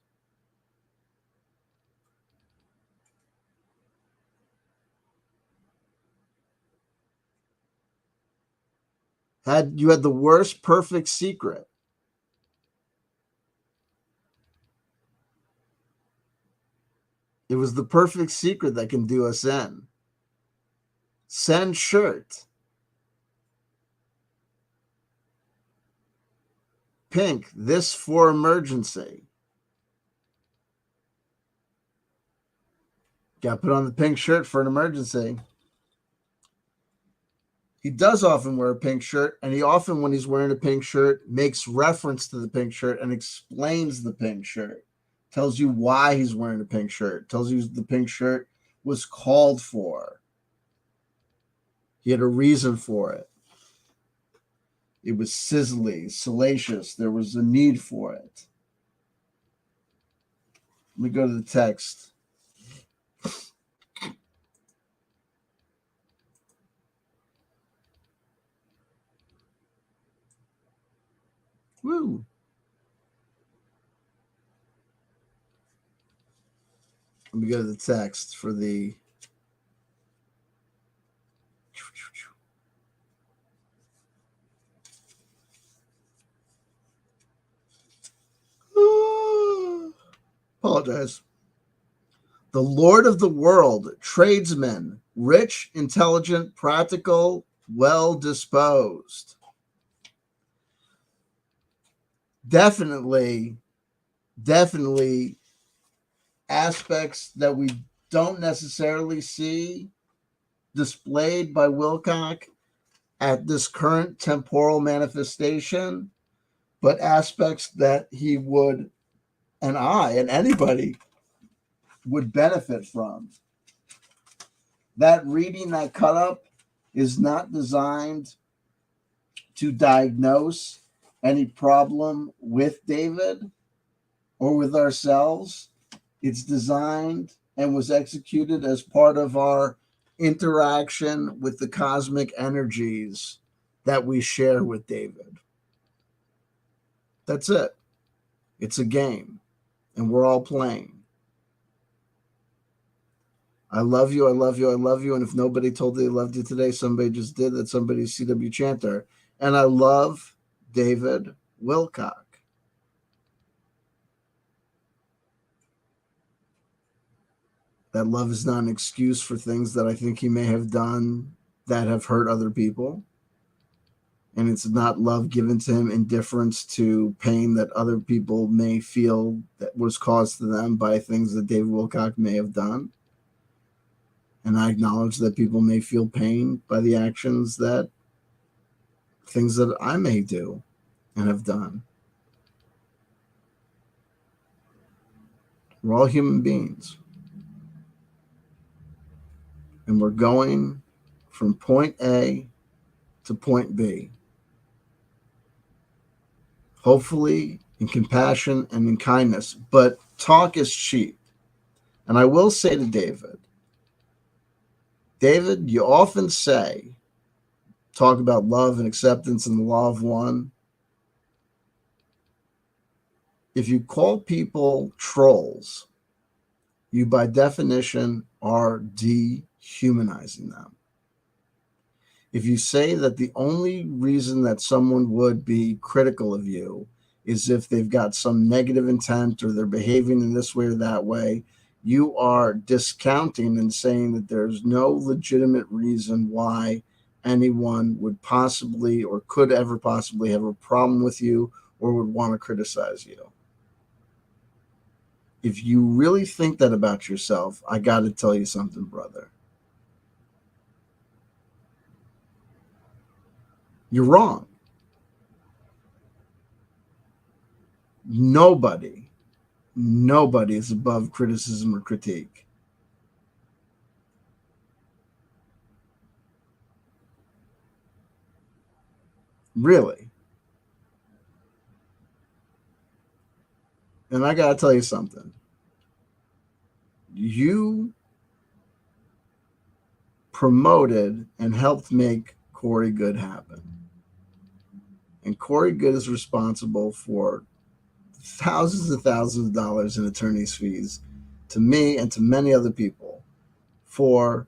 You had the worst perfect secret. It was the perfect secret that can do us in. Send shirt. Pink, this for emergency. Got to put on the pink shirt for an emergency. He does often wear a pink shirt, and he often, when he's wearing a pink shirt, makes reference to the pink shirt and explains the pink shirt. Tells you why he's wearing a pink shirt. Tells you the pink shirt was called for. He had a reason for it. It was sizzly, salacious. There was a need for it. Let me go to the text. Woo. Let me go to the text for the. Apologize. The Lord of the world, tradesman, rich, intelligent, practical, well disposed. Definitely aspects that we don't necessarily see displayed by Wilcock at this current temporal manifestation, but aspects that he would, and I, and anybody would benefit from. That reading, that cut up, is not designed to diagnose any problem with David or with ourselves. It's designed and was executed as part of our interaction with the cosmic energies that we share with David. That's it. It's a game, and we're all playing. I love you, I love you, I love you. And if nobody told you they loved you today, somebody just did. That somebody's CW Chanter. And I love David Wilcock. That love is not an excuse for things that I think he may have done that have hurt other people. And it's not love given to him in deference to pain that other people may feel that was caused to them by things that David Wilcock may have done. And I acknowledge that people may feel pain by the actions that things that I may do and have done. We're all human beings. And we're going from point A to point B. Hopefully in compassion and in kindness. But talk is cheap. And I will say to David, you often talk about love and acceptance and the law of one. If you call people trolls, you by definition are dehumanizing them. If you say that the only reason that someone would be critical of you is if they've got some negative intent or they're behaving in this way or that way, you are discounting and saying that there's no legitimate reason why anyone would possibly or could ever possibly have a problem with you or would want to criticize you. If you really think that about yourself, I got to tell you something, brother. You're wrong. Nobody is above criticism or critique. Really. And I got to tell you something. You promoted and helped make Corey Good happen. And Corey Good is responsible for thousands and thousands of dollars in attorney's fees to me and to many other people for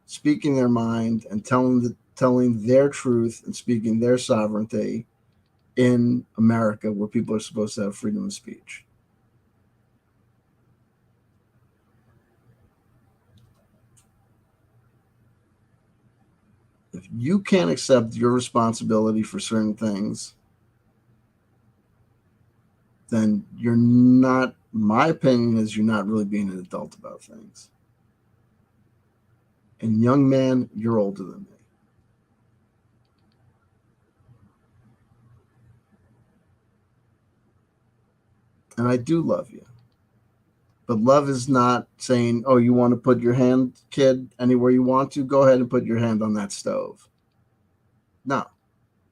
speaking their mind and telling their truth and speaking their sovereignty in America, where people are supposed to have freedom of speech. If you can't accept your responsibility for certain things, then you're not, my opinion is you're not really being an adult about things. And young man, you're older than me. And I do love you. But love is not saying, oh, you want to put your hand, kid, anywhere you want to, go ahead and put your hand on that stove. No.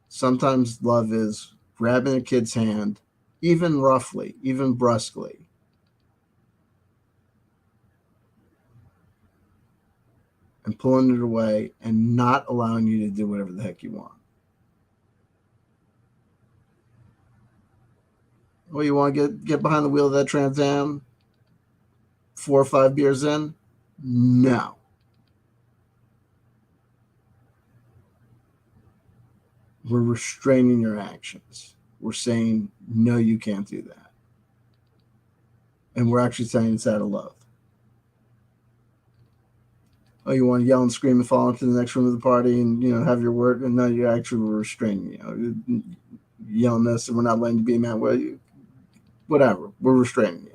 Sometimes love is grabbing a kid's hand, even roughly, even brusquely, and pulling it away and not allowing you to do whatever the heck you want. Well, you want to get behind the wheel of that Trans Am 4 or 5 beers in? No. We're restraining your actions. We're saying, no, you can't do that. And we're actually saying it's out of love. Oh, you want to yell and scream and fall into the next room of the party and, have your word? And no, you actually were restraining you. Yelling this and we're not letting you be a man. Well, whatever. We're restraining you.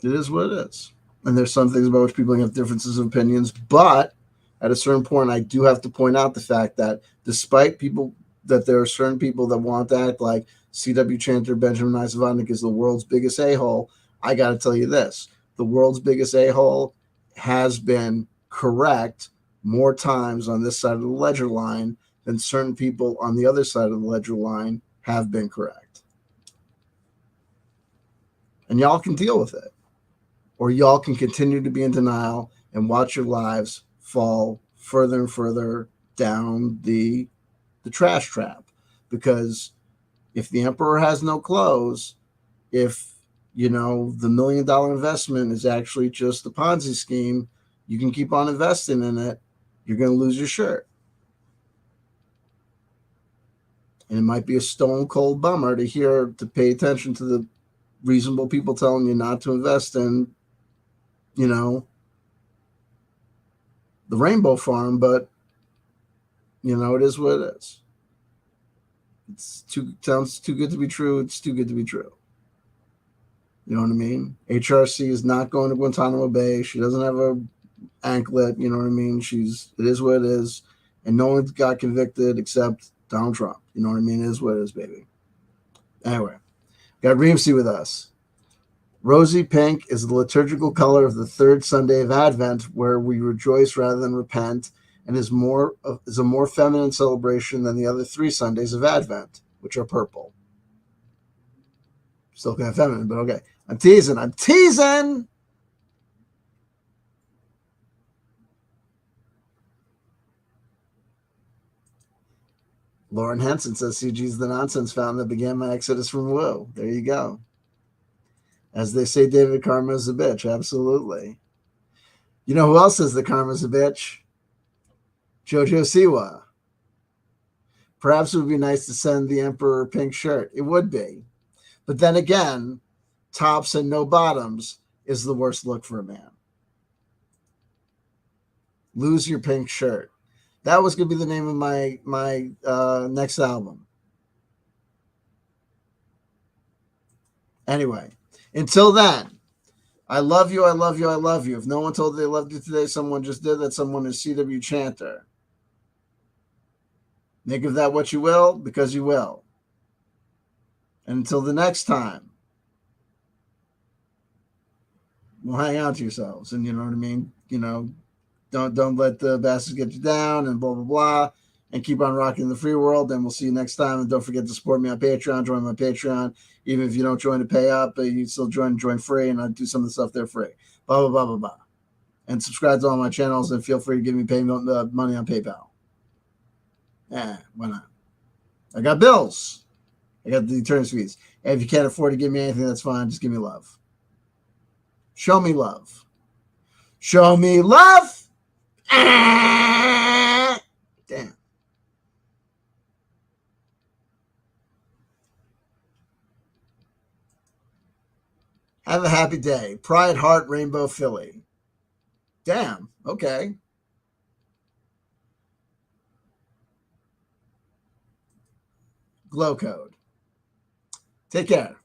It is what it is. And there's some things about which people have differences of opinions, but at a certain point, I do have to point out the fact that despite that there are certain people that want to act like C.W. Chanter, Benjamin Isavodnik is the world's biggest a-hole, I got to tell you this. The world's biggest a-hole has been correct more times on this side of the ledger line than certain people on the other side of the ledger line have been correct. And y'all can deal with it. Or y'all can continue to be in denial and watch your lives fall further and further down the trash trap. Because if the emperor has no clothes, if the $1 million investment is actually just a Ponzi scheme, you can keep on investing in it, you're going to lose your shirt. And it might be a stone cold bummer to pay attention to the reasonable people telling you not to invest in the rainbow farm, but it is what it is. Sounds too good to be true. It's too good to be true. You know what I mean? HRC is not going to Guantanamo Bay. She doesn't have a anklet. You know what I mean? It is what it is. And no one got convicted except Donald Trump. You know what I mean? It is what it is, baby. Anyway, got Reemsy with us. Rosy pink is the liturgical color of the third Sunday of Advent, where we rejoice rather than repent, and is a more feminine celebration than the other 3 Sundays of Advent, which are purple. Still kind of feminine, but okay. I'm teasing. Lauren Henson says CG's the nonsense fountain that began my exodus from Woo. There you go. As they say, David, karma's a bitch. Absolutely. You know who else says the karma's a bitch? Jojo Siwa. Perhaps it would be nice to send the emperor a pink shirt. It would be. But then again, tops and no bottoms is the worst look for a man. Lose your pink shirt. That was going to be the name of my next album. Anyway, until then, I love you, I love you, I love you. If no one told you they loved you today, someone just did. That someone is C.W. Chanter. Make of that what you will, because you will. And until the next time, we'll hang out to yourselves. And you know what I mean? Don't let the bastards get you down and blah, blah, blah. And keep on rocking the free world. And we'll see you next time. And don't forget to support me on Patreon. Join my Patreon. Even if you don't join to pay up, you still join free. And I do some of the stuff there free. Blah, blah, blah, blah, blah. And subscribe to all my channels. And feel free to give me money on PayPal. Why not? I got bills. I got the attorney's fees. And if you can't afford to give me anything, that's fine. Just give me love. Show me love. Show me love. Damn. Have a happy day. Pride, Heart, Rainbow, Philly. Damn. Okay. Glow code. Take care.